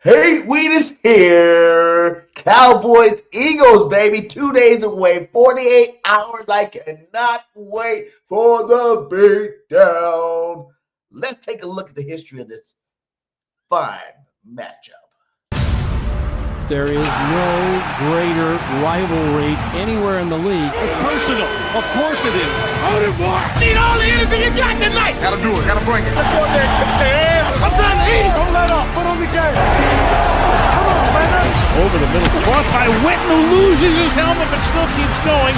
Hate Week is here. Cowboys, Eagles, baby. 2 days away. 48 hours. I cannot wait for the beatdown. Let's take a look at the history of this fine matchup. There is no greater rivalry anywhere in the league. It's personal. Of course it is. Hold it, boy. Need all the energy you got tonight. Gotta do it. Gotta bring it. Let's go in there and kick their ass. I'm trying to eat. Don't let up. Put on the game. Come on, man. Over the middle. Caught by Witten, who loses his helmet but still keeps going.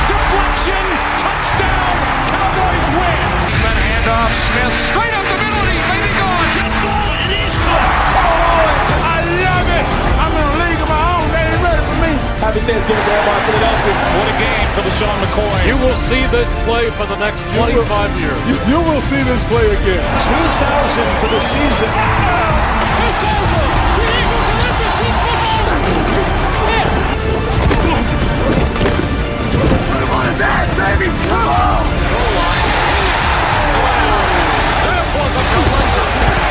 Deflection. Touchdown. Cowboys win. Then handoff. Smith straight up the middle. He may be gone. Jump ball. It is caught. I love it. I'm in a league of my own. They ain't ready for me. Happy Thanksgiving to everybody in Philadelphia. What a game for the Sean McCoy. You will see this play for the next 25 years. You will see this play again. 2,000 for the season. It's over. The Eagles are in the Super Bowl. Put him on his ass, baby. Come on.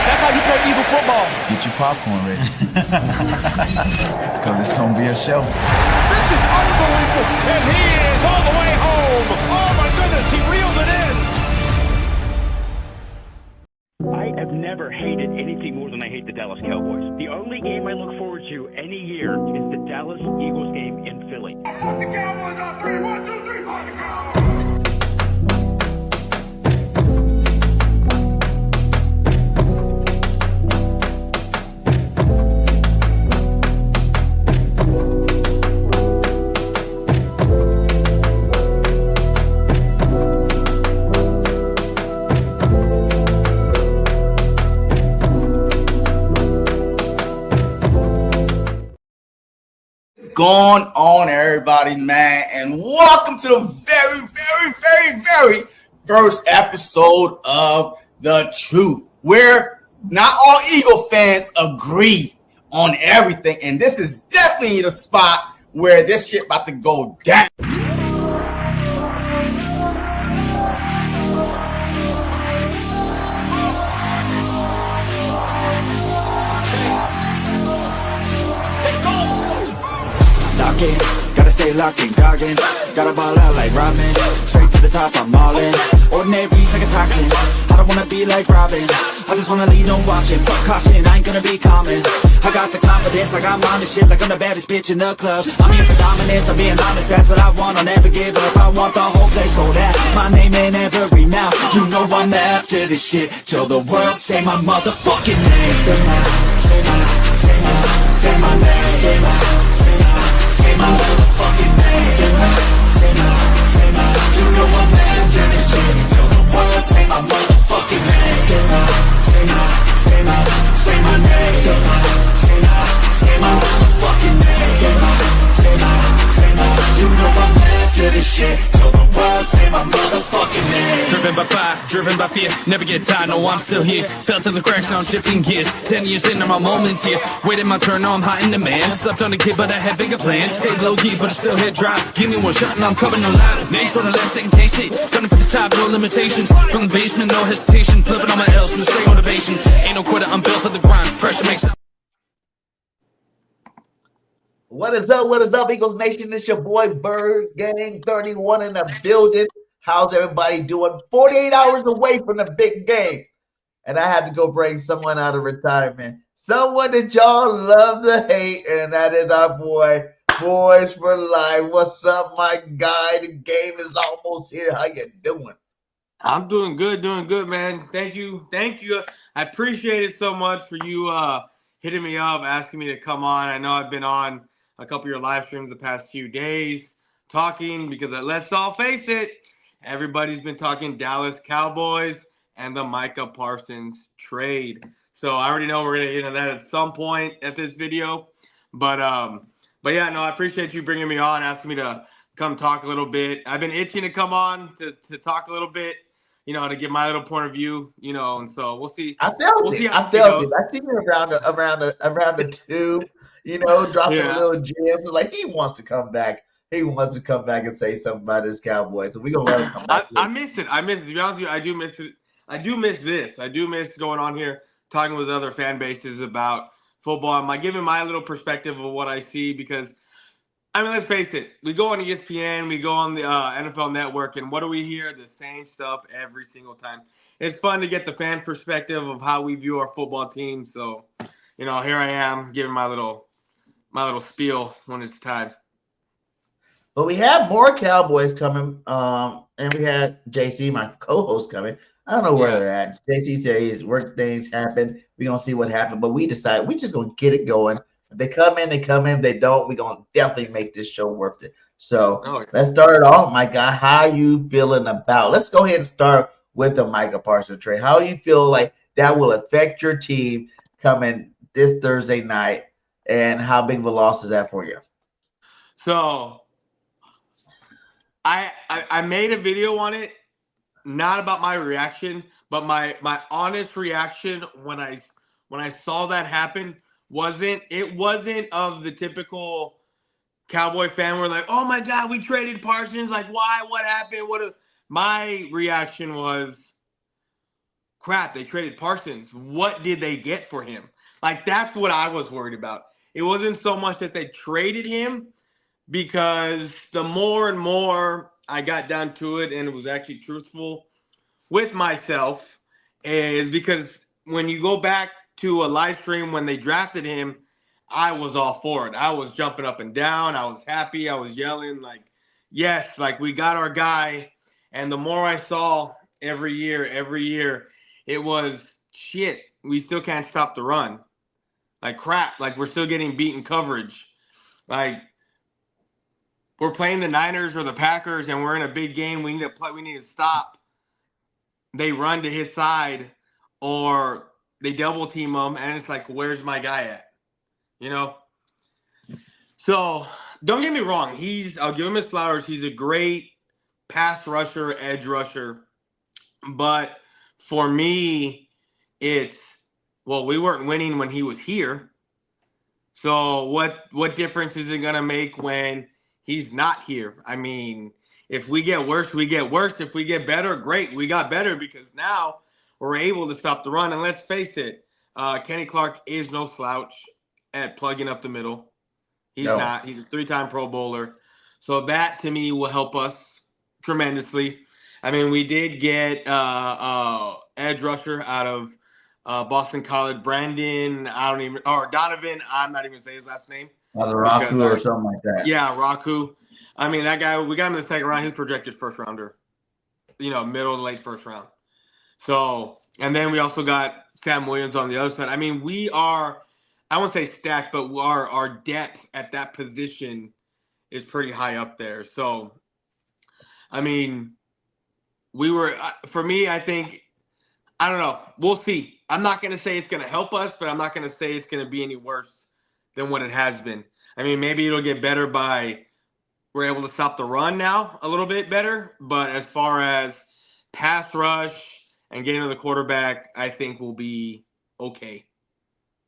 That's how you play Eagle football. Get your popcorn ready. Because it's going to be a show. This is unbelievable. And he is all the way home. Oh, my goodness. He reeled it in. I have never hated anything more than I hate the Dallas Cowboys. The only game I look forward to any year is the Dallas Eagles game in Philly. The Cowboys are 3, 1, 2, 3, 5, the Cowboys. Going on, everybody, man, and welcome to the very first episode of The Truth, where not all Eagle fans agree on everything, and this is definitely the spot where this shit about to go down. Gotta stay locked in, goggin. Gotta ball out like Robin. Straight to the top, I'm all in. Ordinary's like a toxin. I don't wanna be like Robin. I just wanna lead, no watching. Fuck caution, I ain't gonna be common. I got the confidence, like I'm on the shit, like I'm the baddest bitch in the club. I'm here for dominance, I'm being honest, that's what I want. I'll never give up, I want the whole place sold out. My name in every mouth, you know I'm after this shit. Till the world say my motherfucking name. Say my name. Say my motherfucking name. Say my. You know I'm after this shit. Till the world say my motherfucking name. Say my name. Say my motherfucking name. Say my. You know I'm after this shit. Till the world say my motherfucking name. Driven by fire, driven by fear, never get tired, no I'm still here. Felt in the cracks, now I'm shifting gears. 10 years in, my moments here. Waiting my turn, now I'm hot in demand. Slept on a kid, but I had bigger plans. Stayed low key, but I still hit drive. Give me one shot and I'm coming alive. Names on the left, second taste it. Gunning for the top, no limitations. From the basement, no hesitation. Flipping on my L's with straight motivation. Ain't no quitter, I'm built for the grind. Pressure makes up. What is up, Eagles Nation? It's your boy Bird Gang 31 in the building. How's everybody doing? 48 hours away from the big game. And I had to go bring someone out of retirement. Someone that y'all love to hate, and that is our boy, Boys for Life. What's up, my guy? The game is almost here. How you doing? I'm doing good, man. Thank you. I appreciate it so much for you hitting me up, asking me to come on. I know I've been on a couple of your live streams the past few days talking because let's all face it, everybody's been talking Dallas Cowboys and the Micah Parsons trade. So I already know we're going to get into that at some point at this video. But yeah, no, I appreciate you bringing me on, asking me to come talk a little bit. I've been itching to come on to talk a little bit, to give my little point of view, and so we'll see. I felt it. I see you around the tube. Dropping little gems. Like, he wants to come back. He wants to come back and say something about his Cowboys. So we're going to let him come back. I miss it. To be honest with you, I do miss it. I do miss this. I do miss going on here, talking with other fan bases about football. I'm giving my little perspective of what I see because, I mean, let's face it. We go on ESPN, we go on the NFL Network, and what do we hear? The same stuff every single time. It's fun to get the fan perspective of how we view our football team. So, here I am giving my little spiel when it's time. But we have more Cowboys coming, and we had JC, my co-host, coming. I don't know where they're at. JC says work things happen. We're going to see what happens. But we decided we're just going to get it going. If they come in, they come in. If they don't, we're going to definitely make this show worth it. So let's start it off, my guy. How are you feeling about? Let's go ahead and start with the Micah Parsons trade. How do you feel like that will affect your team coming this Thursday night? And how big of a loss is that for you? So I made a video on it. Not about my reaction, but my honest reaction when I saw that happen wasn't of the typical Cowboy fan where like, oh my God, we traded Parsons. Like, why? What happened? My reaction was, crap, they traded Parsons. What did they get for him? Like, that's what I was worried about. It wasn't so much that they traded him, because the more and more I got down to it and it was actually truthful with myself, is because when you go back to a live stream when they drafted him, I was all for it. I was jumping up and down. I was happy. I was yelling like, yes, like we got our guy. And the more I saw every year, it was shit. We still can't stop the run. Like crap. Like we're still getting beaten coverage. Like, we're playing the Niners or the Packers and we're in a big game. We need to play. We need to stop. They run to his side or they double team him. And it's like, where's my guy at? So don't get me wrong. I'll give him his flowers. He's a great pass rusher, edge rusher. But for me, we weren't winning when he was here. So what difference is it going to make when he's not here? I mean, if we get worse, we get worse. If we get better, great. We got better because now we're able to stop the run. And let's face it, Kenny Clark is no slouch at plugging up the middle. He's not. He's a 3-time Pro Bowler. So that, to me, will help us tremendously. I mean, we did get edge rusher out of Boston College, Donovan. I'm not even saying his last name. Raku or something like that. Yeah, Raku. I mean, that guy, we got him in the second round. He's projected first rounder, middle to late first round. So, and then we also got Sam Williams on the other side. I mean, we are, I won't say stacked, but our depth at that position is pretty high up there. So, I mean, for me, I think, I don't know. We'll see. I'm not going to say it's going to help us, but I'm not going to say it's going to be any worse than what it has been. I mean, maybe it'll get better we're able to stop the run now a little bit better. But as far as pass rush and getting to the quarterback, I think we'll be okay.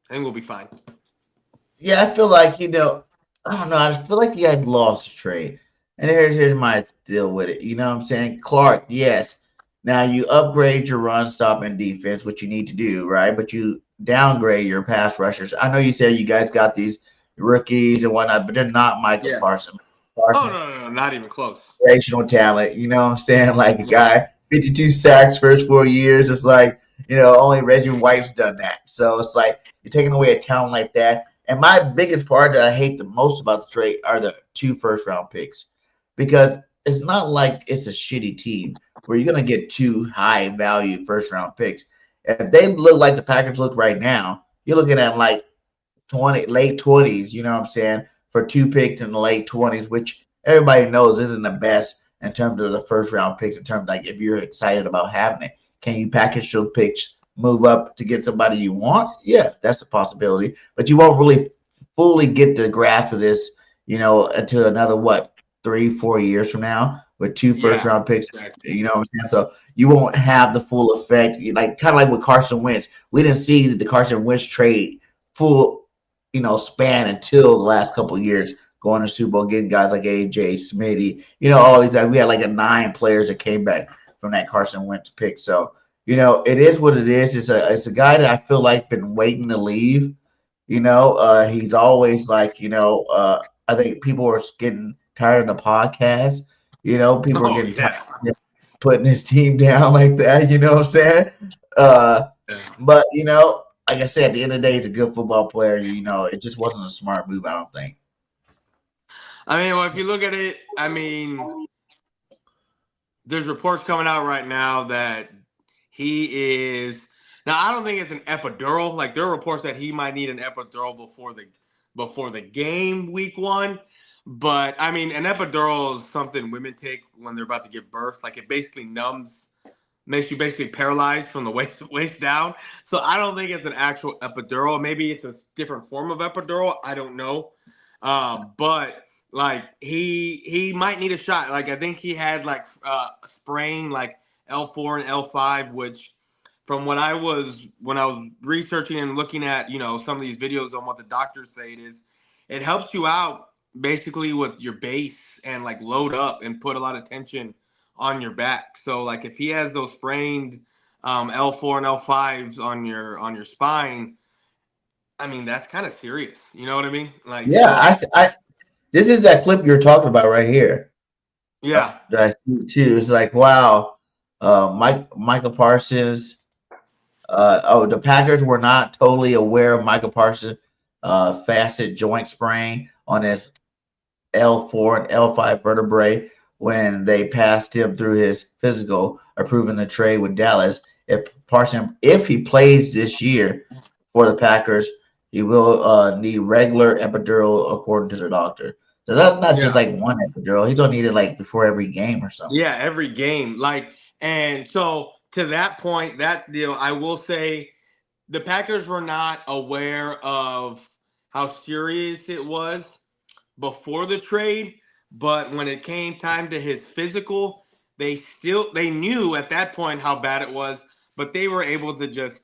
I think we'll be fine. Yeah, I feel like, I don't know. I feel like you guys lost the trade. And here's my deal with it. You know what I'm saying? Clark, yes. Now you upgrade your run stopping defense, which you need to do, right? But you downgrade your pass rushers. I know you said you guys got these rookies and whatnot, but they're not Michael Parsons. No, not even close. Generational talent, you know what I'm saying? Like a guy, 52 sacks first 4 years. It's like, only Reggie White's done that. So it's like you're taking away a talent like that. And my biggest part that I hate the most about the trade are the 2 first-round picks, because it's not like it's a shitty team where you're going to get 2 high-value first-round picks. If they look like the Packers look right now, you're looking at like late 20s, you know what I'm saying, for 2 picks in the late 20s, which everybody knows isn't the best in terms of the first-round picks, in terms of like if you're excited about having it. Can you package those picks, move up to get somebody you want? Yeah, that's a possibility. But you won't really fully get the grasp of this, until another, 3-4 years from now with 2 first-round picks. Exactly. You know what I'm saying? So you won't have the full effect. Kind of like with Carson Wentz. We didn't see the Carson Wentz trade full, span until the last couple of years, going to Super Bowl, getting guys like AJ, Smitty, all these guys. We had like 9 players that came back from that Carson Wentz pick. So, it is what it is. It's a guy that I feel like been waiting to leave. He's always like, I think people are getting tired of the podcast. People are getting tired of just putting his team down like that. You know what I'm saying? But like I said, at the end of the day, he's a good football player. It just wasn't a smart move, I don't think. I mean, well, if you look at it, I mean, there's reports coming out right now that he is. Now, I don't think it's an epidural. Like, there are reports that he might need an epidural before the game week 1. But I mean, an epidural is something women take when they're about to give birth. Like, it basically makes you basically paralyzed from the waist down. So I don't think it's an actual epidural. Maybe it's a different form of epidural. I don't know. But like he might need a shot. Like, I think he had like a sprain like L4 and L5, which from when I was researching and looking at, some of these videos on what the doctors say it helps you out basically with your base and like load up and put a lot of tension on your back. So like if he has those sprained L4 and L5s on your spine, I mean, that's kind of serious. You know what I mean? Like, yeah, this is that clip you're talking about right here. Yeah, that I see too. It's like, wow, Micah Parsons. The Packers were not totally aware of Micah Parsons' facet joint sprain on his L4 and L5 vertebrae when they passed him through his physical, approving the trade with Dallas. If he plays this year for the Packers, he will need regular epidural according to the doctor. So that's not just like one epidural. He's gonna need it like before every game or something. Yeah, every game. And so to that point, I will say the Packers were not aware of how serious it was before the trade, but when it came time to his physical, they knew at that point how bad it was, but they were able to just,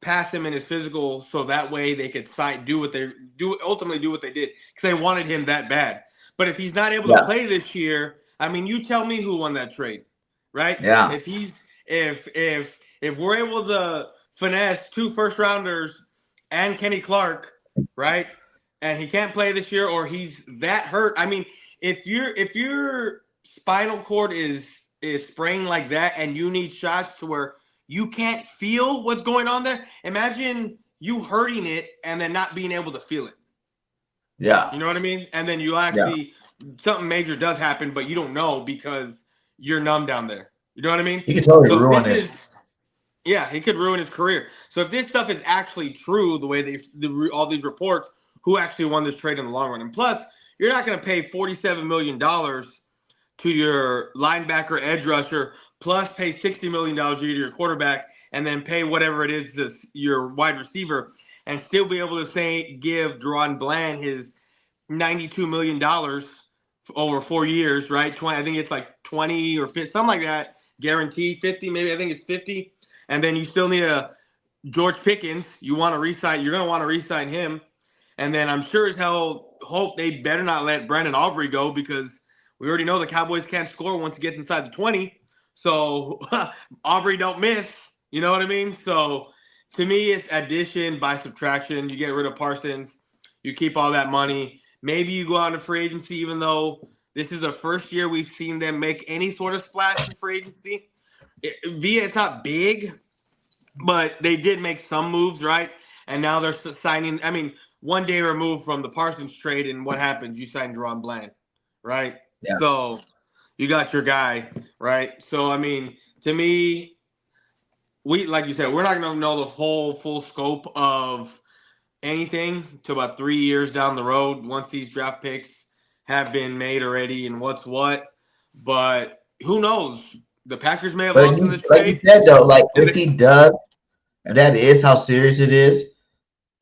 pass him in his physical so that way they could ultimately do what they did because they wanted him that bad. But if he's not able to play this year, I mean, you tell me who won that trade, right? Yeah. If we're able to finesse 2 first-rounders and Kenny Clark, right, and he can't play this year or he's that hurt, I mean, if your spinal cord is spraying like that and you need shots to where you can't feel what's going on there, imagine you hurting it and then not being able to feel it. Yeah. You know what I mean? And then you actually something major does happen, but you don't know because you're numb down there. You know what I mean? He could totally ruin it. Yeah, he could ruin his career. So if this stuff is actually true, the way all these reports, who actually won this trade in the long run? And plus, you're not going to pay $47 million to your linebacker edge rusher, plus pay $60 million a year to your quarterback, and then pay whatever it is to your wide receiver, and still be able to give Deron Bland his $92 million over 4 years, right? 20, I think it's like 20 or 50, something like that, guaranteed 50, maybe I think it's 50. And then you still need a George Pickens. You're going to want to re-sign him. And then I'm sure as hell hope they better not let Brandon Aubrey go because we already know the Cowboys can't score once it gets inside the 20. So Aubrey don't miss. You know what I mean? So to me, it's addition by subtraction. You get rid of Parsons. You keep all that money. Maybe you go out into free agency, even though this is the first year we've seen them make any sort of splash in free agency. It's not big, but they did make some moves, right? And now they're signing. I mean, one day removed from the Parsons trade, and what happened? You signed Deron Bland, right? Yeah. So you got your guy, right? So, I mean, to me, like you said, we're not going to know the full scope of anything till about 3 years down the road once these draft picks have been made already and what's what. But who knows? The Packers may have lost in this trade. Like you said, though, if he does, and that is how serious it is,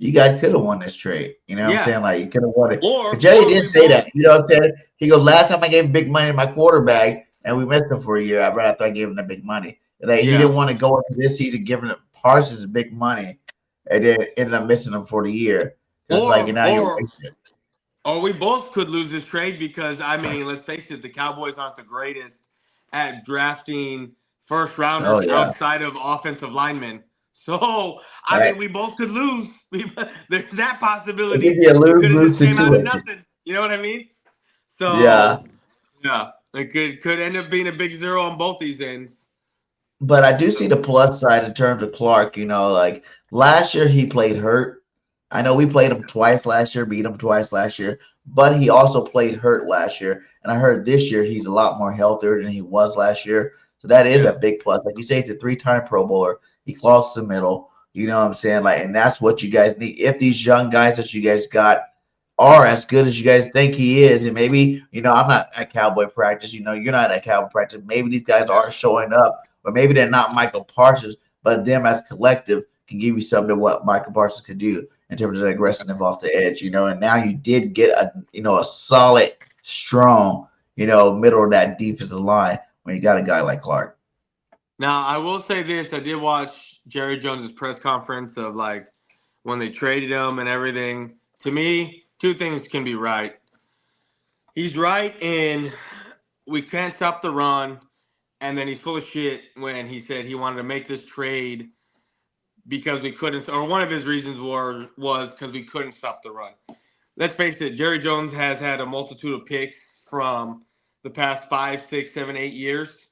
you guys could have won this trade. You know what I'm saying? Like, you could have won it. Jerry didn't say that. You know what I'm saying? He goes, last time I gave big money to my quarterback and we missed him for a year, right after I gave him the big money. Like, he didn't want to go into this season giving Parsons big money and then ended up missing him for the year. Or we both could lose this trade because, I mean, let's face it, the Cowboys aren't the greatest at drafting first rounders outside of offensive linemen. So, I mean, we both could lose. There's that possibility. It could be a lose-lose came out of situation. nothing. You know what I mean? So, Yeah. It could end up being a big 0 on both these ends. But I do see the plus side in terms of Clark. Like last year he played hurt. I know we played him twice last year, beat him twice last year, but he also played hurt last year. And I heard this year he's a lot more healthier than he was last year. So that is a big plus. Like you say, it's a 3-time Pro Bowler. He clogs the middle. You know what I'm saying? And that's what you guys need. If these young guys that you guys got are as good as you guys think he is, and maybe, I'm not at Cowboy practice, you're not at Cowboy practice. Maybe these guys are showing up, or maybe they're not Michael Parsons, but them as collective can give you something to what Michael Parsons could do in terms of aggressiveness off the edge, and now you did get a solid, strong, middle of that defensive line when you got a guy like Clark. Now, I will say this. I did watch Jerry Jones's press conference of when they traded him and everything. To me, two things can be right. He's right in we can't stop the run, and then he's full of shit when he said he wanted to make this trade because we couldn't, or one of his reasons was because we couldn't stop the run. Let's face it, Jerry Jones has had a multitude of picks from the past 5, 6, 7, 8 years.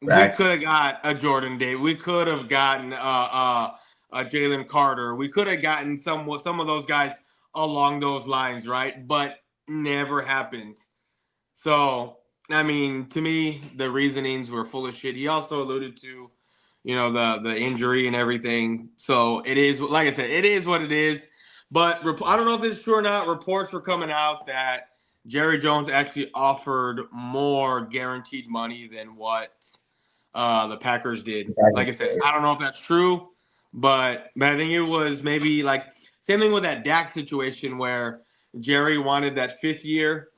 Facts. We could have got a Jordan Day. We could have gotten a Jalen Carter. We could have gotten some of those guys along those lines, right? But never happened. So, I mean, to me, the reasonings were full of shit. He also alluded to, the injury and everything. So it is, like I said, it is what it is. But I don't know if it's true or not. Reports were coming out that Jerry Jones actually offered more guaranteed money than what the Packers did. Like I said, I don't know if that's true, but I think it was maybe same thing with that Dak situation where Jerry wanted that 5th year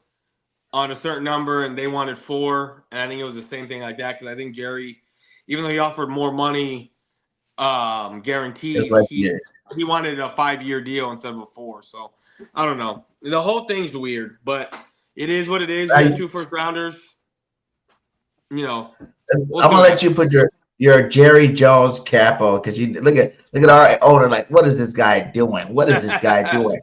on a certain number and they wanted 4. And I think it was the same thing like that because I think Jerry, even though he offered more money guaranteed, he wanted a 5-year deal instead of a 4. So I don't know. The whole thing's weird, but it is what it is. We got 2 first-rounders. I'm gonna let you put your Jerry Jones cap on because you look at our owner what is this guy doing? What is this guy doing?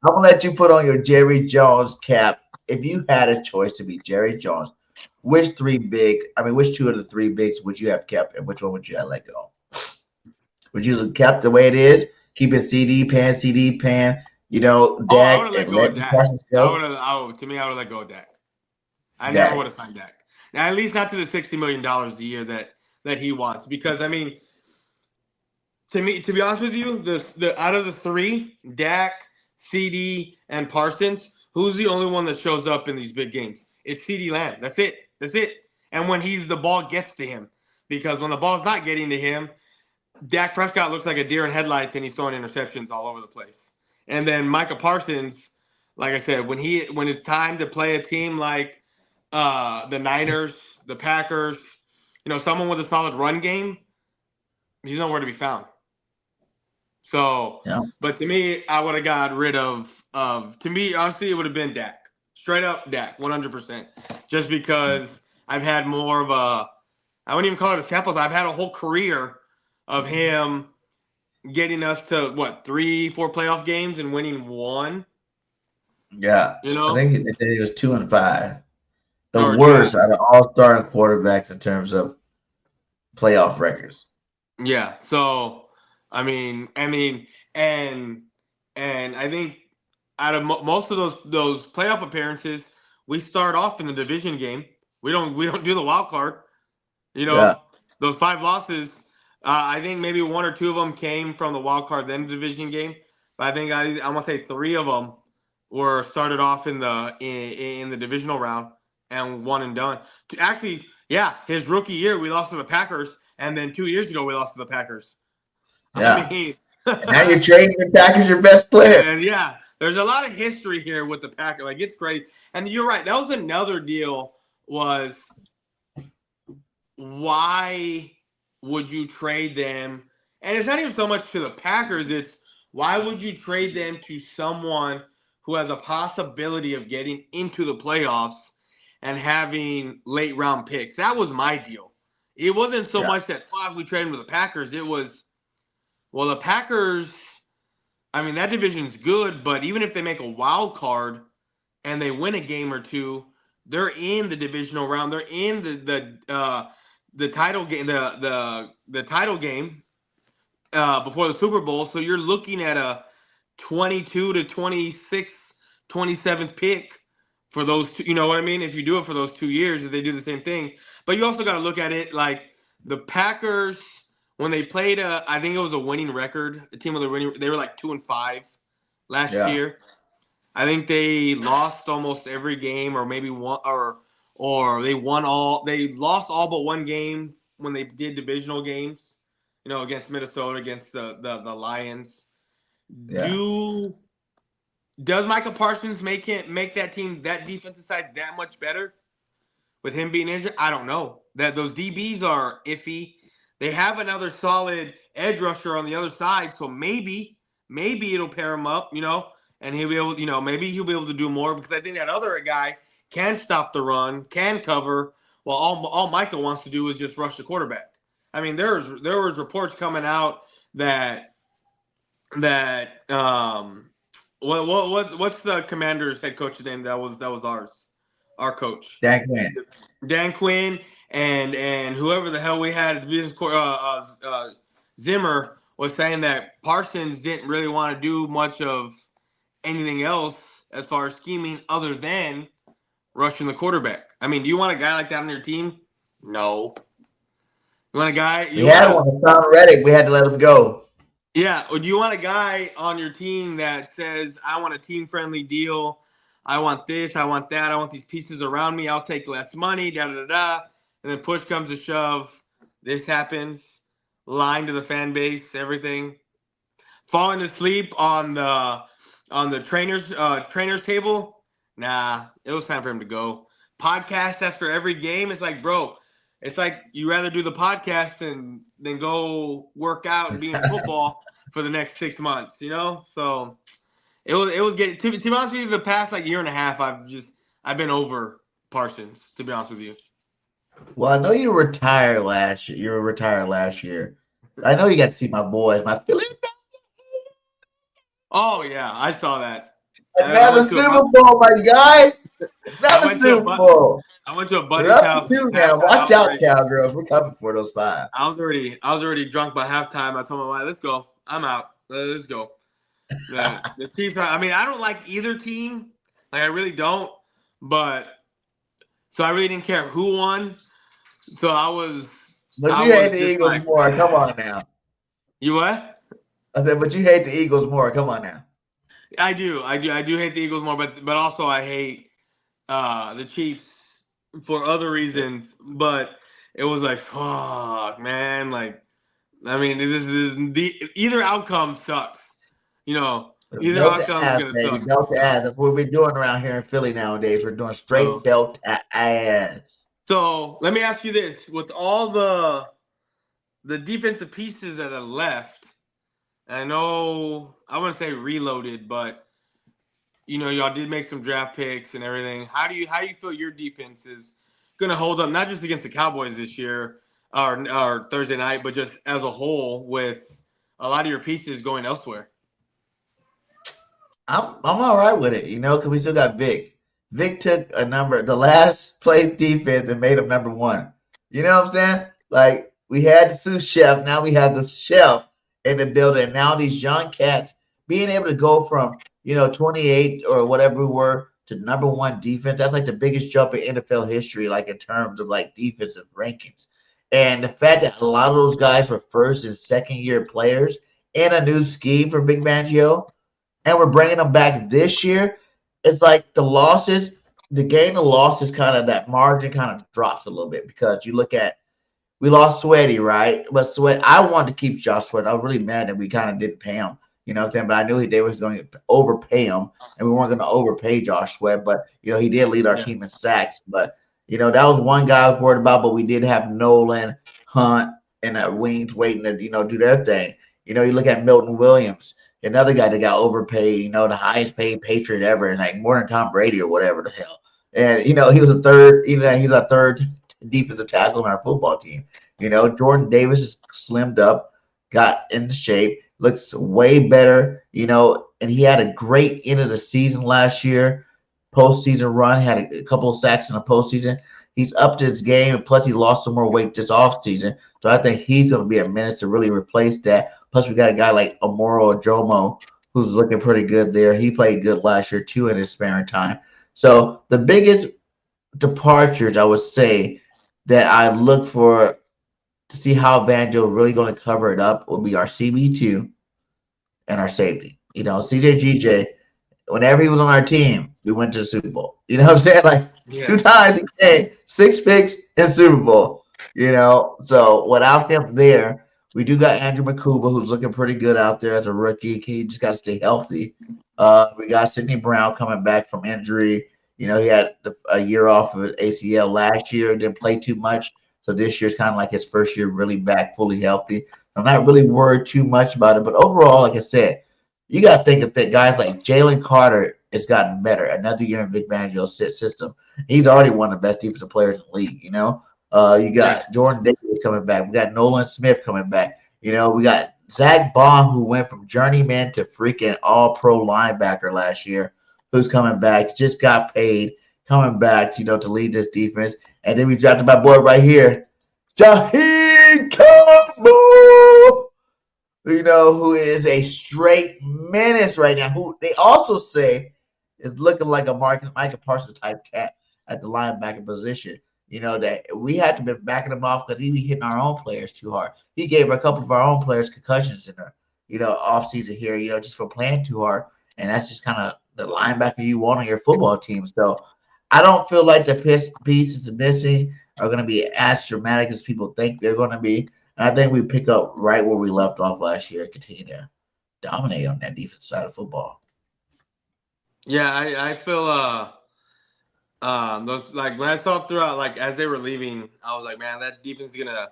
I'm gonna let you put on your Jerry Jones cap. If you had a choice to be Jerry Jones, which 2 of the 3 bigs would you have kept, and which one would you have let go? Would you have kept the way it is? Keep it CD pan, Dak. I would have let go of Dak. To me, I would have let go of Dak. I never would have signed Dak. Now, at least not to the $60 million a year that he wants. Because, I mean, to be honest with you, the out of the 3, Dak, CD, and Parsons, who's the only one that shows up in these big games? It's CD Lamb. That's it. And when the ball gets to him. Because when the ball's not getting to him, Dak Prescott looks like a deer in headlights and he's throwing interceptions all over the place. And then Micah Parsons, like I said, when it's time to play a team like the Niners, the Packers, someone with a solid run game, he's nowhere to be found. So, But to me, I would have got rid of to me, honestly, it would have been Dak. Straight up Dak, 100%. Just because I've had more of I wouldn't even call it a sample. I've had a whole career of him getting us to 3-4 playoff games and winning 1. Yeah. I think he was 2-5. The worst out of all starting quarterbacks in terms of playoff records. Yeah. So, I mean, and I think out of most of those playoff appearances, we start off in the division game. We don't do the wild card. Those 5 losses. I think maybe 1 or 2 of them came from the wild card, then the division game. But I think I'm gonna say 3 of them were started off in the divisional round and 1 and done. Actually, his rookie year we lost to the Packers, and then 2 years ago we lost to the Packers. Yeah. Now you're trading the Packers your best player. And there's a lot of history here with the Packers. It's great. And you're right. That was another deal. Was why would you trade them? And it's not even so much to the Packers. It's why would you trade them to someone who has a possibility of getting into the playoffs and having late round picks? That was my deal. It wasn't so much that we traded with the Packers. It was Well, the Packers, I mean, that division's good, but even if they make a wild card and they win a game or two, they're in the divisional round. They're in the title game, the title game before the Super Bowl. So you're looking at a 22 to 26, 27th pick for those two. You know what I mean? If you do it for those 2 years, if they do the same thing. But you also got to look at it like the Packers, when they played, I think it was a winning record. A team with a winning, they were like 2-5 last year. I think they lost almost every game, or maybe one, or they won all. They lost all but one game when they did divisional games. You know, against Minnesota, against the Lions. Yeah. Does Micah Parsons make that team, that defensive side, that much better with him being injured? I don't know. That those DBs are iffy. They have another solid edge rusher on the other side, so maybe it'll pair him up, you know, and he'll be able, you know, maybe he'll be able to do more, because I think that other guy can stop the run, can cover, while all Micah wants to do is just rush the quarterback. I mean, there was reports coming out that what's the Commanders head coach's name? That was our coach. Dan Quinn and whoever the hell we had, Zimmer was saying that Parsons didn't really want to do much of anything else as far as scheming other than rushing the quarterback. I mean, do you want a guy like that on your team? No. You want a guy? We had one, Tom Reddick. We had to let him go. Yeah. Or do you want a guy on your team that says, I want a team-friendly deal, I want this, I want that, I want these pieces around me, I'll take less money, da-da-da-da, and then push comes to shove, this happens, lying to the fan base, everything. Falling asleep on the trainer's table? Nah, it was time for him to go. Podcast after every game, it's like, bro, it's like you rather do the podcast than go work out and be in football for the next 6 months, you know? So it was getting, to be honest with you, the past like year and a half, I've been over Parsons, to be honest with you. Well, I know you were retired last year. You were retired last year. I know you got to see my boys, my Philly. Oh yeah, I saw that. Another Super Bowl, my guy. Another Super Bowl. I went to a buddy's house. Now. Watch out, Cowgirls. We're coming for those 5. I was already drunk by halftime. I told my wife, let's go. I'm out. Let's go. The Chiefs, I mean, I don't like either team. Like, I really don't. But, so I really didn't care who won. So I was. But you hate the Eagles more. Come on now. You what? I said, but you hate the Eagles more. Come on now. I do hate the Eagles more, but also I hate the Chiefs for other reasons. But it was like, fuck, man. Like, I mean, either outcome sucks. You know, either outcome is gonna suck. Belt to ass. That's what we're doing around here in Philly nowadays. We're doing straight belt to ass. So let me ask you this: with all the defensive pieces that are left. I know I wouldn't say reloaded, but you know, y'all did make some draft picks and everything. How do you feel your defense is gonna hold up, not just against the Cowboys this year or Thursday night, but just as a whole with a lot of your pieces going elsewhere? I'm all right with it, you know, because we still got Vic. Vic took the last place defense and made him number 1. You know what I'm saying? Like, we had the sous chef, now we have the chef in the building. Now these young cats being able to go from, you know, 28 or whatever we were to number 1 defense, that's like the biggest jump in NFL history, like in terms of like defensive rankings. And the fact that a lot of those guys were first and second year players in a new scheme for Big Mangio, and we're bringing them back this year, it's like the losses, the gain of losses, kind of that margin kind of drops a little bit, because you look at, we lost Sweaty, right? But I wanted to keep Josh Sweat. I was really mad that we kind of didn't pay him. You know what I'm saying? But I knew they was going to overpay him, and we weren't going to overpay Josh Sweat. But, you know, he did lead our team in sacks. But, you know, that was one guy I was worried about. But we did have Nolan, Hunt, and Wings waiting to, you know, do their thing. You know, you look at Milton Williams, another guy that got overpaid, you know, the highest paid Patriot ever, and like more than Tom Brady or whatever the hell. And, you know, he was a third defensive tackle on our football team. You know, Jordan Davis is slimmed up. got into shape, looks way better, and he had a great end of the season last year. Postseason run, had a couple of sacks in the postseason. He's up to his game, and plus he lost some more weight this offseason. So I think he's going to be a menace to really replace that. Plus we got a guy like Amoro Ojomo who's looking pretty good there. He played good last year too in his sparing time. So the biggest departures I would say that I look for to see how Banjo really going to cover it up will be our CB2 and our safety. CJ whenever he was on our team, we went to the Super Bowl. You know what I'm saying? Like 2 times he came, 6 picks in Super Bowl. So without him there, we do got Andrew Makuba, who's looking pretty good out there as a rookie. He just got to stay healthy. We got Sidney Brown coming back from injury. He had a year off of ACL last year, didn't play too much. So this year's kind of like his first year really back, fully healthy. I'm not really worried too much about it. But overall, like I said, you got to think that guys like Jalen Carter has gotten better. Another year in Vic Fangio's system. He's already one of the best defensive players in the league, You got Jordan Davis coming back. We got Nolan Smith coming back. We got Zach Baum, who went from journeyman to freaking all-pro linebacker last year, who's coming back. Just got paid, coming back, to lead this defense. And then we drafted my boy right here, Jaheim Campbell, who is a straight menace right now, who they also say is looking like a Micah Parsons type cat at the linebacker position. That we had to be backing him off because he be hitting our own players too hard. He gave a couple of our own players concussions in the, off season here, just for playing too hard. And that's just kind of the linebacker you want on your football team. So I don't feel like the pieces missing are going to be as dramatic as people think they're going to be. And I think we pick up right where we left off last year and continue to dominate on that defensive side of football. Yeah, I feel those, like when I saw throughout, like as they were leaving, I was like, man, that defense is gonna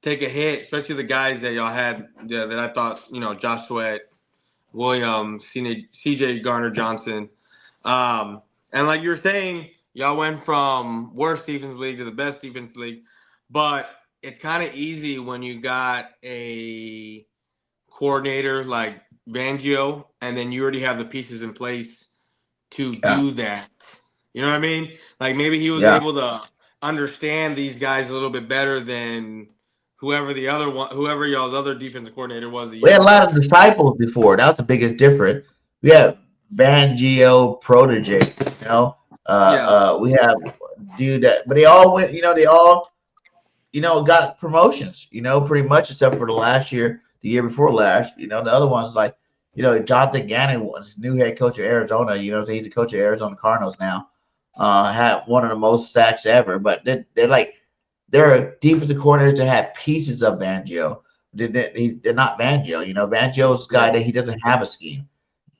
take a hit, especially the guys that y'all had that I thought, Josh Sweat, Williams, CJ Garner-Johnson. And like you were saying, y'all went from worst defense league to the best defense league, but it's kind of easy when you got a coordinator like Fangio, and then you already have the pieces in place to do that. You know what I mean? Like maybe he was able to understand these guys a little bit better than whoever y'all's other defensive coordinator was. We had a lot of disciples before. That was the biggest difference. We have Fangio protege, we have dude that, but they all went, they all, got promotions, pretty much except for the last year, the year before last, the other ones like, Jonathan Gannon was new head coach of Arizona, he's the coach of Arizona Cardinals now, had one of the most sacks ever, but they're defensive coordinators that have pieces of Fangio. They're not Fangio, Fangio's a guy that he doesn't have a scheme.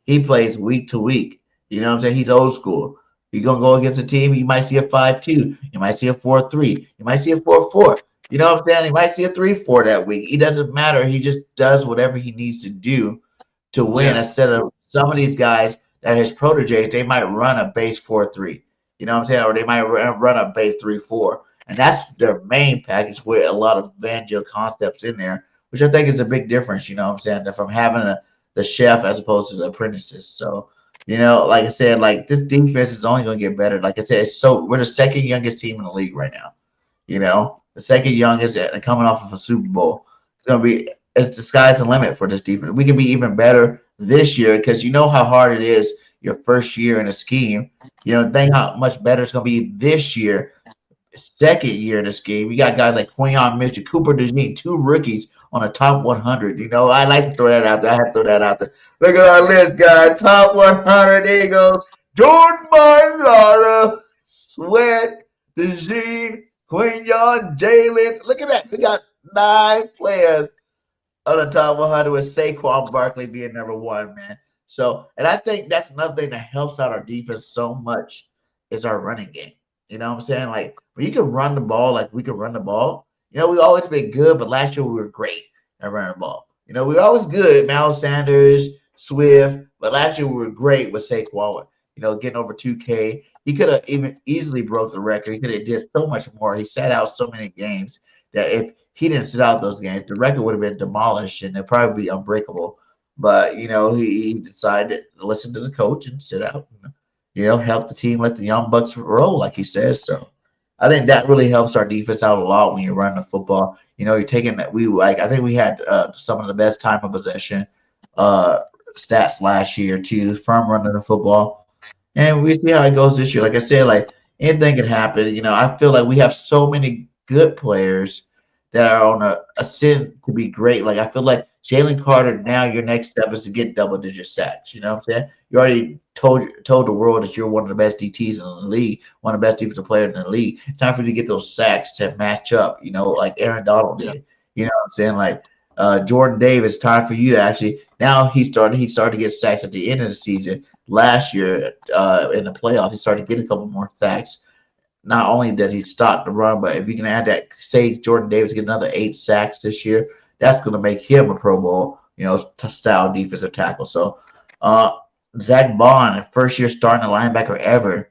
He plays week to week. You know what I'm saying? He's old school. You're going to go against a team, you might see a 5-2. You might see a 4-3. You might see a 4-4. You know what I'm saying? You might see a 3-4 that week. It doesn't matter. He just does whatever he needs to do to win. Instead of some of these guys that are his proteges, they might run a base 4-3. You know what I'm saying? Or they might run a base 3-4. And that's their main package with a lot of Fangio concepts in there, which I think is a big difference, you know what I'm saying, from having the chef as opposed to the apprentices. So, like I said, like this defense is only going to get better. Like I said, we're the second youngest team in the league right now. The second youngest and coming off of a Super Bowl. It's the sky's the limit for this defense. We can be even better this year because you know how hard it is your first year in a scheme. Think how much better it's going to be this year, second year in the scheme. We got guys like Quinyon Mitchell, Cooper DeJean, 2 rookies on the top 100. I like to throw that out there. I have to throw that out there. Look at our list, guys. Top 100 Eagles. Jordan Mailata, Sweat, DeJean, Quinyon, Jalen. Look at that. We got 9 players on the top 100 with Saquon Barkley being number 1, man. So, and I think that's another thing that helps out our defense so much is our running game. You know what I'm saying? Like, when you can run the ball like we can run the ball, we always been good, but last year we were great at running the ball. We were always good, Miles Sanders, Swift, but last year we were great with Saquon, getting over 2K. He could have even easily broke the record. He could have did so much more. He sat out so many games. that if he didn't sit out those games, the record would have been demolished and it'd probably be unbreakable. But he decided to listen to the coach and sit out. Help the team, let the young bucks roll, like he says. So I think that really helps our defense out a lot when you're running the football. You're taking that. I think we had some of the best time of possession stats last year too from running the football, and we see how it goes this year. Like I said, like anything can happen. I feel like we have so many good players that are on a ascent to be great. Like I feel like Jalen Carter, now your next step is to get double-digit sacks. You know what I'm saying? You already told the world that you're one of the best DTs in the league, one of the best defensive players in the league. It's time for you to get those sacks to match up, like Aaron Donald did. You know what I'm saying? Like Jordan Davis, time for you to actually now he started to get sacks at the end of the season. Last year in the playoffs, he started getting a couple more sacks. Not only does he stop the run, but if you can add that, say Jordan Davis get another 8 sacks this year, that's going to make him a Pro Bowl, style defensive tackle. So, Zach Bond, first year starting a linebacker ever,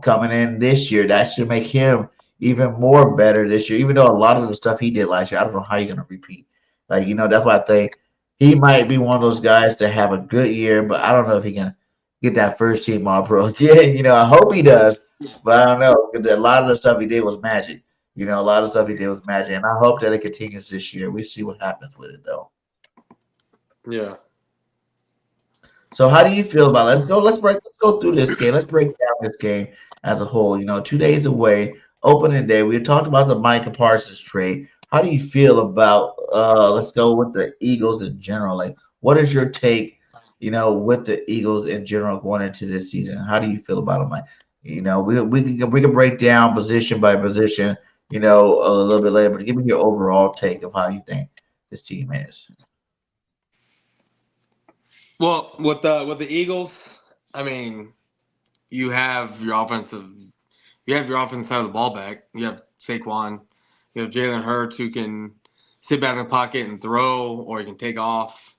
coming in this year, that should make him even more better this year. Even though a lot of the stuff he did last year, I don't know how you're going to repeat. That's why I think he might be one of those guys to have a good year, but I don't know if he can get that first team All Pro again. I hope he does, but I don't know, because a lot of the stuff he did was magic. A lot of stuff he did was magic, and I hope that it continues this year. We see what happens with it, though. Yeah. So, how do you feel about it? Let's go through this game. Let's break down this game as a whole. 2 days away, opening day. We talked about the Micah Parsons trade. How do you feel about? Let's go with the Eagles in general. Like, what is your take? With the Eagles in general going into this season, how do you feel about them? Like, we can break down position by position. A little bit later, but give me your overall take of how you think this team is. Well, with the Eagles, I mean, you have your offensive side of the ball back. You have Saquon, you have Jalen Hurts, who can sit back in the pocket and throw, or you can take off.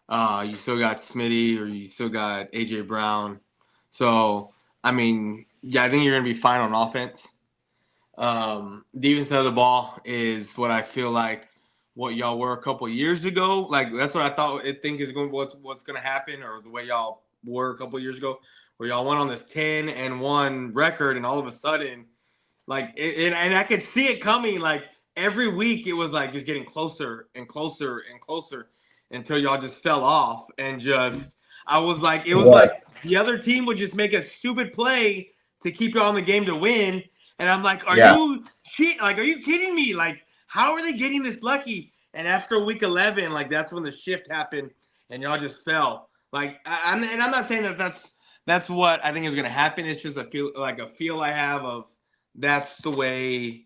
You still got Smitty, or you still got AJ Brown. So, I mean, yeah, I think you're gonna be fine on offense. Defense side of the ball is what I feel like what y'all were a couple of years ago. Like, that's what I think is what's going to happen, or the way y'all were a couple of years ago, where y'all went on this 10-1 record, and all of a sudden, like, and I could see it coming. Like, every week it was like just getting closer and closer and closer until y'all just fell off. And I was like, it was like the other team would just make a stupid play to keep y'all in the game to win. And I'm like, are you kidding me? Like, how are they getting this lucky? And after week 11, like, that's when the shift happened and y'all just fell. Like, I'm not saying that's what I think is going to happen. It's just a feel I have of that's the way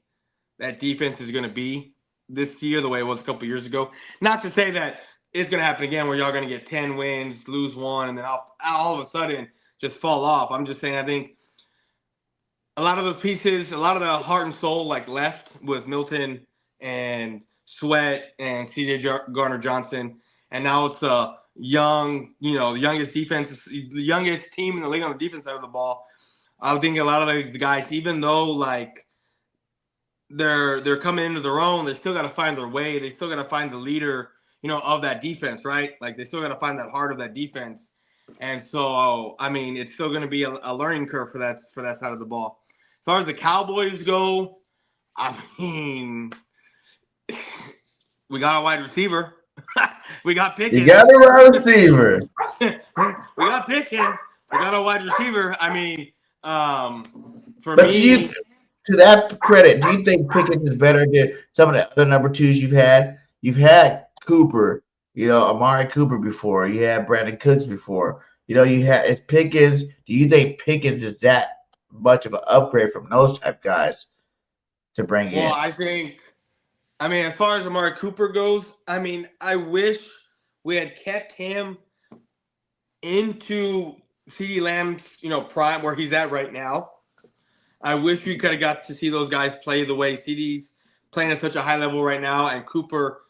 that defense is going to be this year, the way it was a couple years ago. Not to say that it's going to happen again where y'all going to get 10 wins, lose 1, and then all of a sudden just fall off. I'm just saying I think a lot of those pieces, a lot of the heart and soul, like, left with Milton and Sweat and CJ Garner-Johnson, and now it's a young, the youngest team in the league on the defense side of the ball. I think a lot of the guys, even though, like, they're coming into their own, they still got to find their way. They still got to find the leader, of that defense, right? Like, they still got to find that heart of that defense. And so, I mean, it's still going to be a learning curve for that side of the ball. As far as the Cowboys go, I mean, we got a wide receiver. We got Pickens. You got a wide receiver. We got Pickens. We got a wide receiver. I mean, to that credit, do you think Pickens is better than some of the other number 2s you've had? You've had Cooper, Amari Cooper before. You had Brandon Cooks before. You had Pickens. Do you think Pickens is that much of an upgrade from those type guys to bring in? Well, I mean, as far as Amari Cooper goes, I mean, I wish we had kept him into CeeDee Lamb's, prime where he's at right now. I wish we could have got to see those guys play the way CeeDee's playing at such a high level right now, and Cooper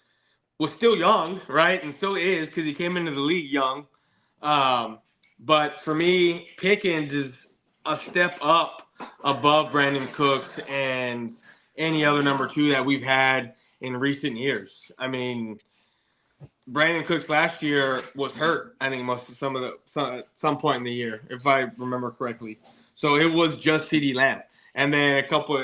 was still young, right? And still is, because he came into the league young. But for me, Pickens is a step up above Brandon Cooks and any other number 2 that we've had in recent years. I mean, Brandon Cooks last year was hurt, I think, some point in the year, if I remember correctly. So it was just CeeDee Lamb. And then a couple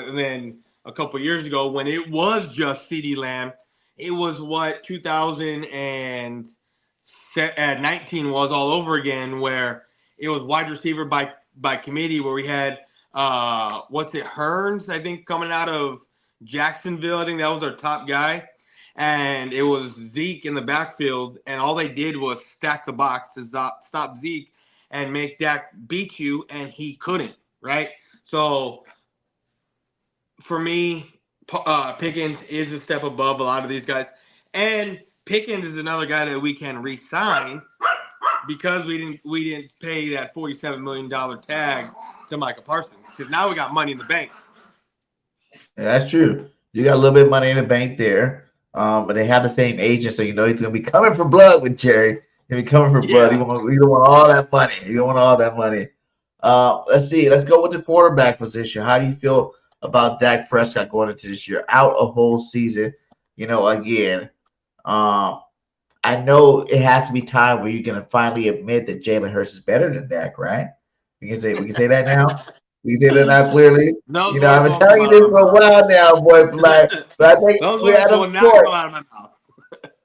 years ago, when it was just CeeDee Lamb, it was what 2019 was all over again, where it was wide receiver by committee, where we had Hearns, I think, coming out of Jacksonville. I think that was our top guy. And it was Zeke in the backfield, and all they did was stack the box to stop Zeke and make Dak beat you, and he couldn't, right? So for me, Pickens is a step above a lot of these guys. And Pickens is another guy that we can re-sign because we didn't pay that $47 million tag to Micah Parsons, because now we got money in the bank. Yeah, that's true. You got a little bit of money in the bank there. But they have the same agent, so you know he's gonna be coming for blood with Jerry. He'll be coming for blood. You don't want all that money. You don't want all that money. Let's see. Let's go with the quarterback position. How do you feel about Dak Prescott going into this year? Out a whole season. You know, again, I know it has to be time where you're gonna finally admit that Jalen Hurts is better than Dak, right? We can say that now. We can say that now clearly. No, you know, I've been telling you this for a while now, boy. But I think we're at a point. Out of my mouth.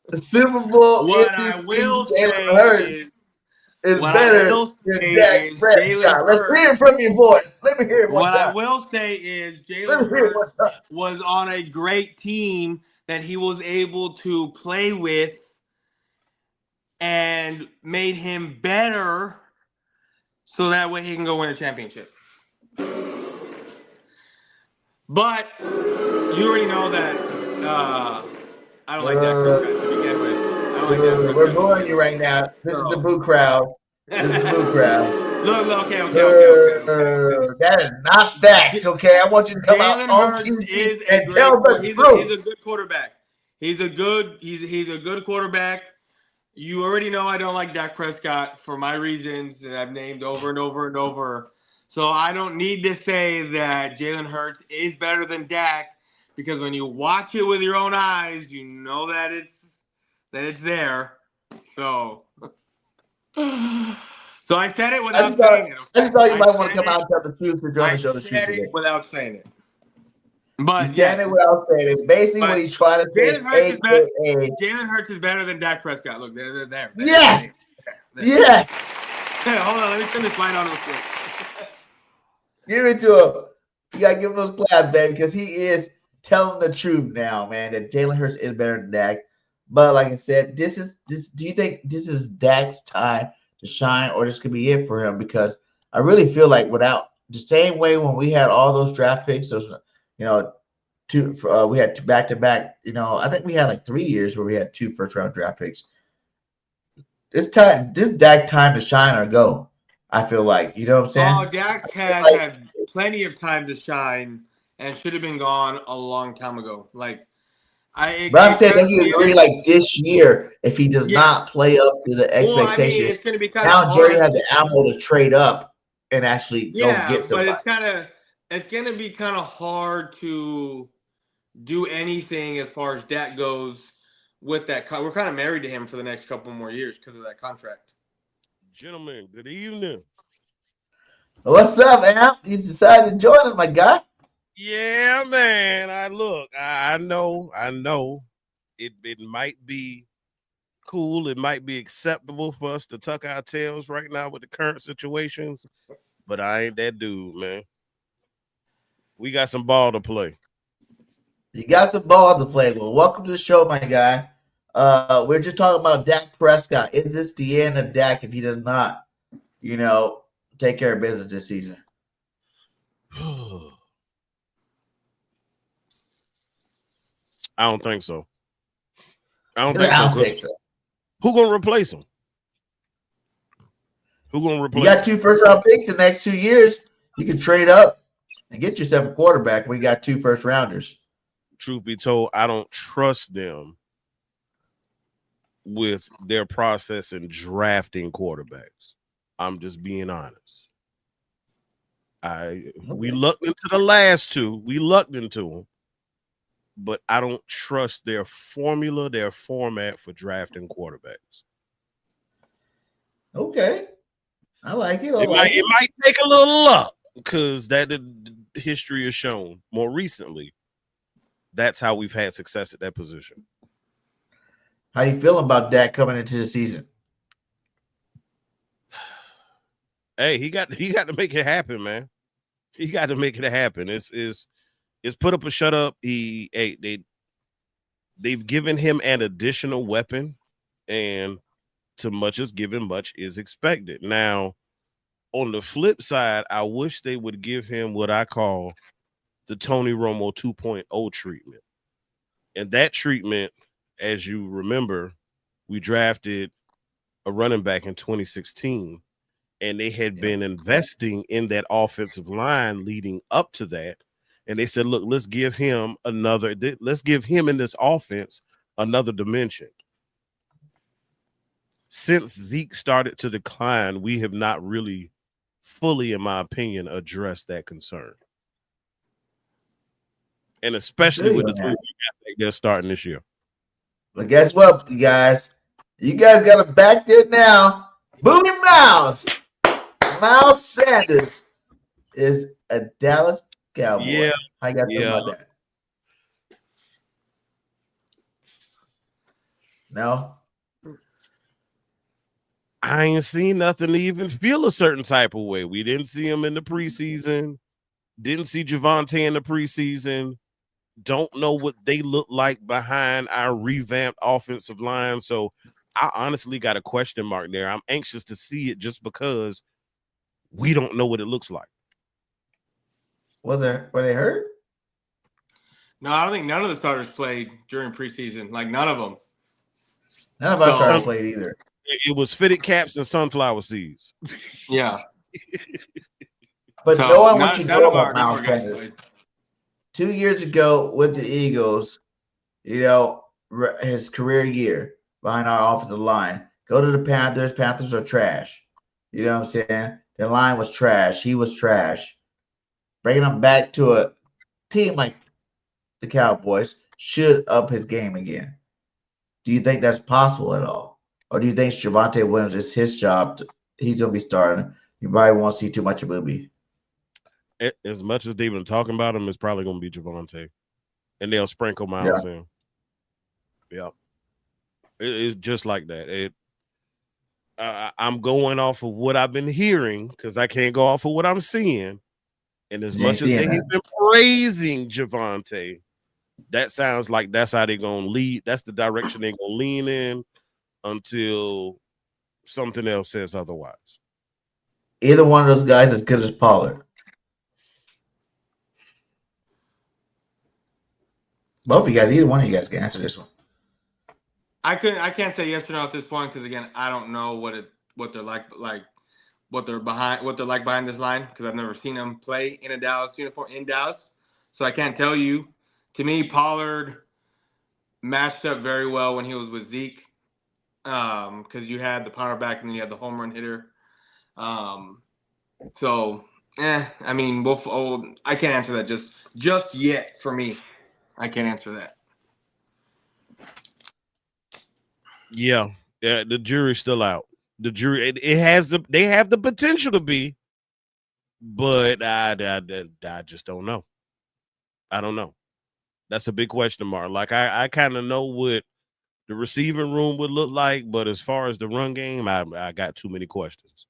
The Super Bowl what I will say is better than Dak Prescott. Let's hear it from your voice. Let me hear it. What I will say is Jalen Hurts was on a great team that he was able to play with and made him better, so that way he can go win a championship. But you already know that I don't like Dak Prescott to begin with. I don't like Dak Prescott. We're booing you right now. This is the boo crowd. This is the boo crowd. Look, okay. That is not facts, okay? I want you to come out on TV and tell the truth. He's a good quarterback. He's a good quarterback. You already know I don't like Dak Prescott for my reasons that I've named over and over and over. So I don't need to say that Jalen Hurts is better than Dak, because when you watch it with your own eyes, you know that it's there. So I said it without saying it. I just thought you might want to come out and tell the truth to join the show. I said it without saying it. But said it without saying it. Basically, what he's trying to say Jalen Hurts is better than Dak Prescott. Look, they're there. Yes. Yes. Hold on, let me turn this light on real quick. Give it to him. You gotta give him those claps, baby, because he is telling the truth now, man. That Jalen Hurts is better than Dak. But like I said, do you think this is Dak's time to shine, or this could be it for him? Because I really feel like without the same way when we had all those draft picks, those we had two back-to-back. I think we had like 3 years where we had 2 first-round draft picks. This Dak time to shine or go. I feel like, you know what I'm saying? Oh, Dak has had plenty of time to shine and should have been gone a long time ago. But I'm saying that he agree like this year if he does not play up to the expectation. It's going to be kind now of Jerry has the ammo to trade up and actually go get somebody. But it's going to be kind of hard to do anything as far as Dak goes with that. We're kind of married to him for the next couple more years because of that contract. Gentlemen, good evening. What's up, Amp? You decided to join us, my guy. Yeah, man. I know. It might be cool. It might be acceptable for us to tuck our tails right now with the current situations, but I ain't that dude, man. We got some ball to play. You got some ball to play. Well, welcome to the show, my guy. We're just talking about Dak Prescott. Is this the end of Dak if he does not, take care of business this season? I don't think so. I don't think so. Who gonna replace him? You got 2 first-round picks in the next 2 years. You can trade up and get yourself a quarterback. We got 2 first-rounders. Truth be told, I don't trust them with their process in drafting quarterbacks. I'm just being honest. We lucked into the last 2. We lucked into them. but I don't trust their formula, their format for drafting quarterbacks. Okay. I like it. It might take a little luck because that the history has shown more recently. That's how we've had success at that position. How you feeling about that coming into the season? Hey, he got to make it happen, man. He got to make it happen. It's put up or shut up. They've given him an additional weapon, and to much is given, much is expected. Now, on the flip side, I wish they would give him what I call the Tony Romo 2.0 treatment. And that treatment, as you remember, we drafted a running back in 2016, and they had been investing in that offensive line leading up to that. And they said, look, let's give him in this offense another dimension. Since Zeke started to decline, we have not really fully, in my opinion, addressed that concern. And especially with the three they're starting this year. But guess what, you guys? You guys got a back there now. Booty Miles. Miles Sanders is a Dallas Cowboy. Yeah. How you guys feel about that? No? I ain't seen nothing to even feel a certain type of way. We didn't see him in the preseason. Didn't see Javonte in the preseason. Don't know what they look like behind our revamped offensive line. So I honestly got a question mark there. I'm anxious to see it just because we don't know what it looks like. Were they hurt? No, I don't think none of the starters played during preseason. Like none of them. None of our starters played either. It was fitted caps and sunflower seeds. Yeah. But So, knowing what you know about none of Miles our guys Sanders, played. 2 years ago with the Eagles, you know, his career year behind our offensive line. Go to the Panthers. Panthers are trash. You know what I'm saying? Their line was trash. He was trash. Bringing him back to a team like the Cowboys should up his game again. Do you think that's possible at all? Or do you think Javonte Williams is his job? He's going to be starting. You probably won't see too much of Booby. As much as they've been talking about him, it's probably going to be Javonte. And they'll sprinkle Miles in. Yeah. It's just like that. I'm going off of what I've been hearing because I can't go off of what I'm seeing. And as much as they've been praising Javonte, that sounds like that's how they're going to lead. That's the direction they're going to lean in until something else says otherwise. Either one of those guys as good as Pollard. Both of you guys, either one of you guys can answer this one. I can't say yes or no at this point because again, I don't know what they're like what they're like behind this line because I've never seen them play in a Dallas uniform in Dallas. So I can't tell you. To me, Pollard matched up very well when he was with Zeke. Because you had the power back and then you had the home run hitter. I mean, I can't answer that just yet for me. I can't answer that. Yeah, the jury's still out. The jury, they have the potential to be, but I just don't know. I don't know. That's a big question mark. Like I kind of know what the receiving room would look like, but as far as the run game, I got too many questions.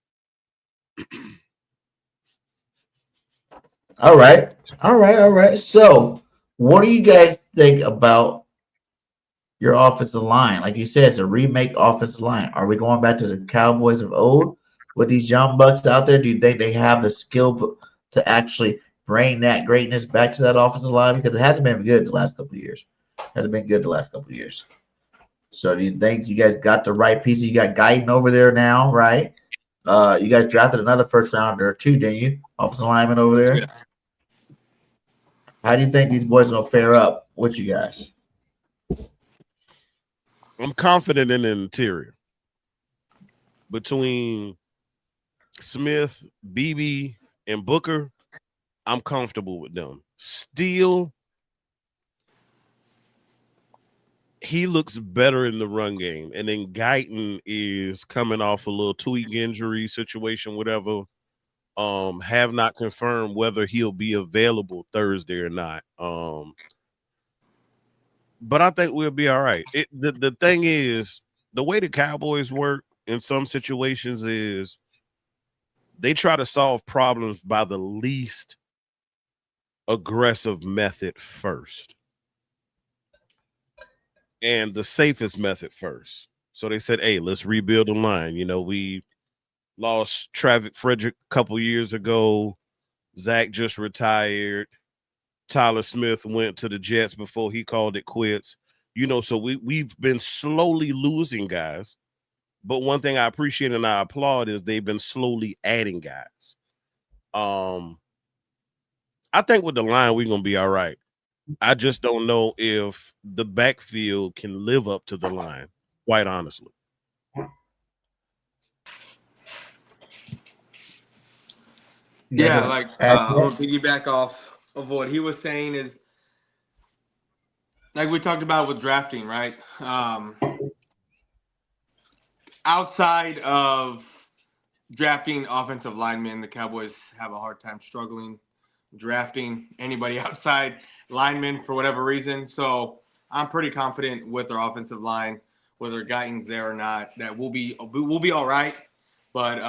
All right. So, what do you guys think about your offensive line? Like you said, it's a remake offensive line. Are we going back to the Cowboys of old with these young bucks out there? Do you think they have the skill to actually bring that greatness back to that offensive line? Because it hasn't been good the last couple of years. So do you think you guys got the right pieces? You got Guyton over there now, right? You guys drafted another first rounder too, didn't you? Offensive lineman over there. Yeah. How do you think these boys will fare up with you guys? I'm confident in the interior. Between Smith, BB, and Booker, I'm comfortable with them. Steele, he looks better in the run game. And then Guyton is coming off a little tweak injury situation, whatever. Have not confirmed whether he'll be available Thursday or not. But I think we'll be all right. The thing is, the way the Cowboys work in some situations is they try to solve problems by the least aggressive method first and the safest method first. So they said, hey, let's rebuild the line. You know, we lost Travis Frederick a couple years ago. Zach just retired. Tyler Smith went to the Jets before he called it quits. You know, so we've been slowly losing guys. But one thing I appreciate and I applaud is they've been slowly adding guys. I think with the line, we're going to be all right. I just don't know if the backfield can live up to the line, quite honestly. Yeah, like I'm going to piggyback off of what he was saying is, like we talked about with drafting, right? Outside of drafting offensive linemen, the Cowboys have a hard time struggling drafting anybody outside linemen for whatever reason. So I'm pretty confident with our offensive line, whether Guyton's there or not, that we'll be all right. But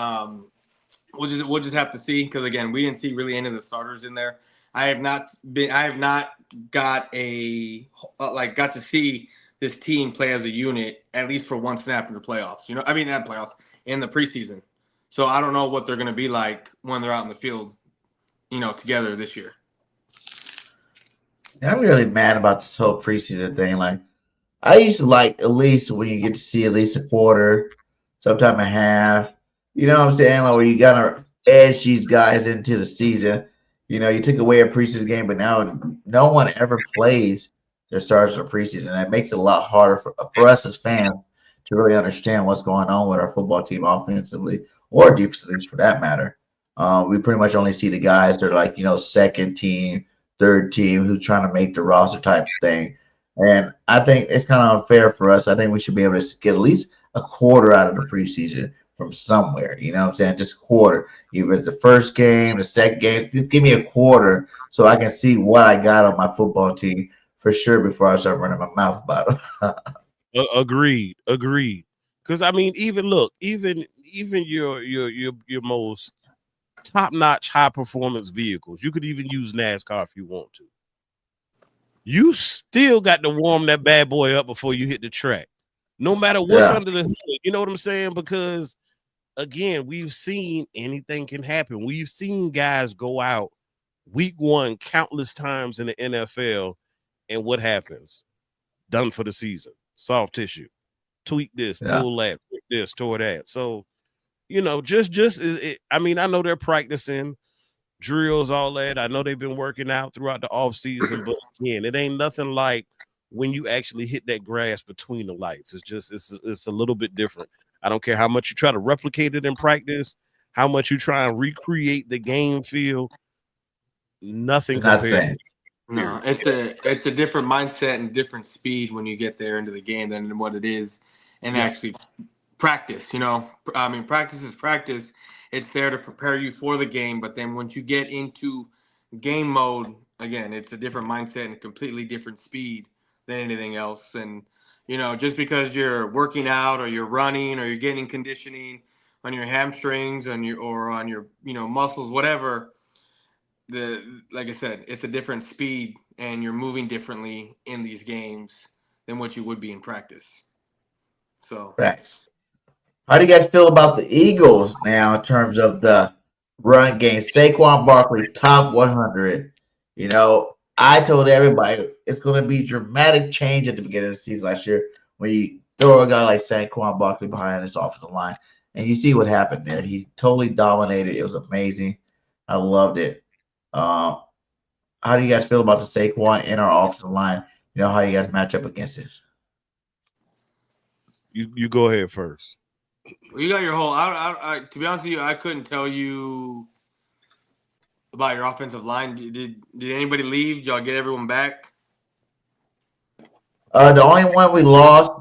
we'll just have to see, because again, we didn't see really any of the starters in there. I have not got to see this team play as a unit at least for one snap in the playoffs. You know, I mean, not playoffs, in the preseason. So I don't know what they're going to be like when they're out in the field, you know, together this year. I'm really mad about this whole preseason thing. Like, I used to like at least when you get to see at least a quarter, sometime a half. You know what I'm saying? Like, where you gotta edge these guys into the season. You know, you took away a preseason game, but now no one ever plays their starters in the preseason. That makes it a lot harder for us as fans to really understand what's going on with our football team offensively or defensively, for that matter. We pretty much only see the guys that are like, you know, second team, third team, who's trying to make the roster type thing. And I think it's kind of unfair for us. I think we should be able to get at least a quarter out of the preseason from somewhere. You know what I'm saying? Just a quarter. Either it's the first game, the second game. Just give me a quarter so I can see what I got on my football team for sure before I start running my mouth about it. Agreed. Because I mean, even your most top-notch, high-performance vehicles, you could even use NASCAR if you want to. You still got to warm that bad boy up before you hit the track, no matter what's under the hood. You know what I'm saying? Because again, we've seen anything can happen. We've seen guys go out week one countless times in the NFL, and what happens? Done for the season. Soft tissue. Tweak this, pull that, this, toward that. So, you know, I mean, I know they're practicing drills, all that. I know they've been working out throughout the off season, but again, it ain't nothing like when you actually hit that grass between the lights. It's a little bit different. I don't care how much you try to replicate it in practice, how much you try and recreate the game feel. Nothing compares. No, it's a different mindset and different speed when you get there into the game than what it is and actually practice. You know, I mean, practice is practice. It's there to prepare you for the game, but then once you get into game mode, again, it's a different mindset and a completely different speed than anything else. And you know, just because you're working out or you're running or you're getting conditioning on your hamstrings on your you know, muscles, whatever, like I said, it's a different speed and you're moving differently in these games than what you would be in practice. So Facts. How do you guys feel about the Eagles now in terms of the run game? Saquon Barkley, top 100. You know, I told everybody it's going to be dramatic change at the beginning of the season last year when you throw a guy like Saquon Barkley behind this offensive line. And you see what happened there. He totally dominated. It was amazing. I loved it. How do you guys feel about the Saquon in our offensive line? You know, how do you guys match up against it? You go ahead first. Well, you got your whole. To be honest with you, I couldn't tell you about your offensive line. Did anybody leave? Did y'all get everyone back? The only one we lost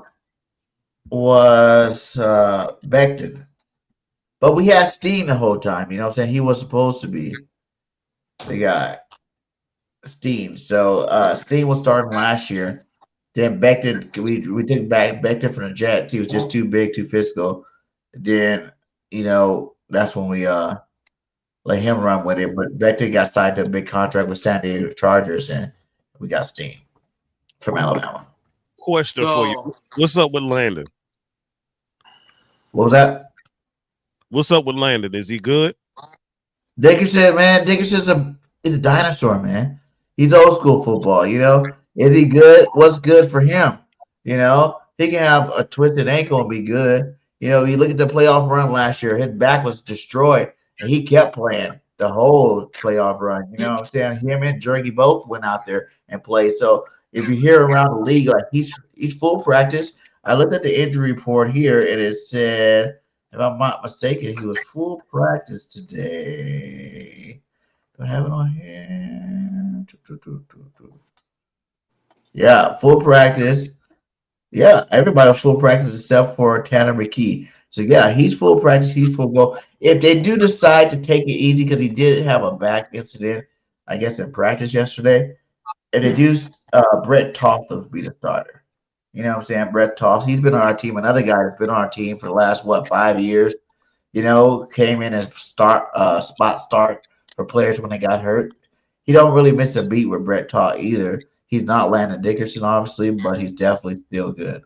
was Becton. But we had Steen the whole time. You know what I'm saying? He was supposed to be the guy. Steen. So Steen was starting last year. Then Becton, we took back Becton from the Jets. He was just too big, too physical. Then, that's when we let him run with it. But Becton got signed to a big contract with San Diego Chargers, and we got Steen from Alabama. Question for you. What's up with Landon? What was that? What's up with Landon? Is he good? Dickerson, man. Dickerson's is a dinosaur, man. He's old school football, Is he good? What's good for him? He can have a twisted ankle and be good. You look at the playoff run last year, his back was destroyed, and he kept playing the whole playoff run. You know what I'm saying? Him and Jerky both went out there and played. So if you hear around the league, like he's full practice. I looked at the injury report here, and it said, if I'm not mistaken, he was full practice today. Do I have it on here? Yeah, full practice. Yeah, everybody was full practice except for Tanner McKee. So, yeah, he's full practice. He's full go. If they do decide to take it easy, because he did have a back incident, I guess, in practice yesterday, if they do, Brett Toth will be the starter. You know what I'm saying? Brett Toth, he's been on our team. Another guy that's been on our team for the last, 5 years, came in as spot start for players when they got hurt. He don't really miss a beat with Brett Toth either. He's not Landon Dickerson, obviously, but he's definitely still good.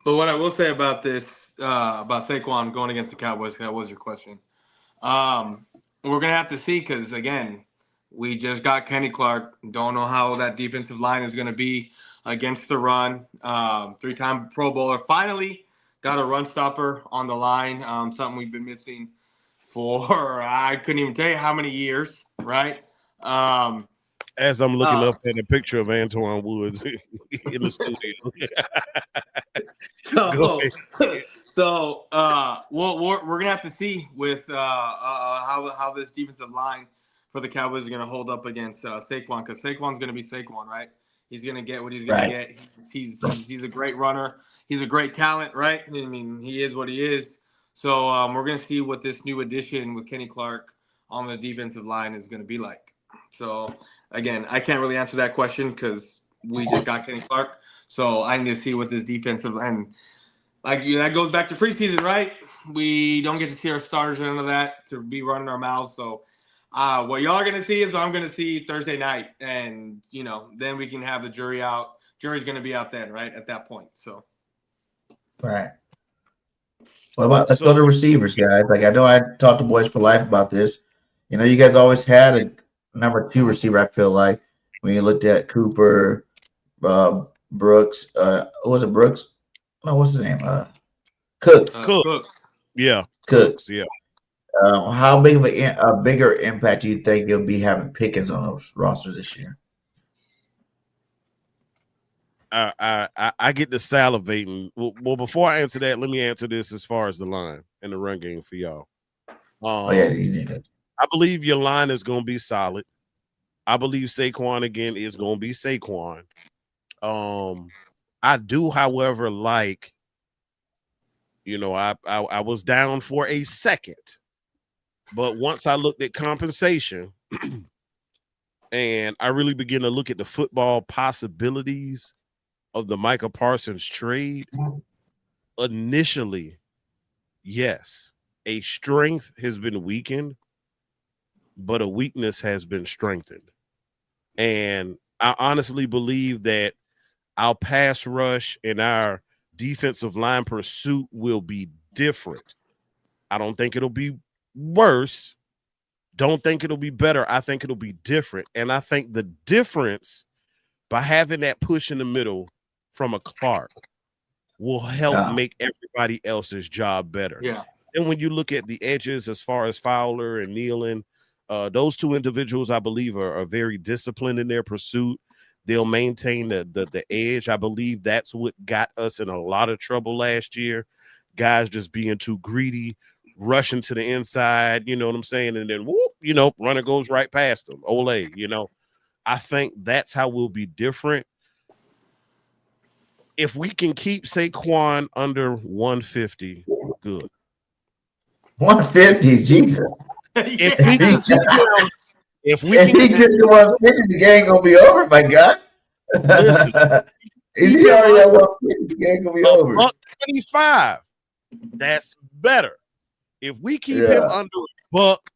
But what I will say about this, about Saquon going against the Cowboys, that was your question. We're going to have to see because, again, we just got Kenny Clark. Don't know how that defensive line is going to be against the run. Three-time Pro Bowler. Finally got a run stopper on the line, something we've been missing for, I couldn't even tell you how many years, right? As I'm looking up at a picture of Antoine Woods in the studio. We're gonna have to see with how this defensive line for the Cowboys is gonna hold up against Saquon, because Saquon's gonna be Saquon, right? He's gonna get what he's gonna get. He's a great runner. He's a great talent, right? I mean, he is what he is. So we're gonna see what this new addition with Kenny Clark on the defensive line is gonna be like. So again, I can't really answer that question because we just got Kenny Clark. So I need to see what this defensive and that goes back to preseason, right? We don't get to see our starters and none of that to be running our mouths. So what y'all are gonna see is I'm gonna see Thursday night, and then we can have the jury out. Jury's gonna be out then, right? At that point. So right. What about let's go to receivers, guys? Like I know I talked to Boys for Life about this. You guys always had a number 2 receiver. I feel like when you looked at Cooper, Brooks, was it Brooks? No, what's the name? Cooks. Cooks. Yeah. Cooks. Yeah. How big of a bigger impact do you think you'll be having Pickens on those roster this year? I get the salivating. Well, before I answer that, let me answer this as far as the line and the run game for y'all. You did it. I believe your line is going to be solid. I believe Saquon again is going to be Saquon. I do, however, like, I was down for a second, but once I looked at compensation and I really began to look at the football possibilities of the Micah Parsons trade, initially, yes, a strength has been weakened, but a weakness has been strengthened. And I honestly believe that our pass rush and our defensive line pursuit will be different. I don't think it'll be worse. Don't think it'll be better. I think it'll be different. And I think the difference by having that push in the middle from a Clark will help make everybody else's job better. Yeah. And when you look at the edges as far as Fowler and Nealon, those two individuals, I believe, are very disciplined in their pursuit. They'll maintain the edge. I believe that's what got us in a lot of trouble last year. Guys just being too greedy, rushing to the inside, you know what I'm saying? And then, whoop, runner goes right past them. Ole, I think that's how we'll be different. If we can keep Saquon under 150, good. 150, Jesus. If we can keep him, if he gets to 150, the game gonna be over, my God. Listen, is he already at 150? The game gonna be over. 125. That's better. If we keep him under a buck,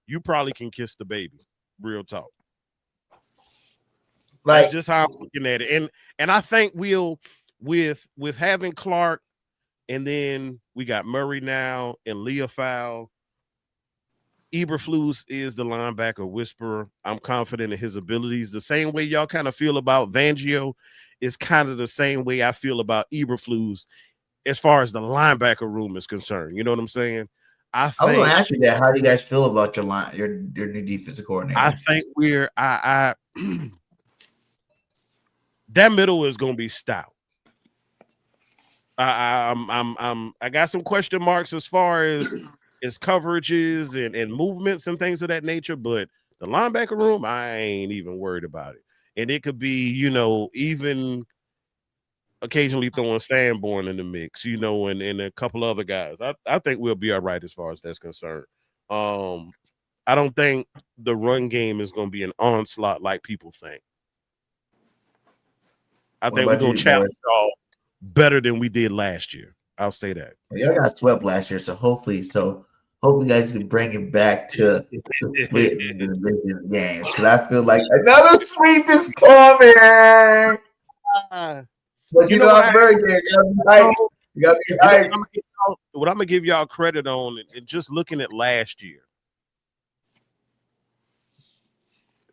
you probably can kiss the baby. Real talk. Like, that's just how I'm looking at it. And I think we'll with having Clark, and then we got Murray now and Leofow. Eberflus is the linebacker whisperer. I'm confident in his abilities. The same way y'all kind of feel about Fangio is kind of the same way I feel about Eberflus as far as the linebacker room is concerned. You know what I'm saying? I was going to ask you that. How do you guys feel about your new defensive coordinator? I think that middle is going to be stout. I got some question marks as far as coverages and movements and things of that nature, but the linebacker room, I ain't even worried about it. And it could be, even occasionally throwing Sanborn in the mix, and a couple other guys. I think we'll be all right as far as that's concerned. I don't think the run game is going to be an onslaught like people think. I think we're going to challenge y'all better than we did last year. I'll say that. Well, y'all got swept last year, so hopefully you guys can bring it back to the split in the division games. Because I feel like another sweep is coming. But I'm very good. You got to be hyped. What I'm going to give y'all credit on, and just looking at last year,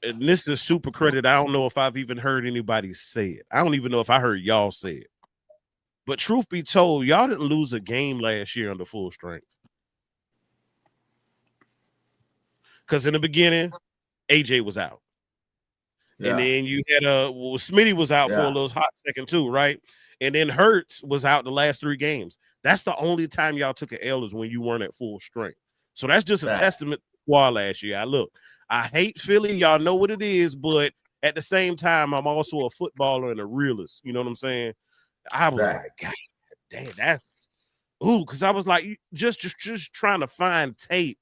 and this is super credit. I don't know if I've even heard anybody say it. I don't even know if I heard y'all say it. But truth be told, y'all didn't lose a game last year under full strength. Because in the beginning, AJ was out. Yeah. And then you had Smitty was out for a little hot second too, right? And then Hurts was out the last 3 games. That's the only time y'all took an L is when you weren't at full strength. So that's just a testament to the squad last year. I hate Philly. Y'all know what it is, but at the same time, I'm also a footballer and a realist. You know what I'm saying? I was like, God damn, that's because I was like, just trying to find tape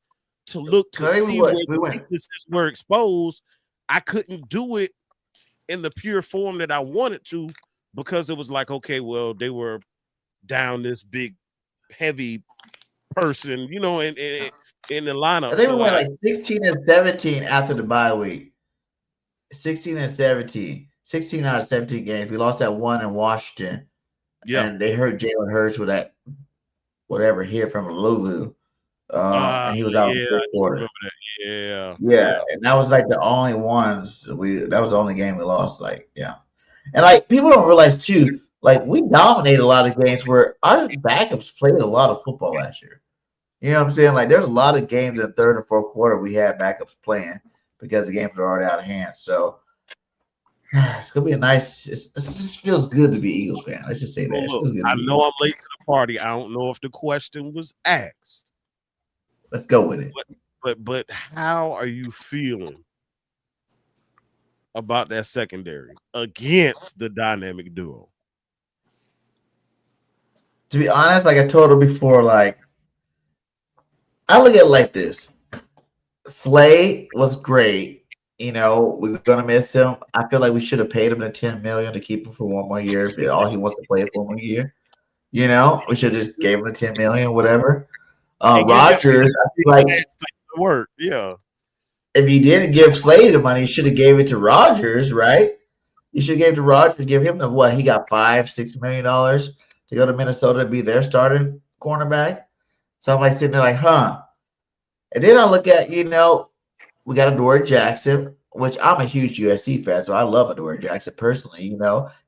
to look to see where the weaknesses were exposed. I couldn't do it in the pure form that I wanted to because it was like, okay, well, they were down this big, heavy person, in the lineup. They went like 16-17 after the bye week. 16-17. 16 out of 17 games. We lost that one in Washington. Yeah. And they hurt Jalen Hurts with that whatever hit from Lulu. And he was out in the fourth quarter. Yeah. And that was like the only ones that was the only game we lost. And people don't realize too, we dominated a lot of games where our backups played a lot of football last year. You know what I'm saying? There's a lot of games in the third and fourth quarter we had backups playing because the games were already out of hand. So it's gonna be a nice. It just feels good to be Eagles fan. Let's just say that. Look, I know I'm late to the party. I don't know if the question was asked. Let's go with it. But how are you feeling about that secondary against the dynamic duo? To be honest, like I told her before, I look at it like this. Slay was great. We're gonna miss him. I feel like we should have paid him the $10 million to keep him for one more year. If all he wants to play is one more year, we should have just gave him the $10 million, whatever. Rodgers, I feel like work, yeah. If you didn't give Slay the money, you should have gave it to Rodgers, right? You should have gave it to Rodgers, give him the what? He got $5-6 million to go to Minnesota to be their starting cornerback. So I'm sitting there huh? And then I look at, we got Adoree Jackson, which I'm a huge USC fan, so I love Adoree Jackson personally.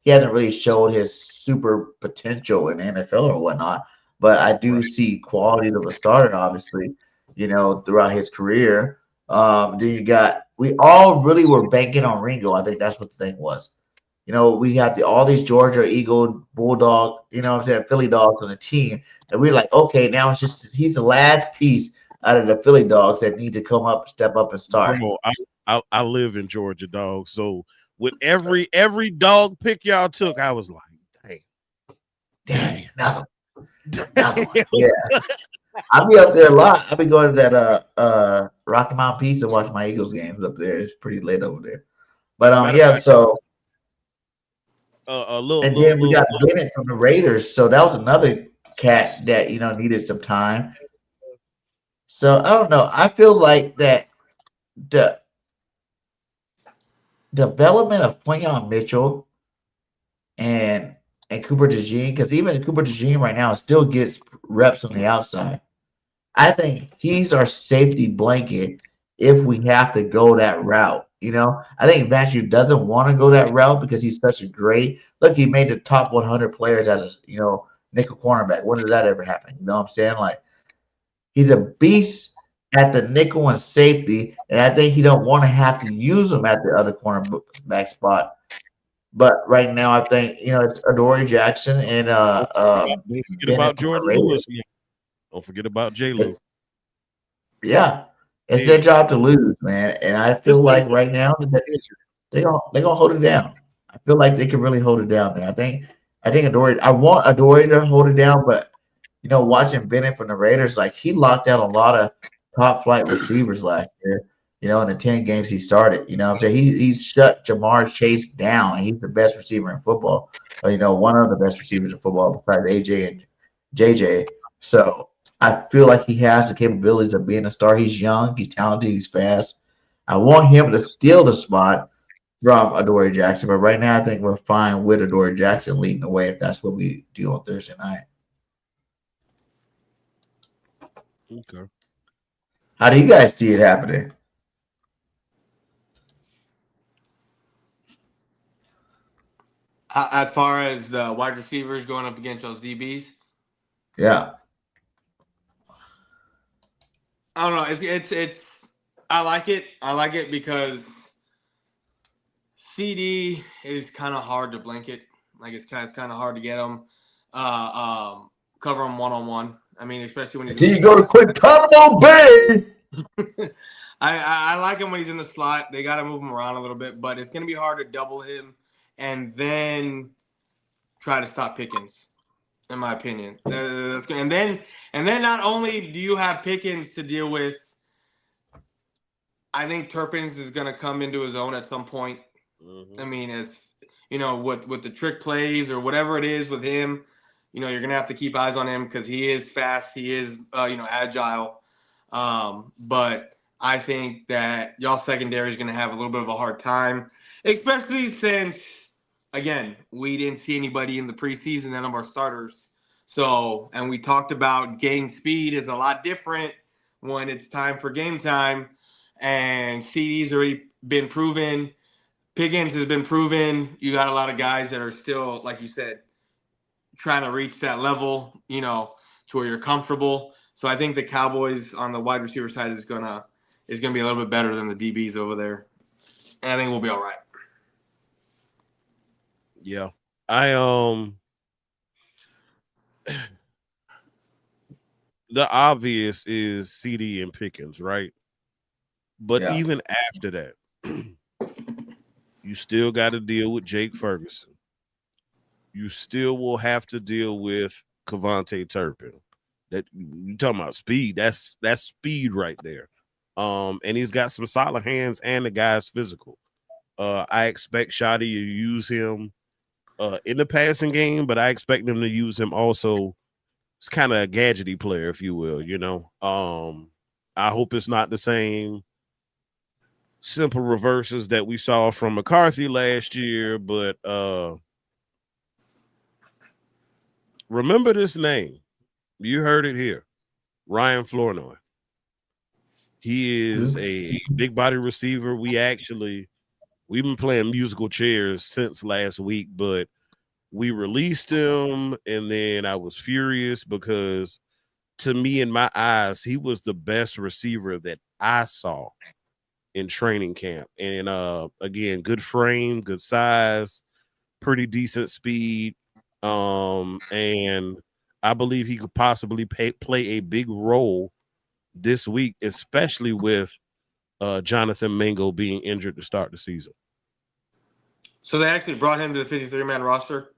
He hasn't really showed his super potential in the NFL or whatnot, but I do see quality of a starter, obviously, throughout his career. Then we all really were banking on Ringo. I think that's what the thing was. We have all these Georgia Eagle, Bulldog, Philly dogs on the team, and we're like, okay, now it's just he's the last piece out of the Philly dogs that need to come up, step up, and start. Bro, I live in Georgia, dog. So with every dog pick y'all took, I was like, dang, another one. Yeah. I'll be up there a lot. I'll be going to that Rocky Mountain Pizza and watch my Eagles games up there. It's pretty late over there. But yeah, so and then we got Bennett from the Raiders. So that was another cat that needed some time. So I don't know. I feel like that the development of Quinyon Mitchell and Cooper DeJean, because even Cooper DeJean right now still gets reps on the outside. I think he's our safety blanket if we have to go that route. I think Vanchu doesn't want to go that route because he's such a great look. He made the top 100 players as a nickel cornerback. When did that ever happen? You know what I'm saying? Like he's a beast at the nickel and safety, and I think he don't want to have to use him at the other cornerback spot. But right now, I think it's Adoree Jackson and don't forget about Jordan Lewis. Don't forget about Jalen. Yeah, it's their job to lose, man. And I feel like right now they're gonna hold it down. I feel like they can really hold it down there. I think Adoree. I want Adoree to hold it down, but watching Bennett from the Raiders, like he locked out a lot of top flight receivers last year. In the 10 games he started. I'm saying he shut Jamar Chase down. He's the best receiver in football. One of the best receivers in football besides AJ and JJ. So I feel like he has the capabilities of being a star. He's young, he's talented, he's fast. I want him to steal the spot from Adoree Jackson, but right now I think we're fine with Adoree Jackson leading the way if that's what we do on Thursday night. Okay. How do you guys see it happening? As far as the wide receivers going up against those DBs? Yeah. I don't know. It's I like it. I like it because CD is kind of hard to blanket. Like it's kind of hard to get him, cover him one-on-one. I mean, especially when he's you go to quick Combo Bay. I like him when he's in the slot. They got to move him around a little bit, but it's going to be hard to double him and then try to stop Pickens, in my opinion. And then not only do you have Pickens to deal with, I think Turpins is going to come into his own at some point. I mean, as with the trick plays or whatever it is with him, you're going to have to keep eyes on him because he is fast. He is, agile. But I think that y'all secondary is going to have a little bit of a hard time, especially since, again, we didn't see anybody in the preseason, none of our starters. So, and we talked about game speed is a lot different when it's time for game time. And CD's already been proven. Pickens has been proven. You got a lot of guys that are still, like you said, trying to reach that level, to where you're comfortable. So I think the Cowboys on the wide receiver side is gonna be a little bit better than the DBs over there. And I think we'll be all right. Yeah. The obvious is CD and Pickens, right? But even after that, you still got to deal with Jake Ferguson. You still will have to deal with Kevontae Turpin. That you talking about speed? That's speed right there. And he's got some solid hands, and the guy's physical. I expect Shoddy to use him in the passing game, but I expect them to use him also. It's kind of a gadgety player, if you will. I hope it's not the same simple reverses that we saw from McCarthy last year, but remember this name. You heard it here. Ryan Flournoy. He is a big body receiver. We've been playing musical chairs since last week, but we released him, and then I was furious because to me, in my eyes, he was the best receiver that I saw in training camp. And again, good frame, good size, pretty decent speed. And I believe he could possibly play a big role this week, especially with Jonathan Mingo being injured to start the season. So they actually brought him to the 53-man roster.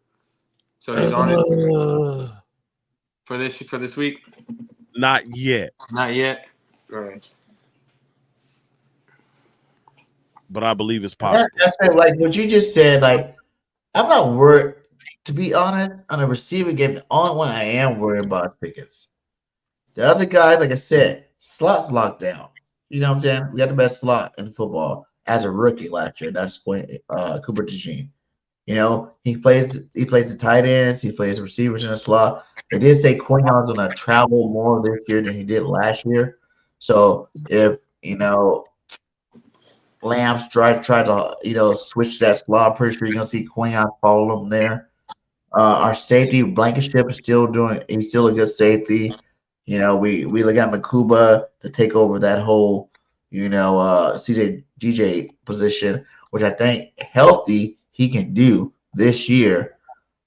So he's on it for this week. Not yet. Not yet. All right. But I believe it's possible. That's like what you just said. Like, I'm not worried. To be honest, on a receiver game, the only one I am worried about is Pickens. The other guys, like I said, slot's locked down. You know what I'm saying? We got the best slot in football as a rookie last year. That's Cooper DeJean. You know, he plays the tight ends, he plays the receivers in the slot. They did say Quignon's going to travel more this year than he did last year. So if, you know, Lambs try to, you know, switch that slot, I'm pretty sure you're going to see Quignon follow him there. Our safety, Blankenship, is he's still a good safety. You know, we look at Makuba to take over that whole, you know, DJ position, which I think healthy he can do this year.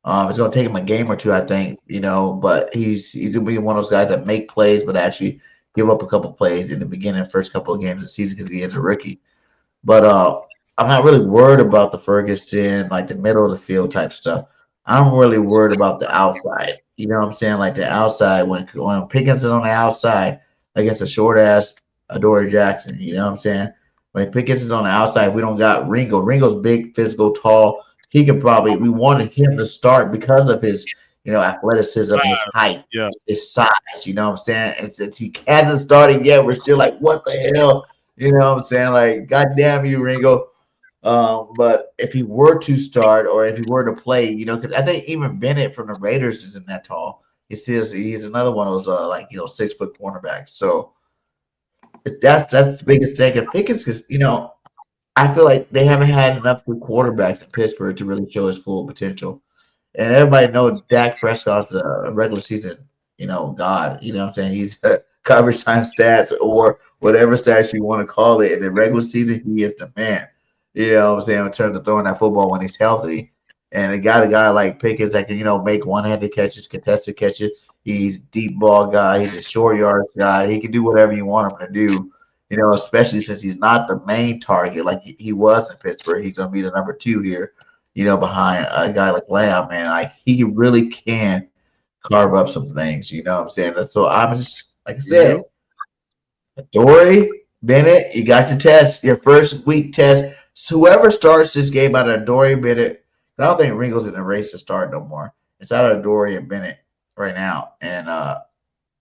It's going to take him a game or two, I think, you know, but he's going to be one of those guys that make plays but actually give up a couple plays in the beginning, first couple of games of the season because he is a rookie. But I'm not really worried about the Ferguson, like the middle of the field type stuff. I'm really worried about the outside. You know what I'm saying? Like the outside, when Pickens is on the outside against a short-ass Adoree Jackson, you know what I'm saying? When Pickens is on the outside, we don't got Ringo. Ringo's big, physical, tall. We wanted him to start because of his, you know, athleticism, his height, his size, you know what I'm saying? And since he hasn't started yet, we're still like, what the hell? You know what I'm saying? Like, goddamn you, Ringo. But if he were to start or if he were to play, you know, because I think even Bennett from the Raiders isn't that tall. He's another one of those like, you know, 6-foot cornerbacks. So that's the biggest thing. And Pickens, because, you know, I feel like they haven't had enough good quarterbacks in Pittsburgh to really show his full potential. And everybody knows Dak Prescott's a regular season, you know, god. You know what I'm saying? He's coverage time stats or whatever stats you want to call it. In the regular season, he is the man. You know what I'm saying? In terms of throwing that football when he's healthy. And it got a guy like Pickens that can, you know, make one-handed catches, contested catches. He's deep ball guy. He's a short yard guy. He can do whatever you want him to do, you know, especially since he's not the main target like he was in Pittsburgh. He's going to be the number 2 here, you know, behind a guy like Lamb, man. Like, he really can carve up some things, you know what I'm saying? So I'm just, like I said, Adoree, Bennett, you got your test, your first week test. So whoever starts this game out of Adoree, Bennett, I don't think Ringo's in the race to start no more. It's out of Adoree and Bennett right now. And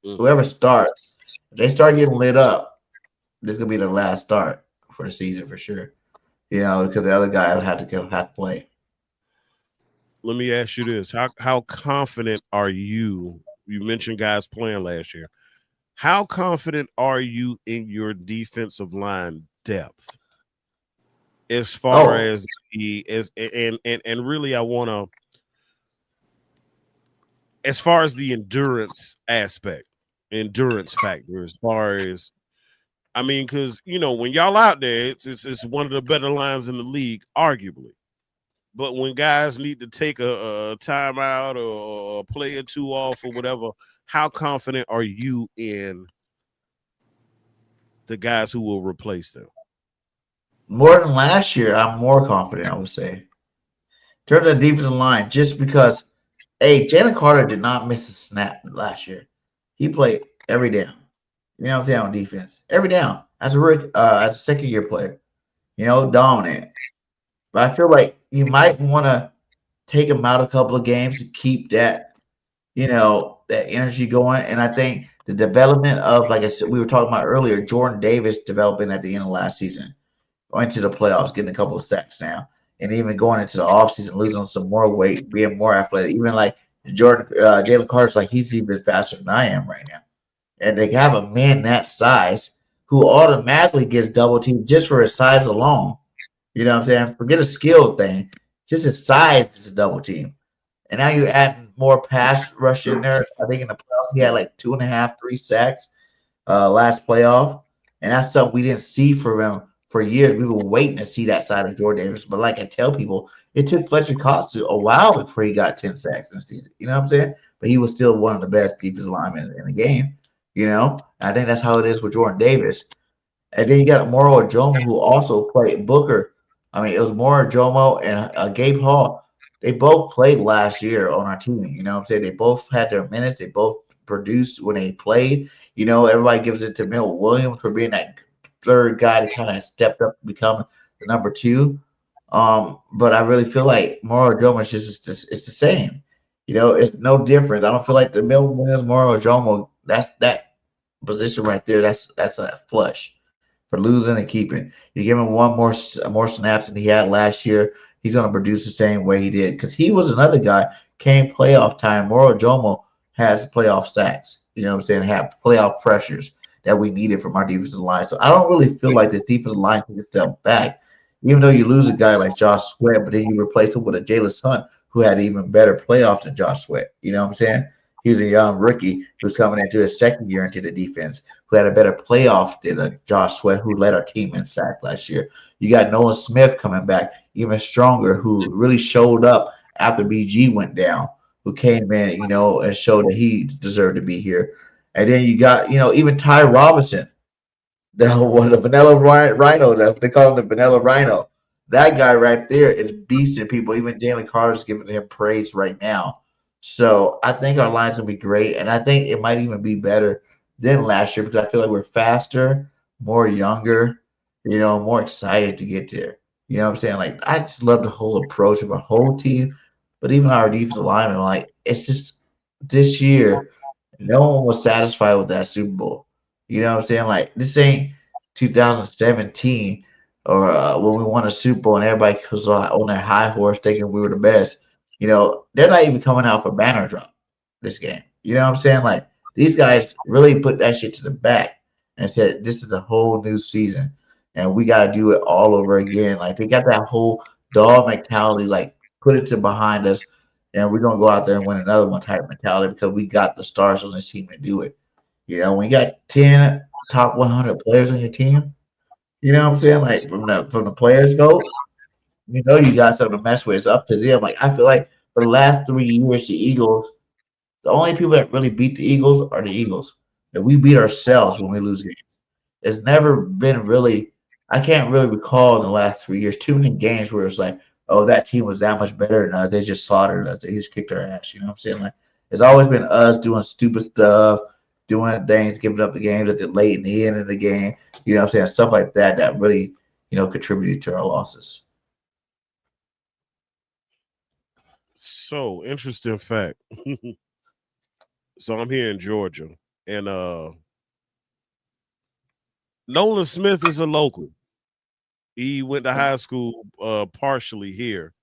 whoever starts, if they start getting lit up, this is going to be the last start for the season for sure. You know, because the other guy will have to play. Let me ask you this. How confident are you? You mentioned guys playing last year. How confident are you in your defensive line depth? As far as and really I want to, as far as the endurance factor, as far as, I mean, because, you know, when y'all out there, it's one of the better lines in the league, arguably. But when guys need to take a timeout or a play or two off or whatever, how confident are you in the guys who will replace them? More than last year, I'm more confident, I would say. In terms of the defensive line, just because, hey, Jalen Carter did not miss a snap last year. He played every down. You know what I'm saying, on defense. Every down. As a second-year player. You know, dominant. But I feel like you might want to take him out a couple of games to keep that, you know, that energy going. And I think the development of, like I said, we were talking about earlier, Jordan Davis developing at the end of last season. Going to the playoffs, getting a couple of sacks now, and even going into the offseason, losing some more weight, being more athletic. Even like Jalen Carter's like, he's even faster than I am right now. And they have a man that size who automatically gets double teamed just for his size alone. You know what I'm saying? Forget a skill thing. Just his size is a double team. And now you're adding more pass rush in there. I think in the playoffs, he had like 2.5, 3 sacks last playoff. And that's something we didn't see from him for years. We were waiting to see that side of Jordan Davis. But like I tell people, it took Fletcher Cox a while before he got 10 sacks in the season. You know what I'm saying? But he was still one of the best defensive linemen in the game. I think that's how it is with Jordan Davis. And then you got Moro Ojomo, who also played Booker. I mean, it was Moro Ojomo and Gabe Hall. They both played last year on our team. You know what I'm saying? They both had their minutes. They both produced when they played. Everybody gives it to Milt Williams for being that third guy that kind of stepped up to become the number two. But I really feel like Moro Ojomo is just it's the same. It's no difference. I don't feel like the Milt Williams, Moro Ojomo, that's that position right there. That's a flush for losing and keeping. You give him one more snaps than he had last year, he's going to produce the same way he did because he was another guy came playoff time. Moro Jomo has playoff sacks. You know what I'm saying? Have playoff pressures that we needed from our defensive line. So I don't really feel like the defensive line can step back, even though you lose a guy like Josh Sweat, but then you replace him with a Jalen Hunt who had even better playoff than Josh Sweat. You know what I'm saying? He was a young rookie who's coming into his second year into the defense, who had a better playoff than Josh Sweat, who led our team in sacks last year. You got Nolan Smith coming back, even stronger, who really showed up after BG went down, who came in, and showed that he deserved to be here. And then you got, even Ty Robinson, the Vanilla Rhino, they call him the Vanilla Rhino. That guy right there is beasting people. Even Jalen Carter's giving him praise right now. So I think our line's gonna be great, and I think it might even be better than last year because I feel like we're faster, more younger, more excited to get there. You know what I'm saying? Like I just love the whole approach of our whole team, but even our defensive linemen. Like it's just this year, no one was satisfied with that Super Bowl. You know what I'm saying? Like this ain't 2017 or when we won a Super Bowl and everybody was on their high horse thinking we were the best. They're not even coming out for banner drop this game. You know what I'm saying? Like these guys really put that shit to the back and said, this is a whole new season and we got to do it all over again. Like they got that whole dog mentality, like put it to behind us and we're going to go out there and win another one type mentality because we got the stars on this team to do it. When you got 10 top 100 players on your team, you know what I'm saying? Like from the players go, you got something to mess with. It's up to them. Like I feel like for the last 3 years, the Eagles, the only people that really beat the Eagles are the Eagles. And we beat ourselves when we lose games. It's never been really. I can't really recall in the last 3 years too many games where it's like, oh, that team was that much better than us. They just slaughtered us. They just kicked our ass. You know what I'm saying? Like it's always been us doing stupid stuff, doing things, giving up the game at the late in the end of the game. You know what I'm saying? Stuff like that that really, contributed to our losses. So interesting fact. So I'm here in Georgia, and Nolan Smith is a local. He went to high school partially here.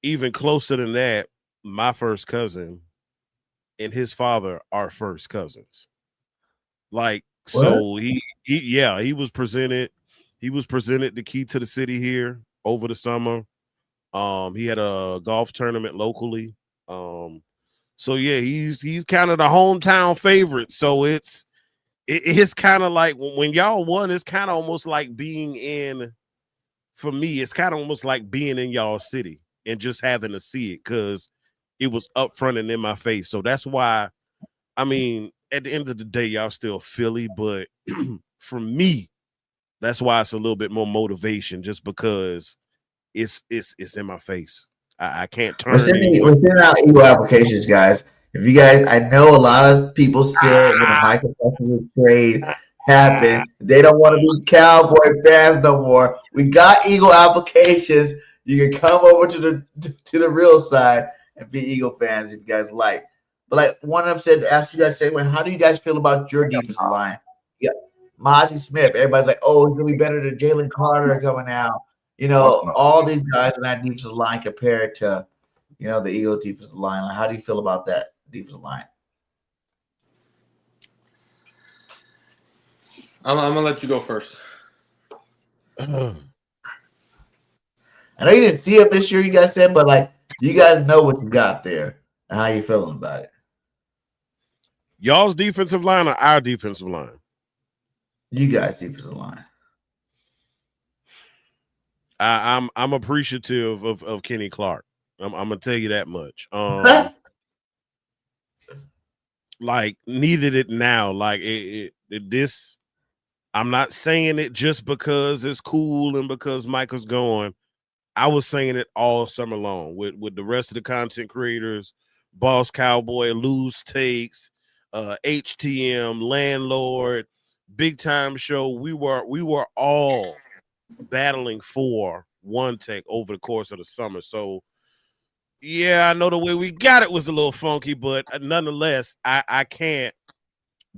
Even closer than that, my first cousin and his father are first cousins. Like What? so he was presented the key to the city here over the summer. He had a golf tournament locally. So yeah, he's kind of the hometown favorite. So it's kind of like when y'all won, it's kind of almost like being in, for me, it's kind of almost like being in y'all city and just having to see it because it was up front and in my face. So that's why, I mean, at the end of the day, y'all still Philly, but for me, that's why it's a little bit more motivation just because it's in my face. I can't turn. We're sending out Eagle applications, guys. If you guys, I know a lot of people said when the Michael Parsons trade happened, they don't want to be Cowboy fans no more. We got Eagle applications. You can come over to the real side and be Eagle fans if you guys like. But like one of them said, ask you guys, say, well, how do you guys feel about your defensive line? Yeah, Mozzie Smith. Everybody's like, oh, it's gonna be better than Jalen Carter coming out. All these guys in that defensive line compared to, the Eagles defensive line. Like, how do you feel about that defensive line? I'm gonna let you go first. I know you didn't see it this year, you guys said, but like you guys know what you got there and how you feeling about it. Y'all's defensive line or our defensive line? You guys' defensive line. I'm appreciative of Kenny Clark. I'm gonna tell you that much. like needed it now. Like this, I'm not saying it just because it's cool and because Michael's going. I was saying it all summer long with the rest of the content creators, Boss Cowboy, Loose Takes, HTM, Landlord, Big Time Show. We were all battling for one take over the course of the summer. So yeah, I know the way we got it was a little funky, but nonetheless, I can't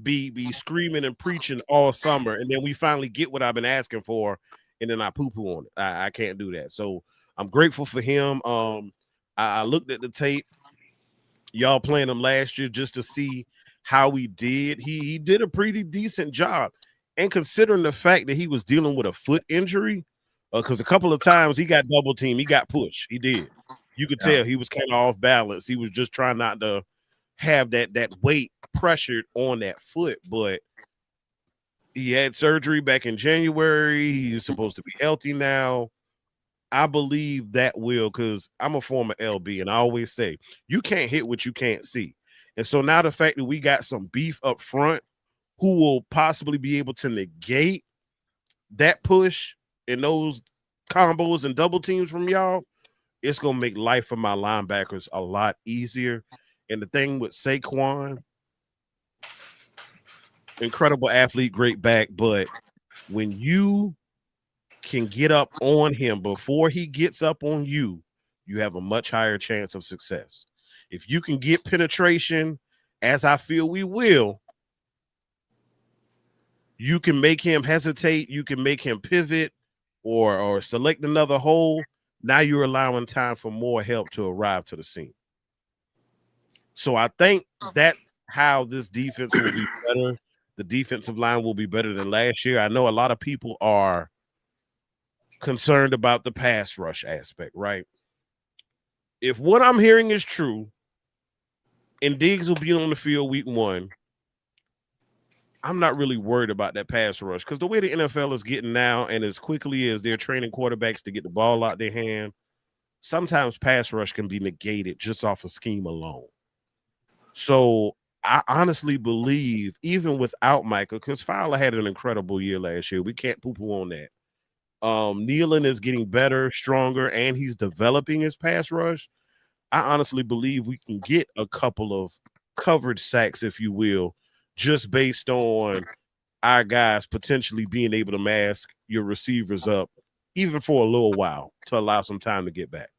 be screaming and preaching all summer, and then we finally get what I've been asking for, and then I poo-poo on it. I can't do that. So I'm grateful for him. I looked at the tape, y'all playing him last year, just to see how he did. He did a pretty decent job, and considering the fact that he was dealing with a foot injury, because a couple of times he got double teamed, he got pushed. He did. You could tell he was kind of off balance. He was just trying not to have that weight pressured on that foot, but he had surgery back in January. He's supposed to be healthy now. I believe that will, because I'm a former LB, and I always say you can't hit what you can't see. And so now the fact that we got some beef up front who will possibly be able to negate that push and those combos and double teams from y'all, it's going to make life for my linebackers a lot easier. And the thing with Saquon, incredible athlete, great back, but when you can get up on him before he gets up on you, you have a much higher chance of success. If you can get penetration, as I feel we will, you can make him hesitate, you can make him pivot or select another hole. Now you're allowing time for more help to arrive to the scene. So I think that's how this defense will be better. The defensive line will be better than last year. I know a lot of people are concerned about the pass rush aspect, right? If what I'm hearing is true, and Diggs will be on the field week 1, I'm not really worried about that pass rush, because the way the NFL is getting now, and as quickly as they're training quarterbacks to get the ball out their hand, sometimes pass rush can be negated just off of scheme alone. So I honestly believe, even without Michael, because Fowler had an incredible year last year, we can't poo-poo on that. Nealon is getting better, stronger, and he's developing his pass rush. I honestly believe we can get a couple of coverage sacks, if you will, just based on our guys potentially being able to mask your receivers up, even for a little while, to allow some time to get back.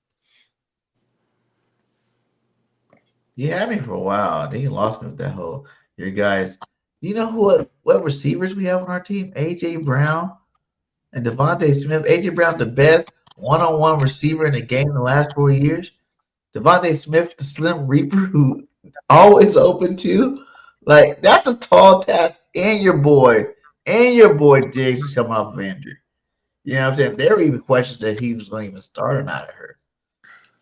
Yeah, I mean, for a while, they lost me with that whole, your guys. You know what receivers we have on our team? A.J. Brown and Devontae Smith. A.J. Brown, the best one-on-one receiver in the game in the last 4 years. Devontae Smith, the Slim Reaper, who always open too. Like, that's a tall task. And your boy Diggs is coming off of injury. You know what I'm saying? There were even questions that he was going to even start or not at her.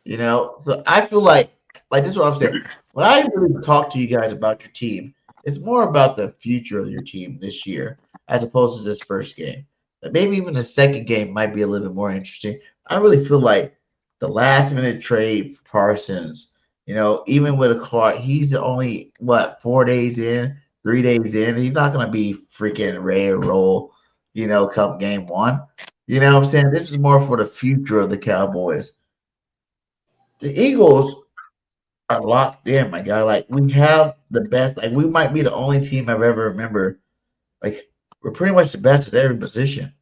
You know, so I feel like this is what I'm saying. When I really talk to you guys about your team, it's more about the future of your team this year as opposed to this first game. Like maybe even the second game might be a little bit more interesting. I really feel like the last minute trade for Parsons, you know, even with a Clark, he's only 4 days in, 3 days in. He's not going to be freaking ready to roll, you know, come game 1. You know what I'm saying? This is more for the future of the Cowboys. The Eagles are locked in, my guy. Like, we have the best. Like, we might be the only team I've ever remembered. Like, we're pretty much the best at every position.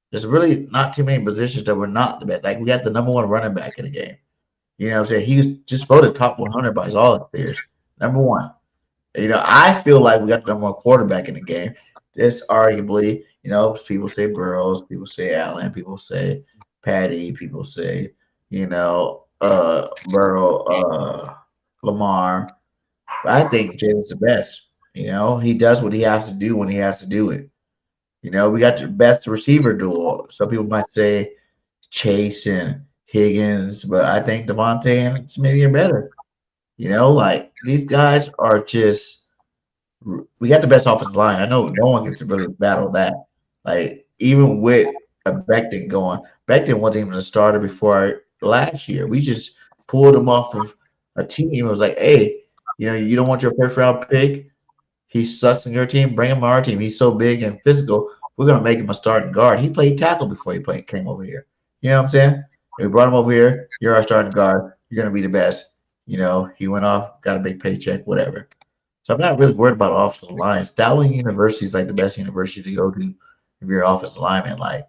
There's really not too many positions that we're not the best. Like, we got the number 1 running back in the game. You know what I'm saying? He was just voted top 100 by his all players. Number 1. You know, I feel like we got the number 1 quarterback in the game. This arguably, you know, people say Burrows, people say Allen, people say Patty, people say, you know, Burrow, Lamar. But I think Jalen's the best. You know, he does what he has to do when he has to do it. You know, we got the best receiver duo. Some people might say Chase and Higgins, but I think Devontae and Smitty are better. You know, like these guys are just – we got the best offensive line. I know no one gets to really battle that. Like, even with a Becton going, Becton wasn't even a starter before last year. We just pulled him off of a team. It was like, hey, You don't want your first round pick. He sucks in your team. Bring him on our team. He's so big and physical. We're gonna make him a starting guard. He played tackle before he came over here. You know what I'm saying? We brought him over here. You're our starting guard. You're gonna be the best. He went off, got a big paycheck, whatever. So I'm not really worried about offensive line. Dowling University is like the best university to go to if you're an offensive lineman. Like,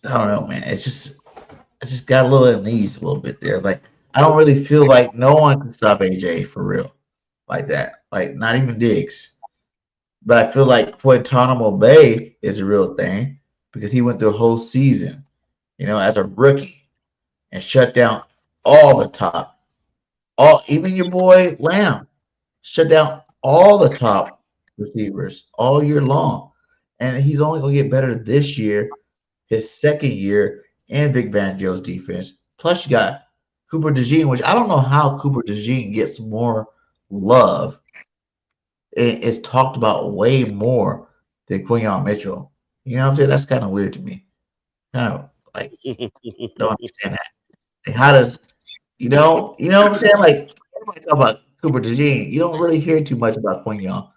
I don't know, man. I just got a little uneasy a little bit there. Like, I don't really feel like no one can stop AJ for real, like that. Like, not even Diggs. But I feel like Guantanamo Bay is a real thing because he went through a whole season, as a rookie and shut down all the top, even your boy Lamb, shut down all the top receivers all year long. And he's only going to get better this year, his second year, and Vic Fangio's defense. Plus, you got Cooper DeJean, which I don't know how Cooper DeJean gets more love. It's talked about way more than Quinyon Mitchell. You know what I'm saying? That's kind of weird to me. Kind of like don't understand that. Like, how does what I'm saying? Like, everybody talk about Cooper DeJean. You don't really hear too much about Quinyon.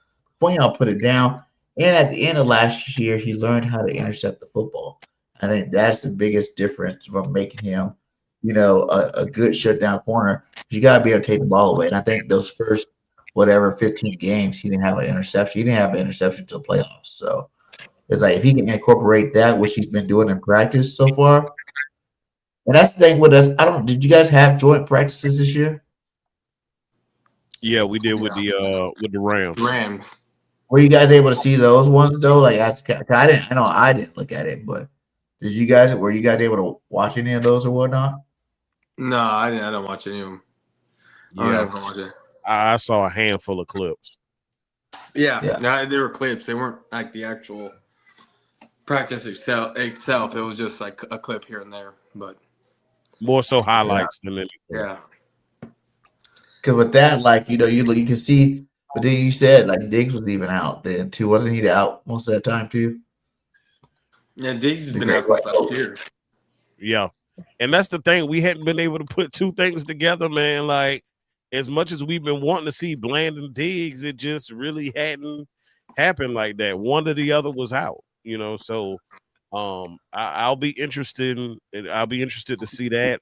Quinyon put it down, and at the end of last year, he learned how to intercept the football. I think that's the biggest difference from making him, a good shutdown corner. You got to be able to take the ball away. And I think those first 15 games, he didn't have an interception. He didn't have an interception until playoffs. So it's like if he can incorporate that, which he's been doing in practice so far. And that's the thing with us. Did you guys have joint practices this year? Yeah, we did with the Rams. Rams. Were you guys able to see those ones though? Like, I didn't look at it, but were you guys able to watch any of those or whatnot? No, I didn't. I don't watch any of them. Yeah, I saw a handful of clips. Yeah. No, they were clips. They weren't like the actual practice itself. It was just like a clip here and there, but more so highlights than anything. Yeah. Because with that, like, you can see, but then you said like Diggs was even out then too. Wasn't he out most of that time too? Yeah, Diggs has been out since last year. Yeah. And that's the thing. We hadn't been able to put two things together, man. Like, as much as we've been wanting to see Bland and Diggs, it just really hadn't happened like that. One or the other was out, So I'll be interested to see that.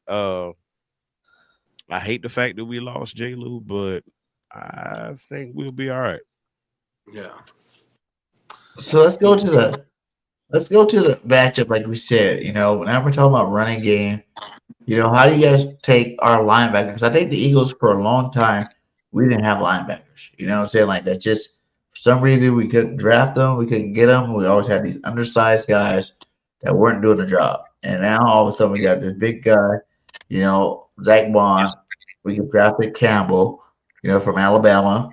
I hate the fact that we lost J-Lou, but I think we'll be all right. Yeah. So let's go to the matchup, like we said. Now we're talking about running game. How do you guys take our linebackers? Because I think the Eagles, for a long time, we didn't have linebackers. You know what I'm saying? Like, that just, for some reason, we couldn't draft them. We couldn't get them. We always had these undersized guys that weren't doing the job. And now, all of a sudden, we got this big guy, Zach Bond. We can drafted Campbell, from Alabama.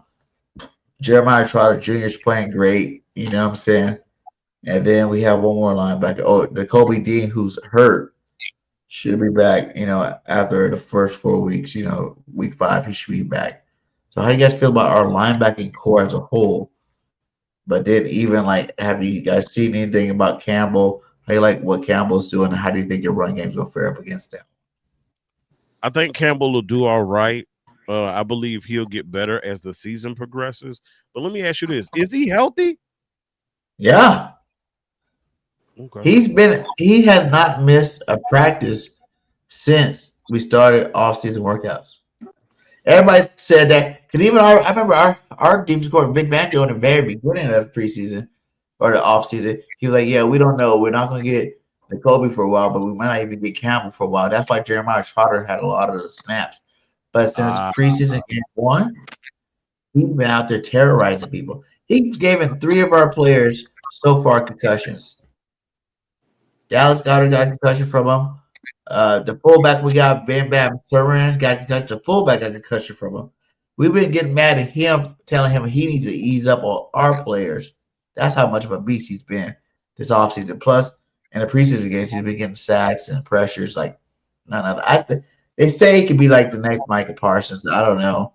Jeremiah Trotter Jr. is playing great. You know what I'm saying? And then we have one more linebacker. Oh, Nakobe Dean, who's hurt. Should be back, after the first 4 weeks. Week 5, he should be back. So how do you guys feel about our linebacking core as a whole? But then even, like, have you guys seen anything about Campbell? How you like what Campbell's doing, and how do you think your run games will fare up against them? I think Campbell will do all right. I believe he'll get better as the season progresses. But let me ask you this. Is he healthy? Yeah. Okay. He has not missed a practice since we started off-season workouts. Everybody said that because even I remember our defense coordinator Vic Fangio in the very beginning of preseason or the off-season, he was like, "Yeah, we don't know. We're not going to get Nakobe for a while, but we might not even get Campbell for a while." That's why Jeremiah Trotter had a lot of the snaps. But since preseason game 1, he's been out there terrorizing people. He's given 3 of our players so far concussions. Dallas got a concussion from him. The fullback we got, Bam Bam Surran, got a concussion. The fullback got a concussion from him. We've been getting mad at him, telling him he needs to ease up on our players. That's how much of a beast he's been this offseason. Plus, in the preseason games, he's been getting sacks and pressures like none other. They say he could be like the next Micah Parsons. I don't know.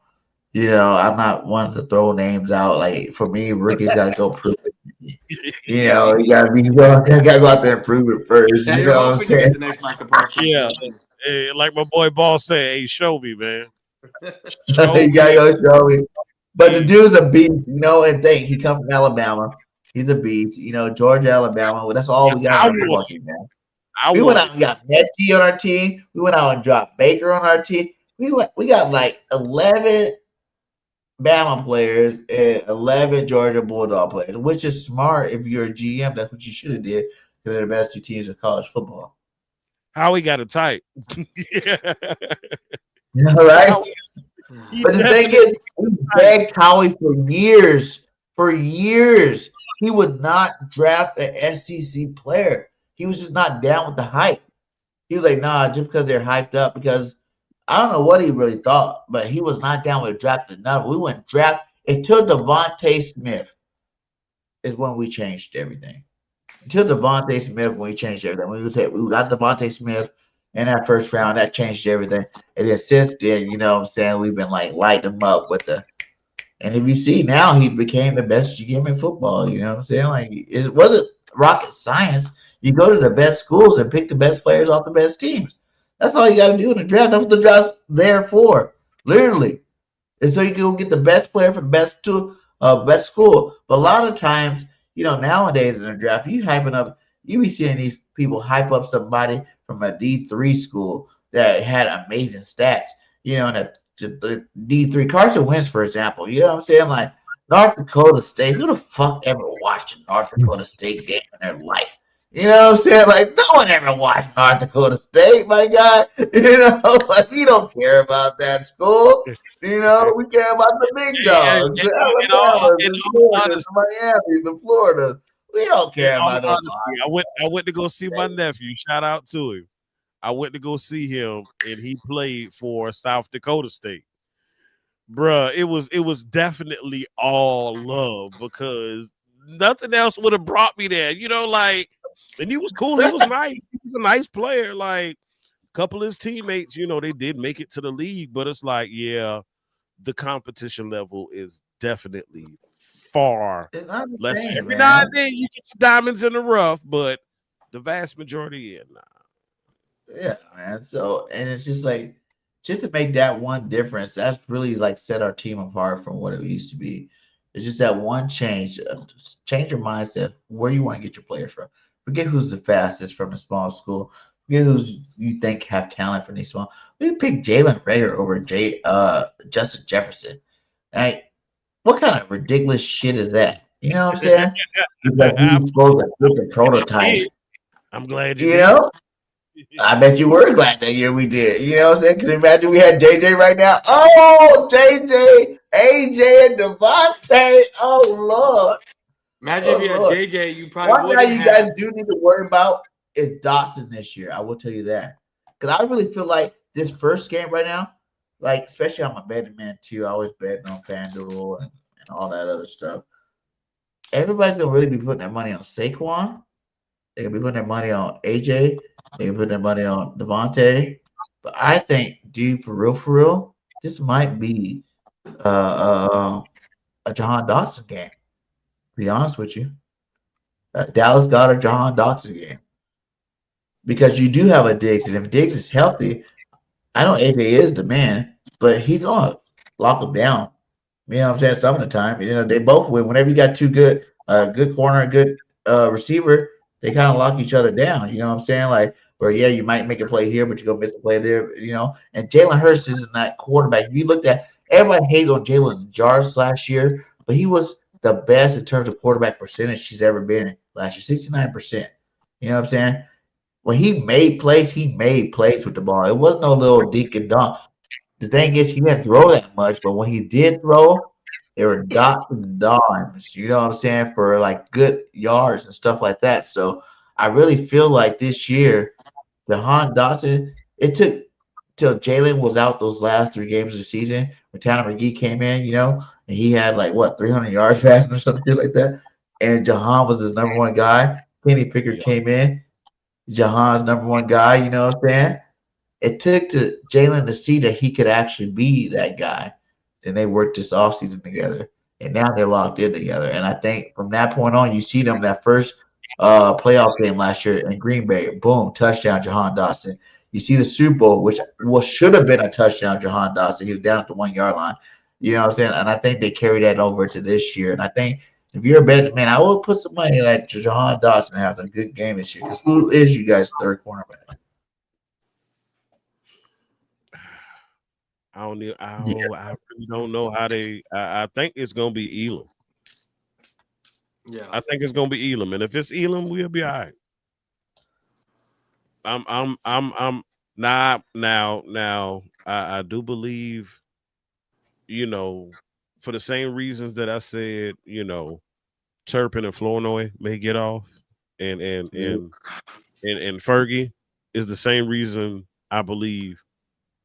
I'm not one to throw names out. Like, for me, rookies got to go prove it. You got to go out there and prove it first. You know what I'm saying? Yeah. Hey, like my boy Ball said, hey, show me, man. You gotta go show me. But the dude's a beast, and he comes from Alabama. He's a beast, Georgia, Alabama. Well, that's all we got on our football team, man. We went out and got Mechie on our team. We went out and dropped Baker on our team. We got like 11 Bama players and 11 Georgia Bulldog players, which is smart if you're a GM. That's what you should have did because they're the best two teams in college football. Howie got it tight. All right. But the thing is, we begged Howie for years. For years, he would not draft an SEC player. He was just not down with the hype. He was like, nah, just because they're hyped up. Because I don't know what he really thought, but he was not down with drafting none. We went draft until Devontae Smith is when we changed everything. Until Devontae Smith, when we changed everything. We got Devontae Smith in that first round, that changed everything. And then since then, we've been like lighting him up with the. And if you see now, he became the best GM in football. You know what I'm saying? Like, it wasn't rocket science. You go to the best schools and pick the best players off the best teams. That's all you got to do in the draft. That's what the draft's there for, literally. And so you can go get the best player for the best school. But a lot of times, nowadays in the draft, you be seeing these people hype up somebody from a D3 school that had amazing stats. In the D3, Carson Wentz, for example. You know what I'm saying? Like North Dakota State. Who the fuck ever watched a North Dakota State game in their life? You know what I'm saying? Like, no one ever watched North Dakota State, my guy. Like, we don't care about that school. We care about the big dogs. Miami, the Florida. We don't care about those. I went to go see my nephew. Shout out to him. I went to go see him, and he played for South Dakota State. Bruh, it was definitely all love because nothing else would have brought me there. And he was cool. He was nice. He was a nice player. Like, a couple of his teammates, they did make it to the league, but it's like, yeah, the competition level is definitely far less. Every now and then you get your diamonds in the rough, but the vast majority, nah. Yeah, man. So, and it's just like, just to make that one difference, that's really like set our team apart from what it used to be. It's just that one change. Change your mindset where you want to get your players from. Forget who's the fastest from the small school. Forget who you think have talent from these small. We pick Jalen Rager over Justin Jefferson. Like, what kind of ridiculous shit is that? You know what I'm saying? The prototype. I'm glad you know. I bet you were glad that year we did. You know what I'm saying? Because imagine we had JJ right now. Oh, JJ, AJ, and Devontae. Oh, Lord. Imagine if you had JJ, you probably wouldn't. One guy you guys have. do need to worry about is Dotson this year. I will tell you that. Because I really feel like this first game right now, like, especially I'm a betting man too. I always betting on FanDuel and all that other stuff. Everybody's going to really be putting their money on Saquon. They're going to be putting their money on AJ. They can put their money on Devontae. But I think, dude, for real, this might be a Jahan Dotson game. To be honest with you. Dallas got a Jahan Dotson game. Because you do have a Diggs. And if Diggs is healthy, I know AJ is the man, but he's going to lock him down. You know what I'm saying? Some of the time. They both win. Whenever you got two good corner, a good receiver, they kind of lock each other down. You know what I'm saying? Like, where, yeah, you might make a play here, but you're going to miss a play there, And Jalen Hurts isn't that quarterback. If you looked at, everybody hates on Jalen Jarvis last year, but he was the best in terms of quarterback percentage he's ever been in last year, 69%. You know what I'm saying? When he made plays with the ball. It wasn't no little dink and dunk. The thing is, he didn't throw that much, but when he did throw, they were dots and dimes, you know what I'm saying, for like good yards and stuff like that. So I really feel like this year, Jahan Dotson, it took till Jalen was out those last 3 games of the season when Tanner McGee came in, and he had 300 yards passing or something like that. And Jahan was his number one guy. Kenny Pickett came in. Jahan's number one guy, you know what I'm saying? It took to Jalen to see that he could actually be that guy. And they worked this offseason together. And now they're locked in together. And I think from that point on, you see them that first playoff game last year in Green Bay. Boom, touchdown, Jahan Dotson. You see the Super Bowl, which should have been a touchdown, Jahan Dotson. He was down at the 1 yard line. You know what I'm saying? And I think they carried that over to this year. And I think if you're a betting man, I will put some money like Jahan Dotson having a good game this year. Because who is you guys' third cornerback? I really don't know how they. I think it's gonna be Elam. Yeah, I think it's gonna be Elam, and if it's Elam, we'll be all right. I'm now. I do believe, for the same reasons that I said, Turpin and Flournoy may get off, and Fergie is the same reason I believe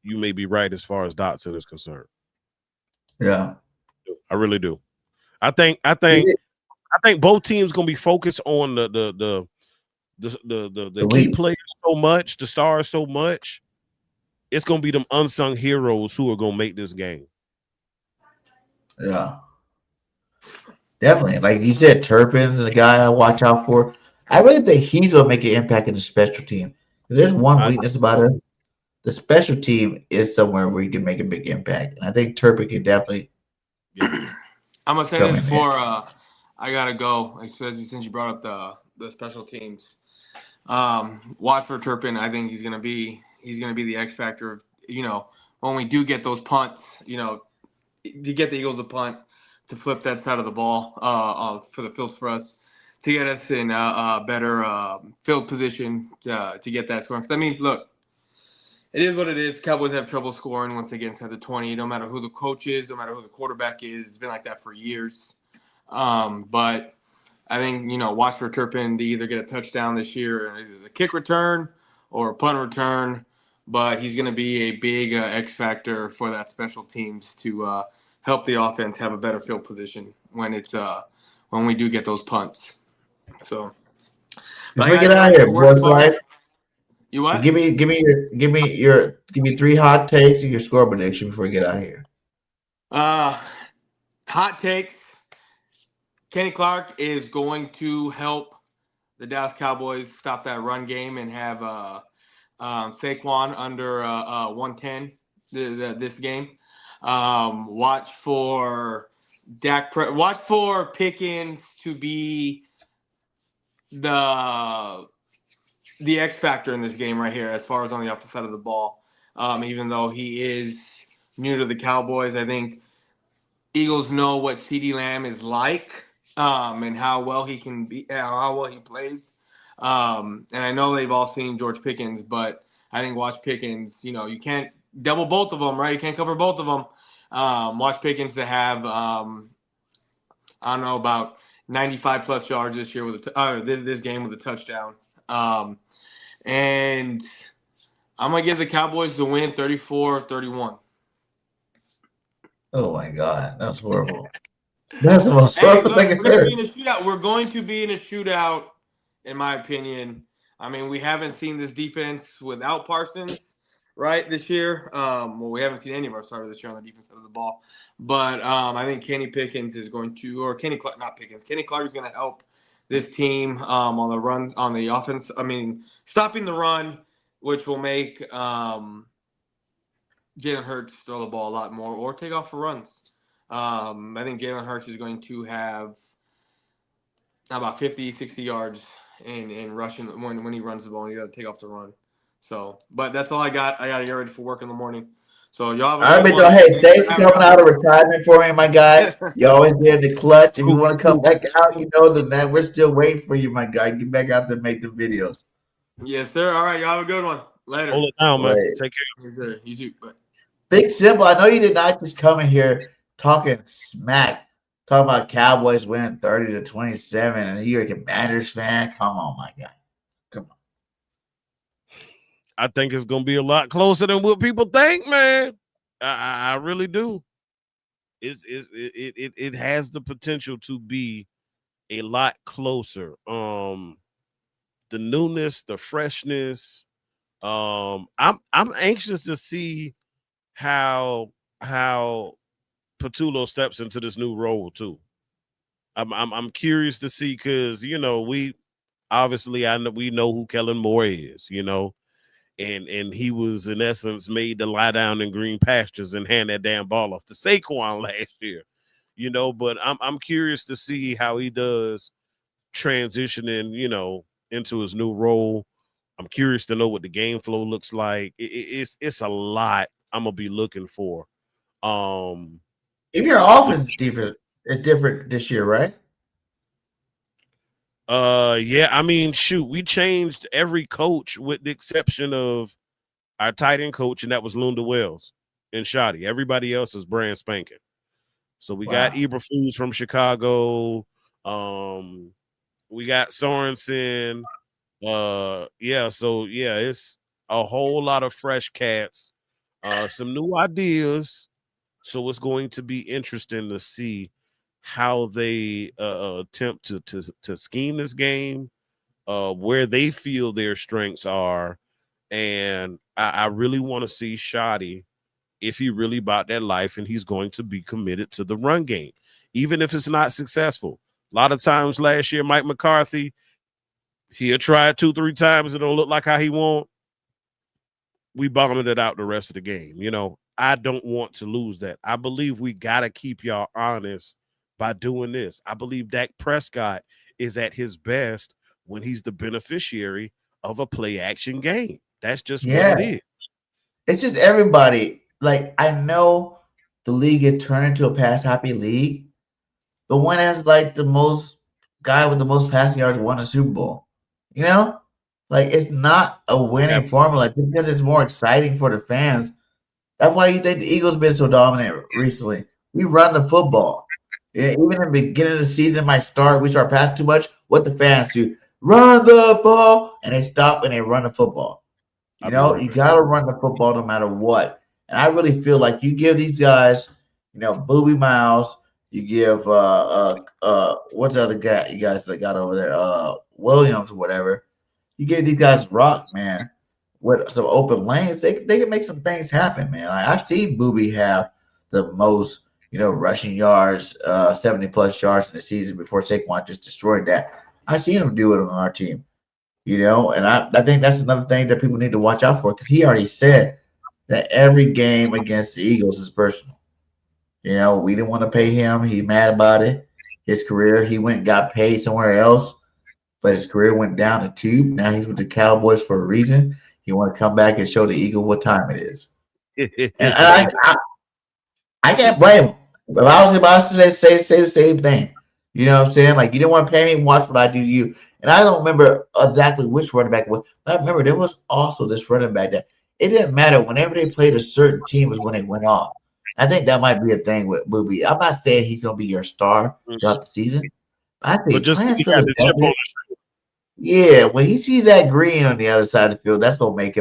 you may be right as far as Dotson is concerned. Yeah, I really do. I think both teams gonna be focused on the key players so much, the stars so much. It's gonna be them unsung heroes who are gonna make this game. Yeah, definitely. Like you said, Turpin's the guy I watch out for. I really think he's gonna make an impact in the special team. There's one weakness about it. The special team is somewhere where you can make a big impact, and I think Turpin can definitely. I'm gonna say this before I gotta go, especially since you brought up the special teams. Watch for Turpin. I think he's gonna be the X factor of, when we do get those punts, to get the Eagles a punt to flip that side of the ball for the field for us, to get us in a better field position to get that score. Because I mean, look, it is what it is. Cowboys have trouble scoring once they get inside the 20. No matter who the coach is, no matter who the quarterback is, it's been like that for years. But I think, watch for Turpin to either get a touchdown this year, either the kick return or a punt return. But he's going to be a big X factor for that special teams to help the offense have a better field position when we do get those punts. So, before we get out of here, boys, life. You what? Give me 3 hot takes and your score prediction before we get out of here. Hot takes. Kenny Clark is going to help the Dallas Cowboys stop that run game and have Saquon under 110 this game. Watch for watch for Pickens to be the X factor in this game right here, as far as on the opposite side of the ball. Even though he is new to the Cowboys, I think Eagles know what CeeDee Lamb is like, and how well he can be, how well he plays. And I know they've all seen George Pickens, but I think watch Pickens. You can't double both of them, right? You can't cover both of them. Watch Pickens to have, I don't know, about 95 plus yards this year with this game with a touchdown. And I'm going to give the Cowboys the win 34-31. Oh, my God. That was horrible. That's the most horrible thing I've heard. We're going to be in a shootout, in my opinion. I mean, we haven't seen this defense without Parsons, right, this year. We haven't seen any of our starters this year on the defense side of the ball. But I think Kenny Pickens is going to – or Kenny Clark, not Pickens. Kenny Clark is going to help this team on the run, on the offense. I mean, stopping the run, which will make Jalen Hurts throw the ball a lot more or take off for runs. I think Jalen Hurts is going to have about 50, 60 yards in rushing when he runs the ball, and he's got to take off the run. So, but that's all I got. I got to get ready for work in the morning. So y'all have a good one. Hey, thanks for coming out of retirement for me, my guy. You always get in the clutch. If you want to come back out, that we're still waiting for you, my guy. Get back out there and make the videos. Yes, sir. All right, y'all have a good one. Later. Hold it down, man. Take care. Yes, sir. You too. Bye. Big Simple, I know you did not just come in here talking smack, talking about Cowboys winning 30-27, and you're a Commanders fan. Come on, my guy. Come on. I think it's gonna be a lot closer than what people think, man. I really do. It has the potential to be a lot closer. The newness, the freshness. I'm anxious to see how Patullo steps into this new role too. I'm curious to see, because we know who Kellen Moore is, and he was in essence made to lie down in green pastures and hand that damn ball off to Saquon last year. But I'm curious to see how he does transitioning, into his new role. I'm curious to know what the game flow looks like. It's a lot I'm gonna be looking for. If your offense is different this year, right? Yeah, I mean, shoot, we changed every coach with the exception of our tight end coach, and that was Lunda Wells and Shoddy. Everybody else is brand spanking. So we got Eberflus from Chicago. We got Sorensen. It's a whole lot of fresh cats, some new ideas. So it's going to be interesting to see how they attempt to scheme this game, where they feel their strengths are. And I really want to see Shoddy, if he really bought that life and he's going to be committed to the run game, even if it's not successful. A lot of times last year, Mike McCarthy, he'll try it 2-3 times. It don't look like how he want. We bombed it out the rest of the game. I don't want to lose that. I believe we got to keep y'all honest by doing this. I believe Dak Prescott is at his best when he's the beneficiary of a play action game. That's just what it is. It's just everybody. Like, I know the league is turning into a pass happy league, but one has like the most guy with the most passing yards won a Super Bowl. Like, it's not a winning formula just because it's more exciting for the fans. That's why you think the Eagles been so dominant recently. We run the football. Even in the beginning of the season, we start passing too much. What the fans do? Run the ball, and they stop and they run the football. You got to run the football no matter what. And I really feel like you give these guys, Booby Miles, you give what's the other guy you guys that got over there, Williams or whatever. You give these guys rock, man, with some open lanes. They can make some things happen, man. I've seen Booby have the most, rushing yards, 70+ yards in the season before Saquon just destroyed that. I've seen him do it on our team, and I think that's another thing that people need to watch out for, because he already said that every game against the Eagles is personal. We didn't want to pay him. He's mad about it. His career, he went and got paid somewhere else, but his career went down the tube. Now he's with the Cowboys for a reason. He want to come back and show the Eagle what time it is. And I can't blame him. If I was about to say the same thing. You know what I'm saying? Like, you didn't want to pay me, watch what I do to you. And I don't remember exactly which running back it was. But I remember there was also this running back that it didn't matter. Whenever they played a certain team was when they went off. I think that might be a thing with Booby. I'm not saying he's going to be your star throughout the season. I think when he sees that green on the other side of the field, that's going to make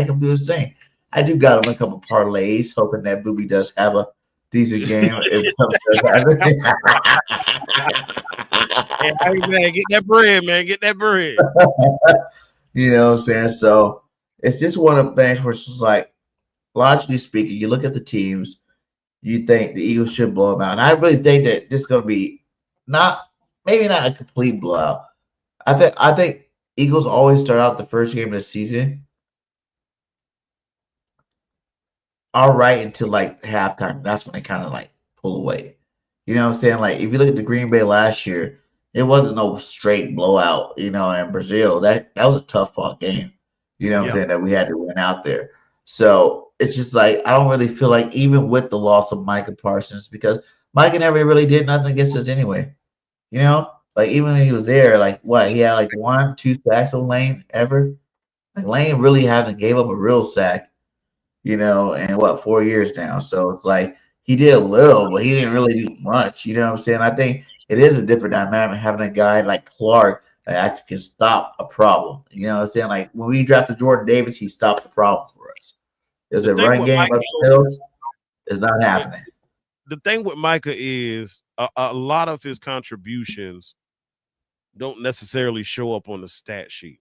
him do his thing. I do got him a couple parlays, hoping that Booby does have a decent game. Hey, man, get that bread, man. Get that bread. You know what I'm saying? So it's just one of the things where it's just like, logically speaking, you look at the teams, you think the Eagles should blow them out. And I really think that this is going to be maybe not a complete blowout. I think Eagles always start out the first game of the season all right until like halftime. That's when they kind of like pull away. You know what I'm saying? Like, if you look at the Green Bay last year, it wasn't no straight blowout, in Brazil. That was a tough fought game, what I'm saying, that we had to win out there. So it's just like, I don't really feel like, even with the loss of Micah Parsons, because Micah never really did nothing against us anyway. Like, even when he was there, like, he had like 1-2 sacks on Lane ever. Like, Lane really hasn't gave up a real sack, in 4 years now. So it's like, he did a little, but he didn't really do much. You know what I'm saying? I think it is a different dynamic having a guy like Clark that actually can stop a problem. You know what I'm saying? Like, when we drafted Jordan Davis, he stopped the problem for us. There's a run game up the field. It's not happening. The thing with Micah is a lot of his contributions don't necessarily show up on the stat sheet.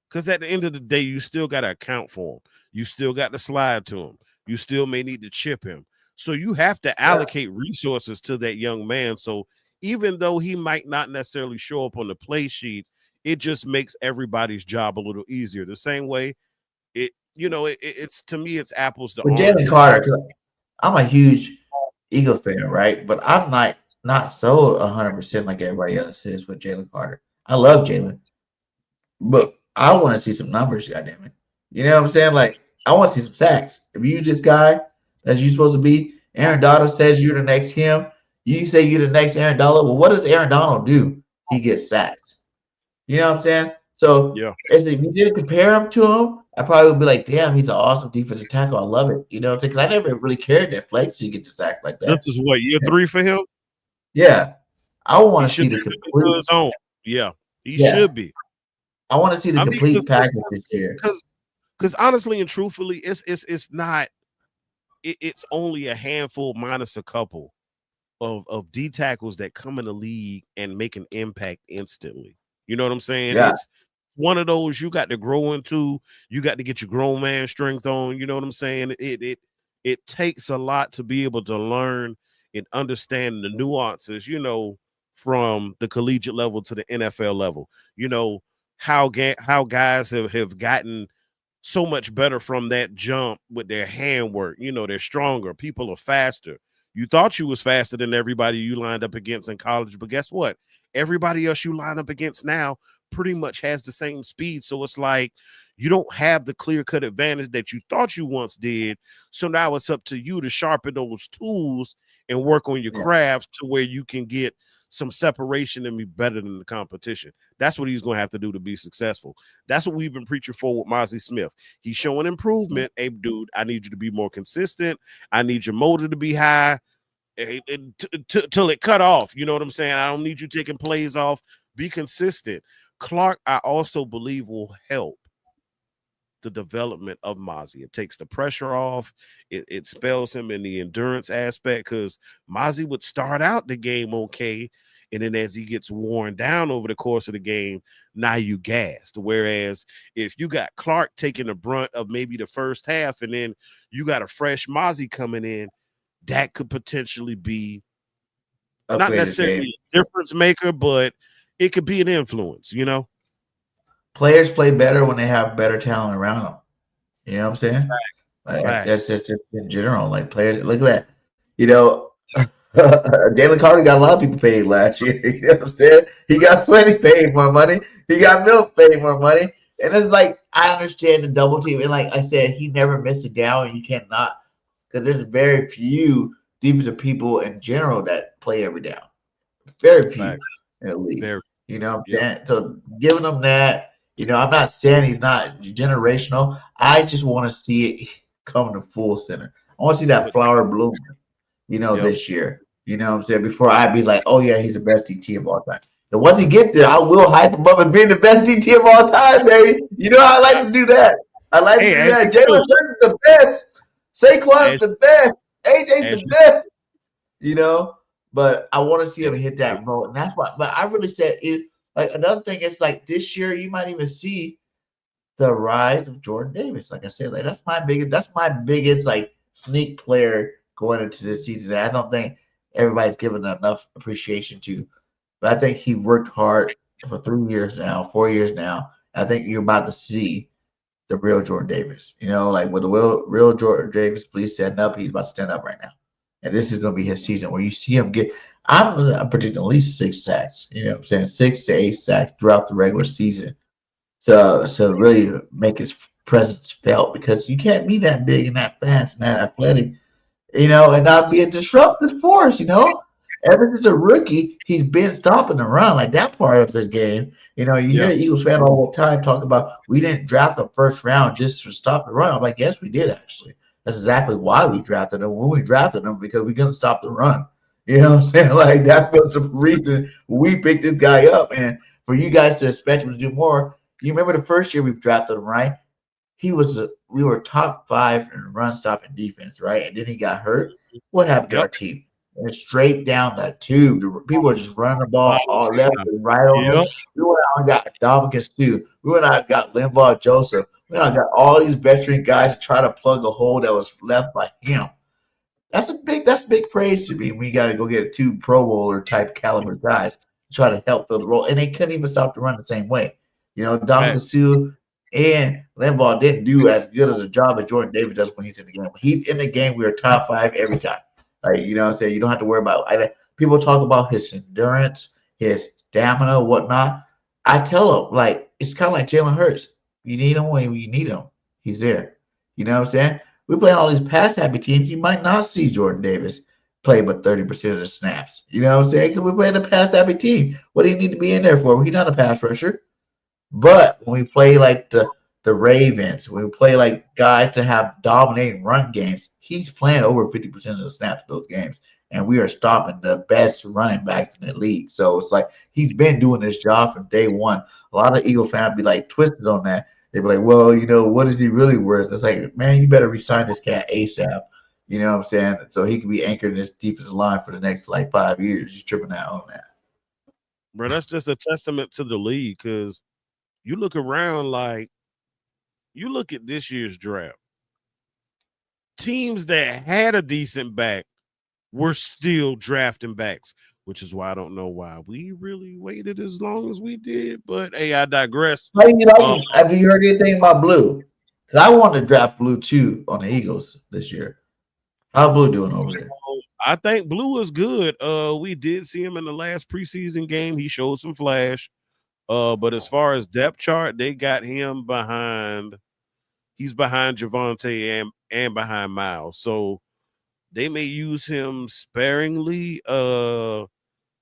Because at the end of the day, you still got to account for him. You still got to slide to him. You still may need to chip him. So you have to allocate resources to that young man. So even though he might not necessarily show up on the play sheet, it just makes everybody's job a little easier. The same way it's to me, it's apples to With oranges. Jalen Carter, 'cause I'm a huge Eagle fan, right? But I'm not so 100% like everybody else is with Jalen Carter. I love Jalen, but I want to see some numbers. Goddamn it, you know what I'm saying? Like I want to see some sacks. If you this guy that you supposed to be, Aaron Donald says you're the next him. You say you're the next Aaron Donald. Well, what does Aaron Donald do? He gets sacks. You know what I'm saying? So if you didn't compare him to him, I probably would be like, damn, he's an awesome defensive tackle. I love it. You know what I'm saying? Because I never really cared that flex so you get the sack like that. This is what, year 3 for him? Yeah. I want to see the complete his own. Yeah, he should be. I want to see the complete package this year. Because honestly and truthfully, it's not. It's only a handful minus a couple of D tackles that come in the league and make an impact instantly. You know what I'm saying? Yeah. It's one of those you got to grow into. You got to get your grown man strength on. You know what I'm saying? It takes a lot to be able to learn and understand the nuances, from the collegiate level to the NFL level. How guys have gotten so much better from that jump with their handwork. They're stronger. People are faster. You thought you was faster than everybody you lined up against in college, but guess what? Everybody else you line up against now pretty much has the same speed. So it's like you don't have the clear-cut advantage that you thought you once did. So now it's up to you to sharpen those tools and work on your craft to where you can get some separation and be better than the competition. That's what he's going to have to do to be successful. That's what we've been preaching for with Mozzie Smith. He's showing improvement. Hey, dude, I need you to be more consistent. I need your motor to be high till it cut off. You know what I'm saying? I don't need you taking plays off. Be consistent. Clark, I also believe, will help the development of Mozzie. It takes the pressure off. It spells him in the endurance aspect, because Mozzie would start out the game okay, and then as he gets worn down over the course of the game, now you gassed. Whereas if you got Clark taking the brunt of maybe the first half, and then you got a fresh Mozzie coming in, that could potentially be not necessarily a difference maker, but it could be an influence, Players play better when they have better talent around them. You know what I'm saying? Like, that's just in general. Like players, look at that. Jalen Carter got a lot of people paid last year. You know what I'm saying? He got plenty paid more money. He got Milk paid more money. And it's like, I understand the double team. And like I said, he never missed a down, and you cannot, because there's very few defensive people in general that play every down. Very few in the league. You know what I'm saying? So giving him that, I'm not saying he's not generational. I just want to see it come to full center. I want to see that flower bloom, this year. You know what I'm saying? Before I be like, oh, yeah, he's the best DT of all time. And once he gets there, I will hype him up and being the best DT of all time, baby. You know how I like to do that. I like to do that. Jalen is the best. Saquon is the best. AJ's the best. But I want to see him hit that road. And that's why. But I really said it. Like, another thing is, like, this year you might even see the rise of Jordan Davis. Like I said, like that's my biggest like sneak player going into this season. I don't think everybody's given enough appreciation to. But I think he worked hard for 4 years now. I think you're about to see the real Jordan Davis. Like with the real Jordan Davis, please stand up. He's about to stand up right now. And this is going to be his season where you see him get – I'm predicting at least 6 sacks. You know what I'm saying? 6 to 8 sacks throughout the regular season to really make his presence felt, because you can't be that big and that fast and that athletic, and not be a disruptive force, Ever since a rookie, he's been stopping the run, like that part of his game. You hear the Eagles fan all the time talk about, we didn't draft the first round just to stop the run. I'm like, yes, we did actually. That's exactly why we drafted him. When we drafted him, because we couldn't stop the run. You know what I'm saying? Like, that was the reason we picked this guy up. And for you guys to expect him to do more, you remember the first year we drafted him, right? We were top 5 in run stopping defense, right? And then he got hurt. What happened to our team? And straight down that tube. People were just running the ball all left and right on us. We went out and got Dominican Stu. We went out and got Linval Joseph. We went out and got all these veteran guys to try to plug a hole that was left by him. That's big praise to me when you got to go get 2 Pro Bowler type caliber guys to try to help fill the role. And they couldn't even stop the run the same way. Dominican Sue, And Limbaugh didn't do as good as a job as Jordan Davis does when he's in the game. When he's in the game, we are top 5 every time. Like, you know what I'm saying? You don't have to worry about people talk about his endurance, his stamina, whatnot. I tell them, like, it's kind of like Jalen Hurts. You need him when you need him. He's there. You know what I'm saying? We play all these pass-happy teams. You might not see Jordan Davis play but 30% of the snaps. You know what I'm saying? Because we play a pass-happy team. What do you need to be in there for? He's not a pass rusher. But when we play like the Ravens, when we play like guys to have dominating run games, he's playing over 50% of the snaps of those games. And we are stopping the best running backs in the league. So it's like he's been doing this job from day one. A lot of Eagle fans be like twisted on that. They be like, well, you know, what is he really worth? It's like, man, you better resign this cat ASAP. You know what I'm saying? So he can be anchored in this defensive line for the next like 5 years. You're tripping out on that. Bro, that's just a testament to the league because you look around like you look at this year's draft. Teams that had a decent back were still drafting backs, which is why I don't know why we really waited as long as we did. But hey, I digress. Have you heard anything about Blue? Because I wanted to draft Blue too on the Eagles this year. How Blue doing over there? I think Blue is good. We did see him in the last preseason game. He showed some flash. But as far as depth chart, they got him behind. He's behind Javonte and behind Miles. So they may use him sparingly.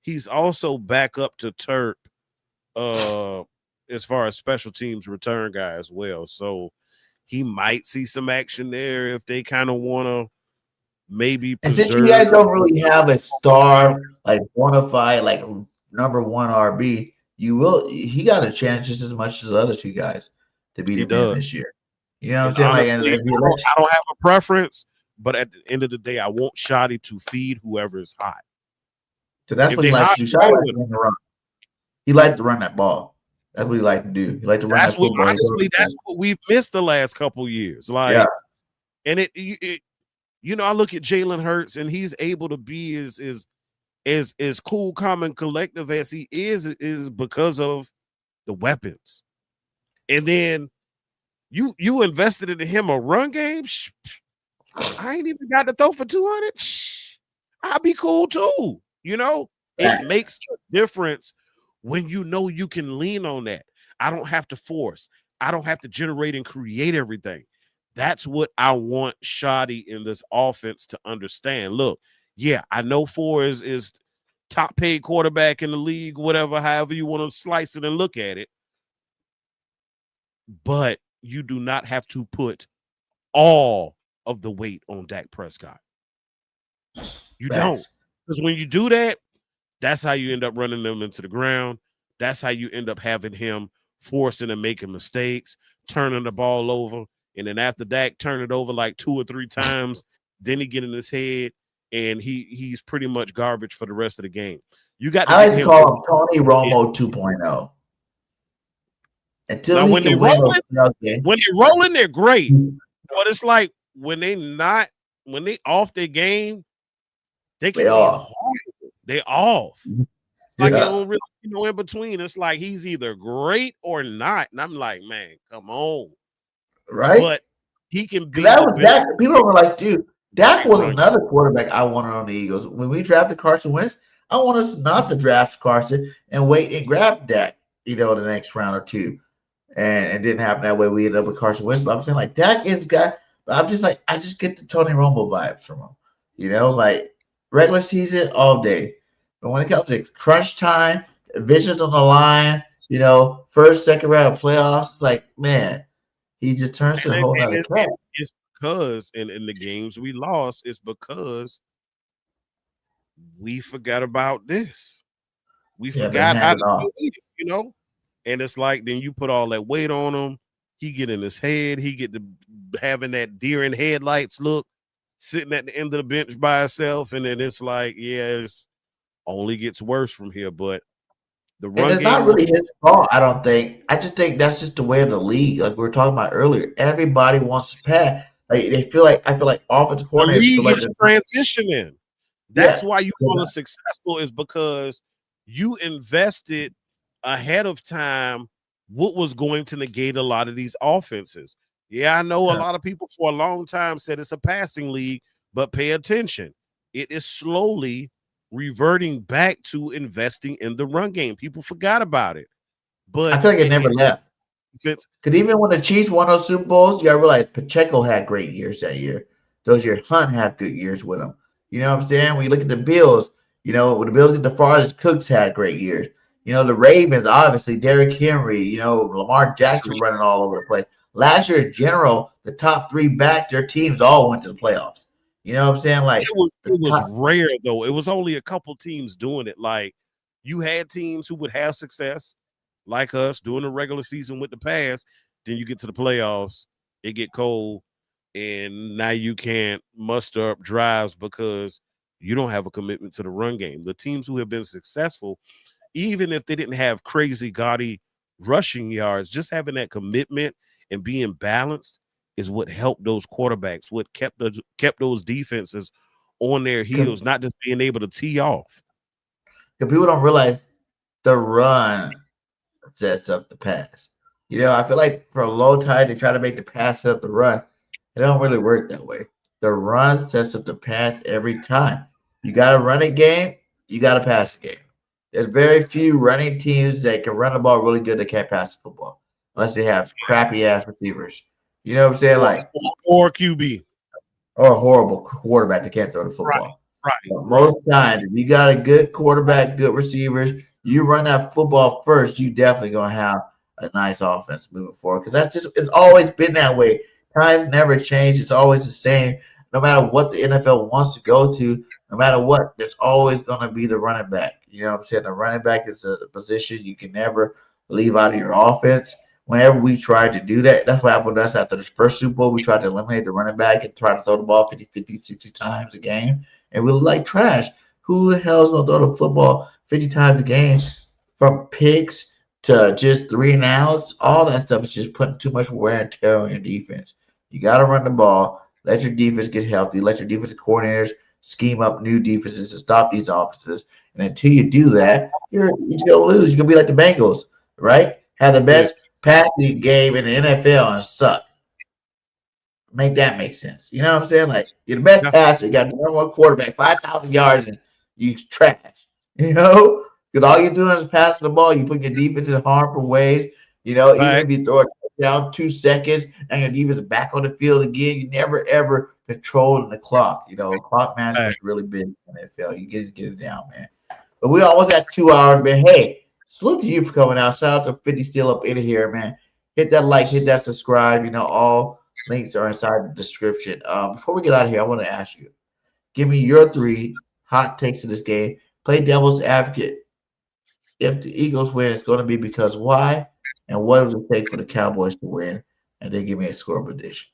He's also back up to Turp as far as special teams return guy as well. So he might see some action there if they kind of want to maybe preserve. And since you guys don't really have a star, like bona fide, like number 1 RB, he got a chance just as much as the other 2 guys to be the man this year. You know what I'm saying? Honestly, I don't have a preference, but at the end of the day, I want Shoddy to feed whoever is hot. So that's what he likes to do. Shoddy likes to run. He likes to run that ball. That's what he likes to do. He likes to run that football. Honestly, that's what we've missed the last couple years. Like, yeah. And it you know, I look at Jalen Hurts, and he's able to be as cool, calm, and collective as he is because of the weapons. And then you invested in him a run game. I ain't even got to throw for 200. I'll be cool too. You know, it makes a difference when you know you can lean on that. I don't have to force. I don't have to generate and create everything. That's what I want Shoddy in this offense to understand. Look, yeah, I know 4 is top paid quarterback in the league, whatever, however you want to slice it and look at it. But you do not have to put all of the weight on Dak Prescott. You don't. Because when you do that, that's how you end up running them into the ground. That's how you end up having him forcing and making mistakes, turning the ball over. And then after Dak turn it over like 2 or 3 times, then he get in his head, and he's pretty much garbage for the rest of the game. You got. I like to call him Tony Romo 2.0. Until now, when they're rolling, they're great. But it's like when they off their game, they can be horrible. They off. It's like they don't really in between. It's like he's either great or not. And I'm like, man, come on. Right? But he can be that was Dak. People don't realize, dude, Dak was another quarterback I wanted on the Eagles. When we drafted Carson Wentz, I want us not to draft Carson and wait and grab Dak, the next round or 2. And it didn't happen that way. We ended up with Carson Wentz. But I'm saying, like, Dak is guy. But I'm just like, I just get the Tony Romo vibes from him. Like regular season all day. But when it comes to crunch time, visions on the line, first, second round of playoffs, it's like, man, he just turns to a whole other cat. It's because in the games we lost, it's because we forgot about this. We forgot how to do it, And it's like then you put all that weight on him. He get in his head. He get to having that deer in headlights look, sitting at the end of the bench by himself. And then it's like, it's only gets worse from here. But the run and it's not really his fault, I don't think. I just think that's just the way of the league. Like we were talking about earlier, everybody wants to pass. Like I feel like offensive coordinators. The league is transitioning. That's why you want to successful is because you invested ahead of time what was going to negate a lot of these offenses. Yeah, I know a lot of people for a long time said it's a passing league, but pay attention. It is slowly reverting back to investing in the run game. People forgot about it. But I feel like it never left. Because even when the Chiefs won those Super Bowls, you got to realize Pacheco had great years that year. Those years, Hunt had good years with him. You know what I'm saying? When you look at the Bills, you know, when the Bills get the farthest, Cooks had great years. You know, the Ravens, obviously, Derrick Henry, you know, Lamar Jackson running all over the place. Last year, in general, the top 3 backs, their teams all went to the playoffs. You know what I'm saying? Like it was rare, though. It was only a couple teams doing it. Like, you had teams who would have success, like us, during the regular season with the pass. Then you get to the playoffs, it get cold, and now you can't muster up drives because you don't have a commitment to the run game. The teams who have been successful, even if they didn't have crazy, gaudy rushing yards, just having that commitment and being balanced is what helped those quarterbacks, what kept those defenses on their heels, not just being able to tee off. Because people don't realize the run sets up the pass. You know, I feel like for a long time they try to make the pass set up the run. It don't really work that way. The run sets up the pass every time. You got to run a game, you got to pass the game. There's very few running teams that can run the ball really good that can't pass the football, unless they have crappy ass receivers. You know what I'm saying? Or QB. Or a horrible quarterback that can't throw the football. Right. But most times, if you got a good quarterback, good receivers, you run that football first, you definitely gonna have a nice offense moving forward. Because it's always been that way. Times never change. It's always the same. No matter what the NFL wants to go to, no matter what, there's always gonna be the running back. You know what I'm saying? The running back is a position you can never leave out of your offense. Whenever we tried to do that, that's what happened to us after the first Super Bowl. We tried to eliminate the running back and try to throw the ball 50, 60 times a game. And we look like trash. Who the hell is going to throw the football 50 times a game? From picks to just 3 and outs, all that stuff is just putting too much wear and tear on your defense. You got to run the ball. Let your defense get healthy. Let your defensive coordinators scheme up new defenses to stop these offenses. And until you do that, you're going to lose. You're going to be like the Bengals, right? Have the best passing game in the NFL and suck. Make that make sense. You know what I'm saying? Like, you're the best passer. You got the number 1 quarterback, 5,000 yards, and you trash. You know? Because all you're doing is passing the ball. You put your defense in harmful ways. You know, even if you throw it down 2 seconds and your defense is back on the field again, you never, ever control the clock. You know, clock management is really big in the NFL. You get it down, man. But we almost got 2 hours, man. Hey, salute to you for coming out. Shout out to 50 Still Up in here, man. Hit that like, hit that subscribe. You know, all links are inside the description. Before we get out of here, I want to ask you, give me your 3 hot takes of this game. Play devil's advocate. If the Eagles win, it's going to be because why? And what does it take for the Cowboys to win? And then give me a score prediction.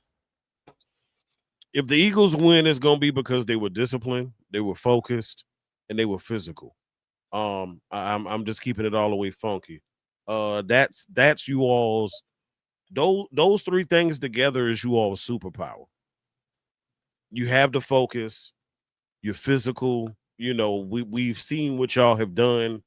If the Eagles win, it's going to be because they were disciplined, they were focused, and they were physical. I'm just keeping it all the way funky. That's you all's those 3 things together is you all's superpower. You have the focus, you're physical. You know, we've seen what y'all have done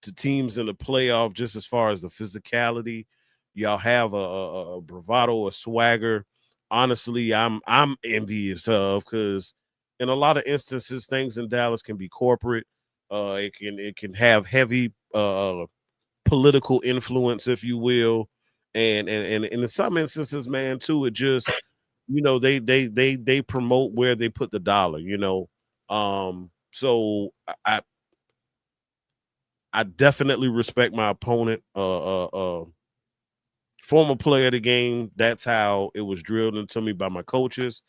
to teams in the playoff, just as far as the physicality. Y'all have a bravado, a swagger. Honestly, I'm envious of, because in a lot of instances, things in Dallas can be corporate. It can have heavy political influence, if you will, and in some instances, man, too, it just, you know, they promote where they put the dollar, you know. So I definitely respect my opponent. Former player of the game. That's how it was drilled into me by my coaches.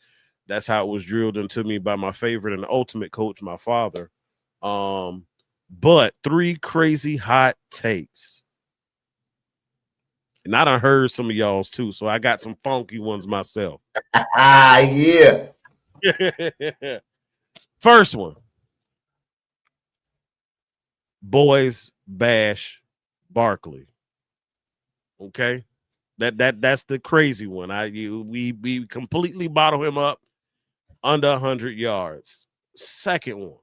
That's how it was drilled into me by my favorite and ultimate coach, my father. But 3 crazy hot takes. And I done heard some of y'all's too, so I got some funky ones myself. Yeah. First one. Boys bash Barkley. Okay? That's the crazy one. We completely bottle him up under 100 yards. Second one.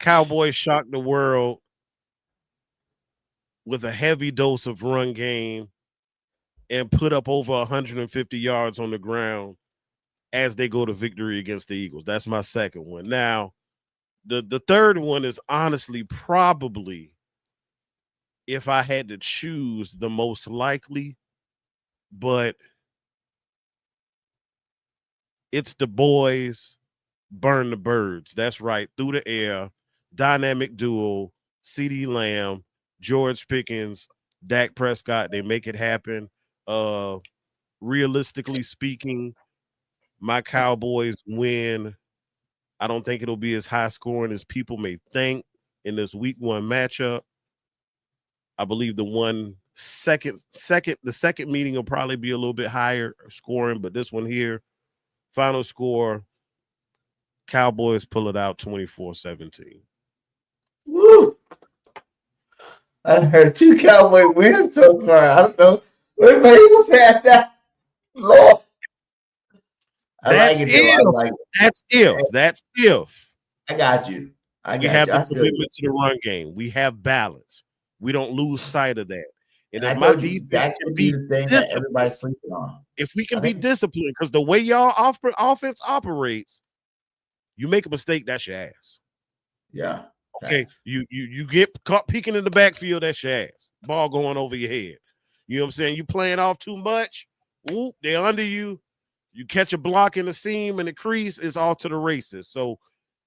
Cowboys shocked the world with a heavy dose of run game and put up over 150 yards on the ground as they go to victory against the Eagles. That's my second one. Now, the third one is honestly probably, if I had to choose, the most likely, but it's the boys burn the birds. That's right. Through the air, dynamic duo, CeeDee Lamb, George Pickens, Dak Prescott. They make it happen. Realistically speaking, my Cowboys win. I don't think it'll be as high scoring as people may think in this week 1 matchup. I believe the second meeting will probably be a little bit higher scoring, but this one here, final score, Cowboys pull it out 24-17. Woo! I heard 2 Cowboy wins so far. I don't know. We're maybe we'll pass that. Lord. That's if. I got you. We have the commitment to the run game. We have balance. We don't lose sight of that. And if my defense can be that everybody's sleeping on. If we can be disciplined, because the way y'all offense operates, you make a mistake, that's your ass. Yeah. Okay. You get caught peeking in the backfield, that's your ass. Ball going over your head. You know what I'm saying? You playing off too much. Whoop, they're under you. You catch a block in the seam and the crease, is all to the races. So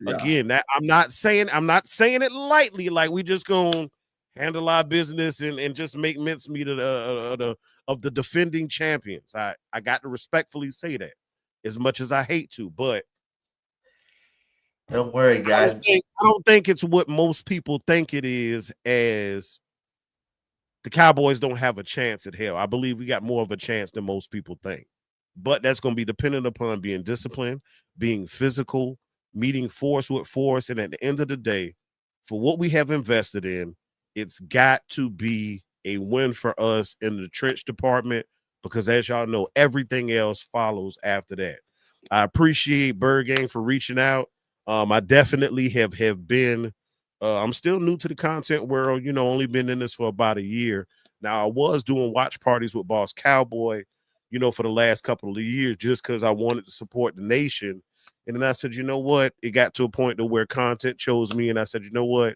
again, that I'm not saying it lightly, like we just gonna handle our business and just make mincemeat of the defending champions. I got to respectfully say that, as much as I hate to, but don't worry, guys. I don't think it's what most people think it is, as the Cowboys don't have a chance at hell. I believe we got more of a chance than most people think. But that's going to be dependent upon being disciplined, being physical, meeting force with force. And at the end of the day, for what we have invested in, it's got to be a win for us in the trench department, because as y'all know, everything else follows after that. I appreciate BIRDGANG for reaching out. I definitely have been, I'm still new to the content world, only been in this for about a year. Now, I was doing watch parties with Boss Cowboy, for the last couple of years, just because I wanted to support the nation. And then I said, you know what? It got to a point to where content chose me. And I said, you know what?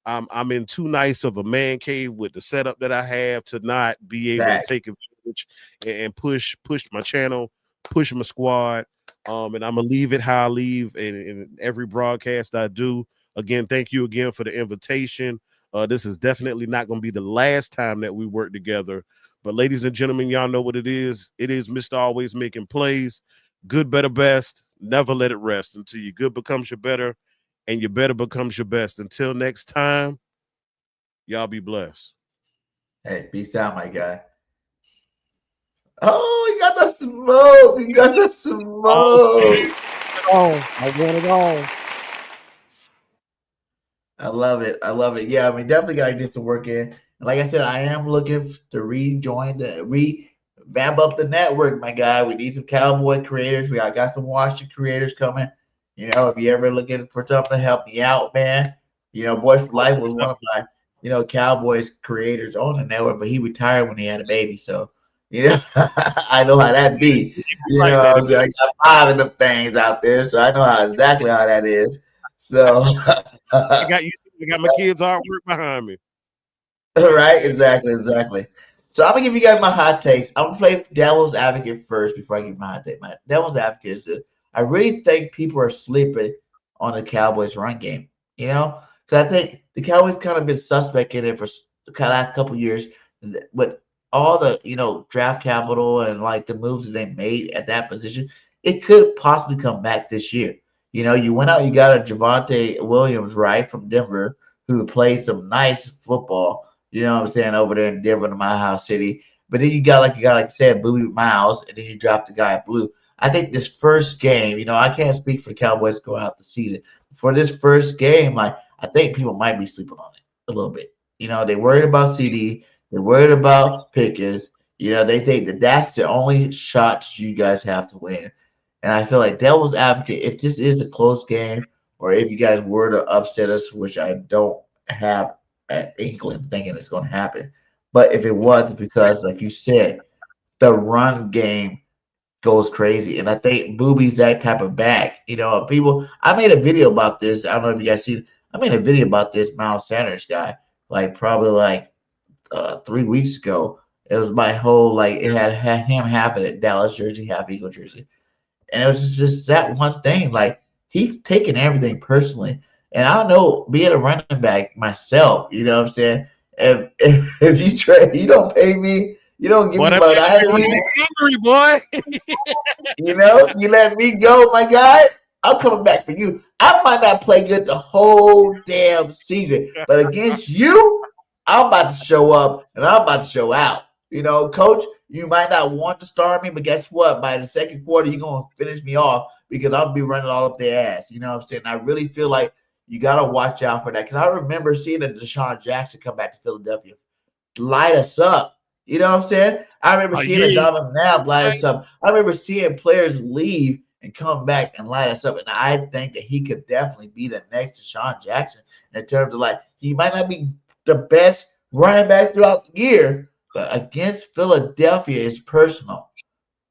I'm in too nice of a man cave with the setup that I have to not be able to take advantage and push my channel, push my squad. And I'm going to leave it how I leave in every broadcast I do. Again, thank you again for the invitation. This is definitely not going to be the last time that we work together. But ladies and gentlemen, y'all know what it is. It is Mr. Always Making Plays. Good, better, best. Never let it rest until your good becomes your better and your better becomes your best. Until next time, y'all be blessed. Hey, peace out, my guy. Oh, you got the smoke. You got the smoke. I want it all. I love it. I love it. Yeah, definitely got to get some work in. And like I said, I am looking to revamp up the network, my guy. We need some Cowboy creators. I got some Washington creators coming. If you ever looking for something to help me out, man, Boy for Life was one of my, Cowboys creators on the network, but he retired when he had a baby. So, I know how that be. I got 5 of them things out there, so I know exactly how that is. So I got my kids' artwork behind me. Right, exactly. So I'm gonna give you guys my hot takes. I'm gonna play devil's advocate first before I give my hot take. My devil's advocate is that I really think people are sleeping on the Cowboys' run game. Because I think the Cowboys kind of been suspect in it for the last couple years, with all the draft capital and like the moves that they made at that position. It could possibly come back this year. You went out, you got a Javonte Williams, right, from Denver, who played some nice football. You know what I'm saying, over there in Denver, in my house city. But then you got like I said, Boobie Miles, and then you dropped the guy at Blue. I think this first game, I can't speak for the Cowboys go out the season. For this first game, I think people might be sleeping on it a little bit. They worried about CD, they're worried about Pickens. They think that's the only shot you guys have to win. And I feel like devil's advocate, if this is a close game or if you guys were to upset us, which I don't have an inkling thinking it's going to happen. But if it was, because like you said, the run game goes crazy, and I think Booby's that type of back. People. I made a video about this. I don't know if you guys see. I made a video about this Miles Sanders guy, like probably like 3 weeks ago. It was my whole like it had him half of it Dallas jersey, half Eagle jersey, and it was just that one thing. Like he's taking everything personally, and I don't know, being a running back myself, you know what I'm saying. If you trade, you don't pay me. You don't give me what I need. Angry boy. You let me go, my guy. I'm coming back for you. I might not play good the whole damn season, but against you, I'm about to show up and I'm about to show out. Coach, you might not want to start me, but guess what? By the second quarter, you're going to finish me off because I'll be running all up their ass. You know what I'm saying? I really feel like you got to watch out for that because I remember seeing a Deshaun Jackson come back to Philadelphia, light us up. You know what I'm saying? I remember seeing a Donovan McNabb light us up. I remember seeing players leave and come back and light us up. And I think that he could definitely be the next Deshaun Jackson in terms of like, he might not be the best running back throughout the year, but against Philadelphia is personal.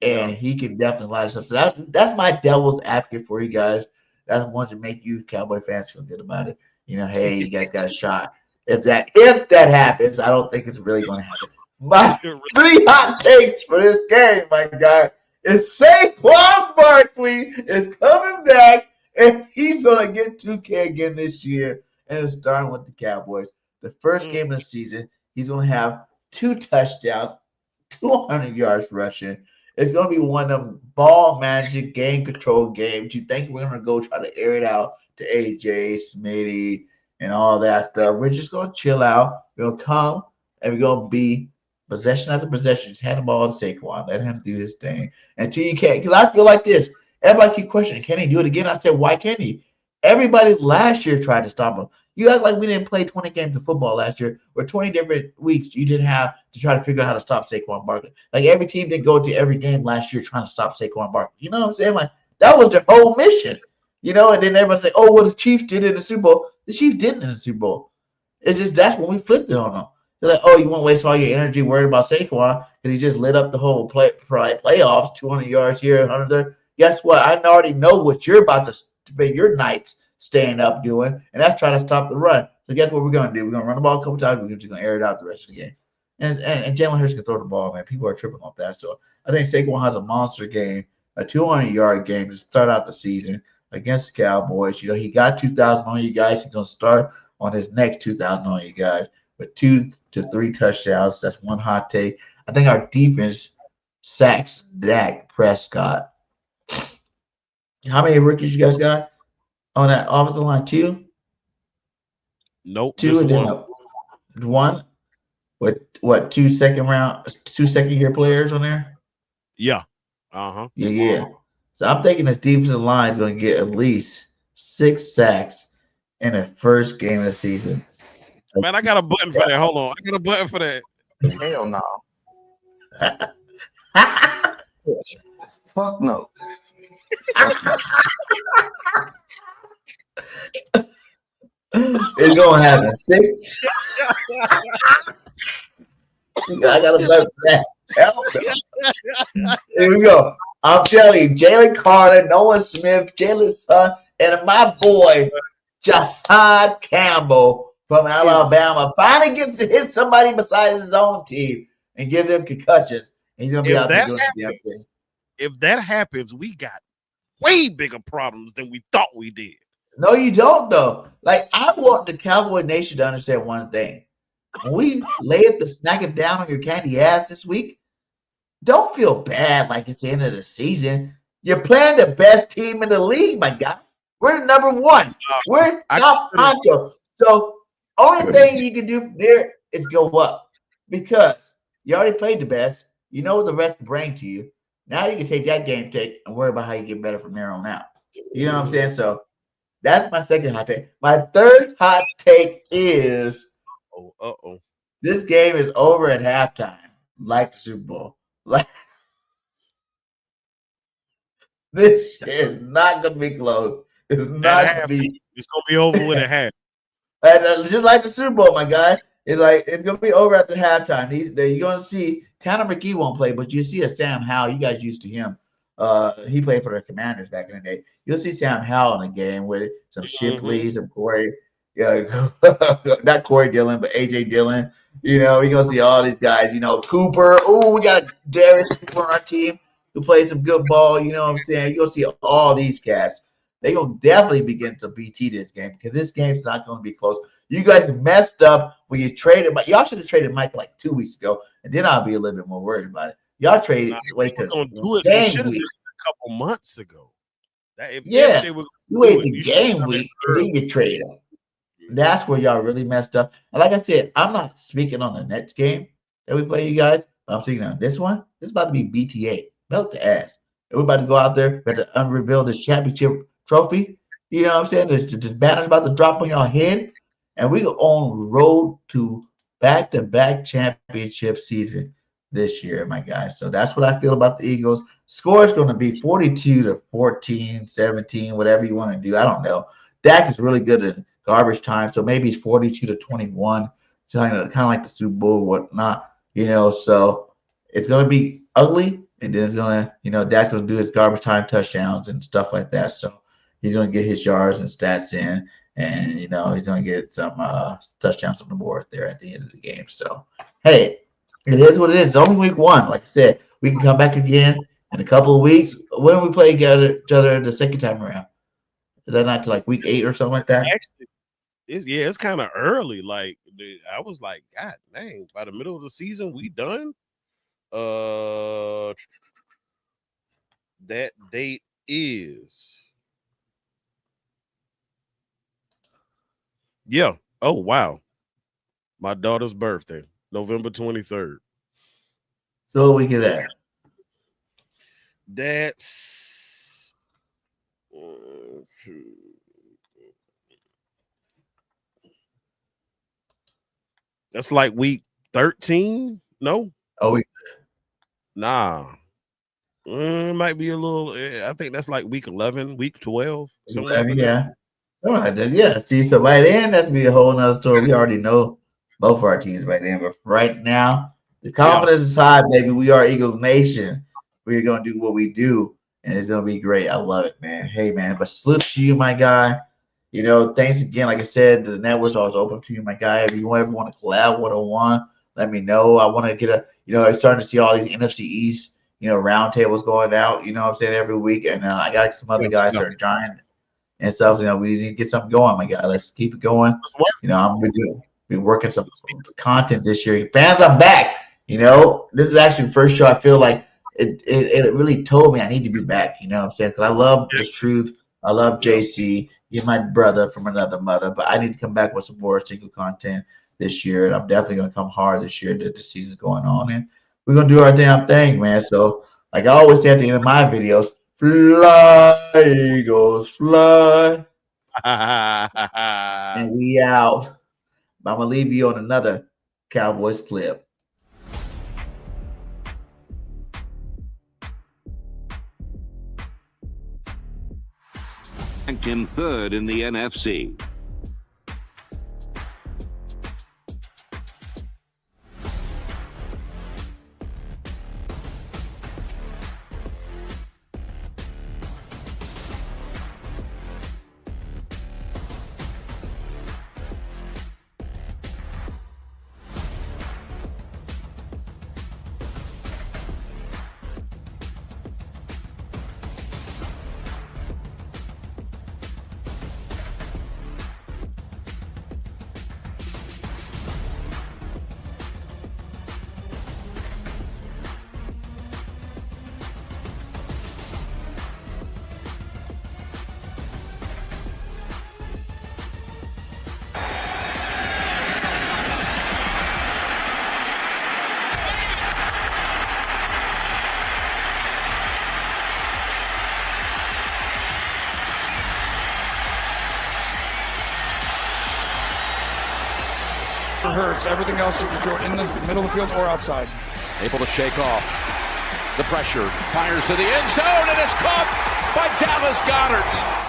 And he can definitely light us up. So that's my devil's advocate for you guys. That's one to make you Cowboy fans feel good about it. Hey, you guys got a shot. If that happens, I don't think it's really going to happen. My 3 hot takes for this game, my guy, is Saquon Barkley is coming back, and he's going to get 2K again this year, and it's starting with the Cowboys. The first game of the season, he's going to have 2 touchdowns, 200 yards rushing. It's going to be one of them ball magic, game control games. You think we're going to go try to air it out to AJ, Smitty, and all that stuff. We're just going to chill out. We're going to come, and we're going to be possession after possession, just hand the ball to Saquon. Let him do his thing until you can't. Because I feel like this. Everybody keep questioning, can he do it again? I said, why can't he? Everybody last year tried to stop him. You act like we didn't play 20 games of football last year, or 20 different weeks you didn't have to try to figure out how to stop Saquon Barkley. Like every team didn't go to every game last year trying to stop Saquon Barkley. You know what I'm saying? Like that was their whole mission. And then everybody say, oh, well, the Chiefs did it in the Super Bowl. The Chiefs didn't in the Super Bowl. It's just that's when we flipped it on them. They're like, oh, you won't waste all your energy worried about Saquon because he just lit up the whole playoffs, 200 yards here, 100 there. Guess what? I already know what you're about to spend your nights staying up doing, and that's trying to stop the run. So guess what we're going to do? We're going to run the ball a couple times. We're just going to air it out the rest of the game. And Jalen Hurts can throw the ball, man. People are tripping off that. So I think Saquon has a monster game, a 200-yard game to start out the season against the Cowboys. He got 2,000 on you guys. He's going to start on his next 2,000 on you guys with 2 to 3 touchdowns. That's one hot take. I think our defense sacks Dak Prescott. How many rookies you guys got on that offensive line? 2? Nope. 2 and then one. With what, 2 second-year players on there? Yeah. Uh-huh. Yeah. So I'm thinking this defensive line is going to get at least 6 sacks in the first game of the season. Man, I got a button for that. Hold on. I got a button for that. Hell no. Fuck no. It's going to happen. 6. I got a button for that. Hell no. Here we go. I'm telling you, Jalen Carter, Noah Smith, Jalen's son, and my boy, Jahad Campbell from Alabama finally gets to hit somebody besides his own team and give them concussions. He's going to be out there doing the damn thing. If that happens, we got way bigger problems than we thought we did. No, you don't, though. Like, I want the Cowboy Nation to understand one thing. When we lay it to smack it down on your candy ass this week, don't feel bad like it's the end of the season. You're playing the best team in the league, my guy. We're the number 1. We're top honcho. So, only thing you can do from there is go up because you already played the best. You know what the rest bring to you. Now you can take that game tape and worry about how you get better from there on out. You know what I'm saying? So that's my second hot take. My third hot take is this game is over at halftime, like the Super Bowl. Like this shit is not gonna be close. It's not gonna be It's gonna be over with at half. Just like the Super Bowl, my guy. It's gonna be over at the halftime. You're gonna see Tanner McKee won't play, but you see a Sam Howell. You guys used to him. He played for the Commanders back in the day. You'll see Sam Howell in the game with some Shipley, some Corey. Yeah, not Corey Dillon, but AJ Dillon. You know, you're gonna see all these guys. You know, Cooper. Oh, we got Darius Cooper on our team who plays some good ball. You know what I'm saying? You're gonna see all these cats. They're gonna definitely begin to BT this game because this game's not gonna be close. You guys messed up when you traded, but y'all should have traded Mike like 2 weeks ago, and then I'll be a little bit more worried about it. Y'all traded wait till game week a couple months ago. You wait the game week and then you trade them. That's where y'all really messed up. And like I said, I'm not speaking on the next game that we play, you guys. But I'm speaking on this one. This is about to be BTA, belt to ass. And we're about to go out there. We have to unreveal this championship trophy. You know what I'm saying? The banner's about to drop on your head. And we are on road to back-to-back championship season this year, my guys. So that's what I feel about the Eagles. Score is going to be 42-14, 17, whatever you want to do. I don't know. Dak is really good at garbage time, so maybe it's 42-21, so kind of like the Super Bowl or whatnot, you know. So it's going to be ugly, and then it's going to, you know, Dak's going to do his garbage time touchdowns and stuff like that. So he's going to get his yards and stats in. And, you know, he's going to get some touchdowns on the board there at the end of the game. So, hey, it is what it is. It's only week 1. Like I said, we can come back again in a couple of weeks. When we play each other the second time around? Is that not to like week 8 or something like that? Actually, it's kind of early. Like, I was like, God dang, by the middle of the season, we done? That date is... Yeah. Oh, wow. My daughter's birthday, November 23rd. So what week is that? That's like week 13? No? Oh, nah. It might be a little. I think that's like week 11, week 12. 11, yeah. All right, then, yeah. See, so by then, that's gonna be a whole nother story. We already know both of our teams right then, but right now, the confidence is high, baby. We are Eagles Nation. We're gonna do what we do, and it's gonna be great. I love it, man. Hey, man, but salute to you, my guy. You know, thanks again. Like I said, the network's always open to you, my guy. If you ever want to collab one-on-one, let me know. I want to get a, you know, I'm starting to see all these NFC East, you know, roundtables going out, you know what I'm saying, every week. And I got some other guys that are giant and stuff. You know, we need to get something going, my guy. Let's keep it going. You know, I'm going to be working some content this year. Fans, I'm back. You know, this is actually the first show I feel like it really told me I need to be back. You know what I'm saying? Because I love this truth. I love JC. He's my brother from another mother. But I need to come back with some more single content this year. And I'm definitely going to come hard this year that the season's going on. And we're going to do our damn thing, man. So, like I always say at the end of my videos, fly, Eagles, fly. And we out. I'm going to leave you on another Cowboys clip. Ranked in third in the NFC. Hurts. Everything else you can throw in the middle of the field or outside. Able to shake off the pressure. Fires to the end zone, and it's caught by Dallas Goedert.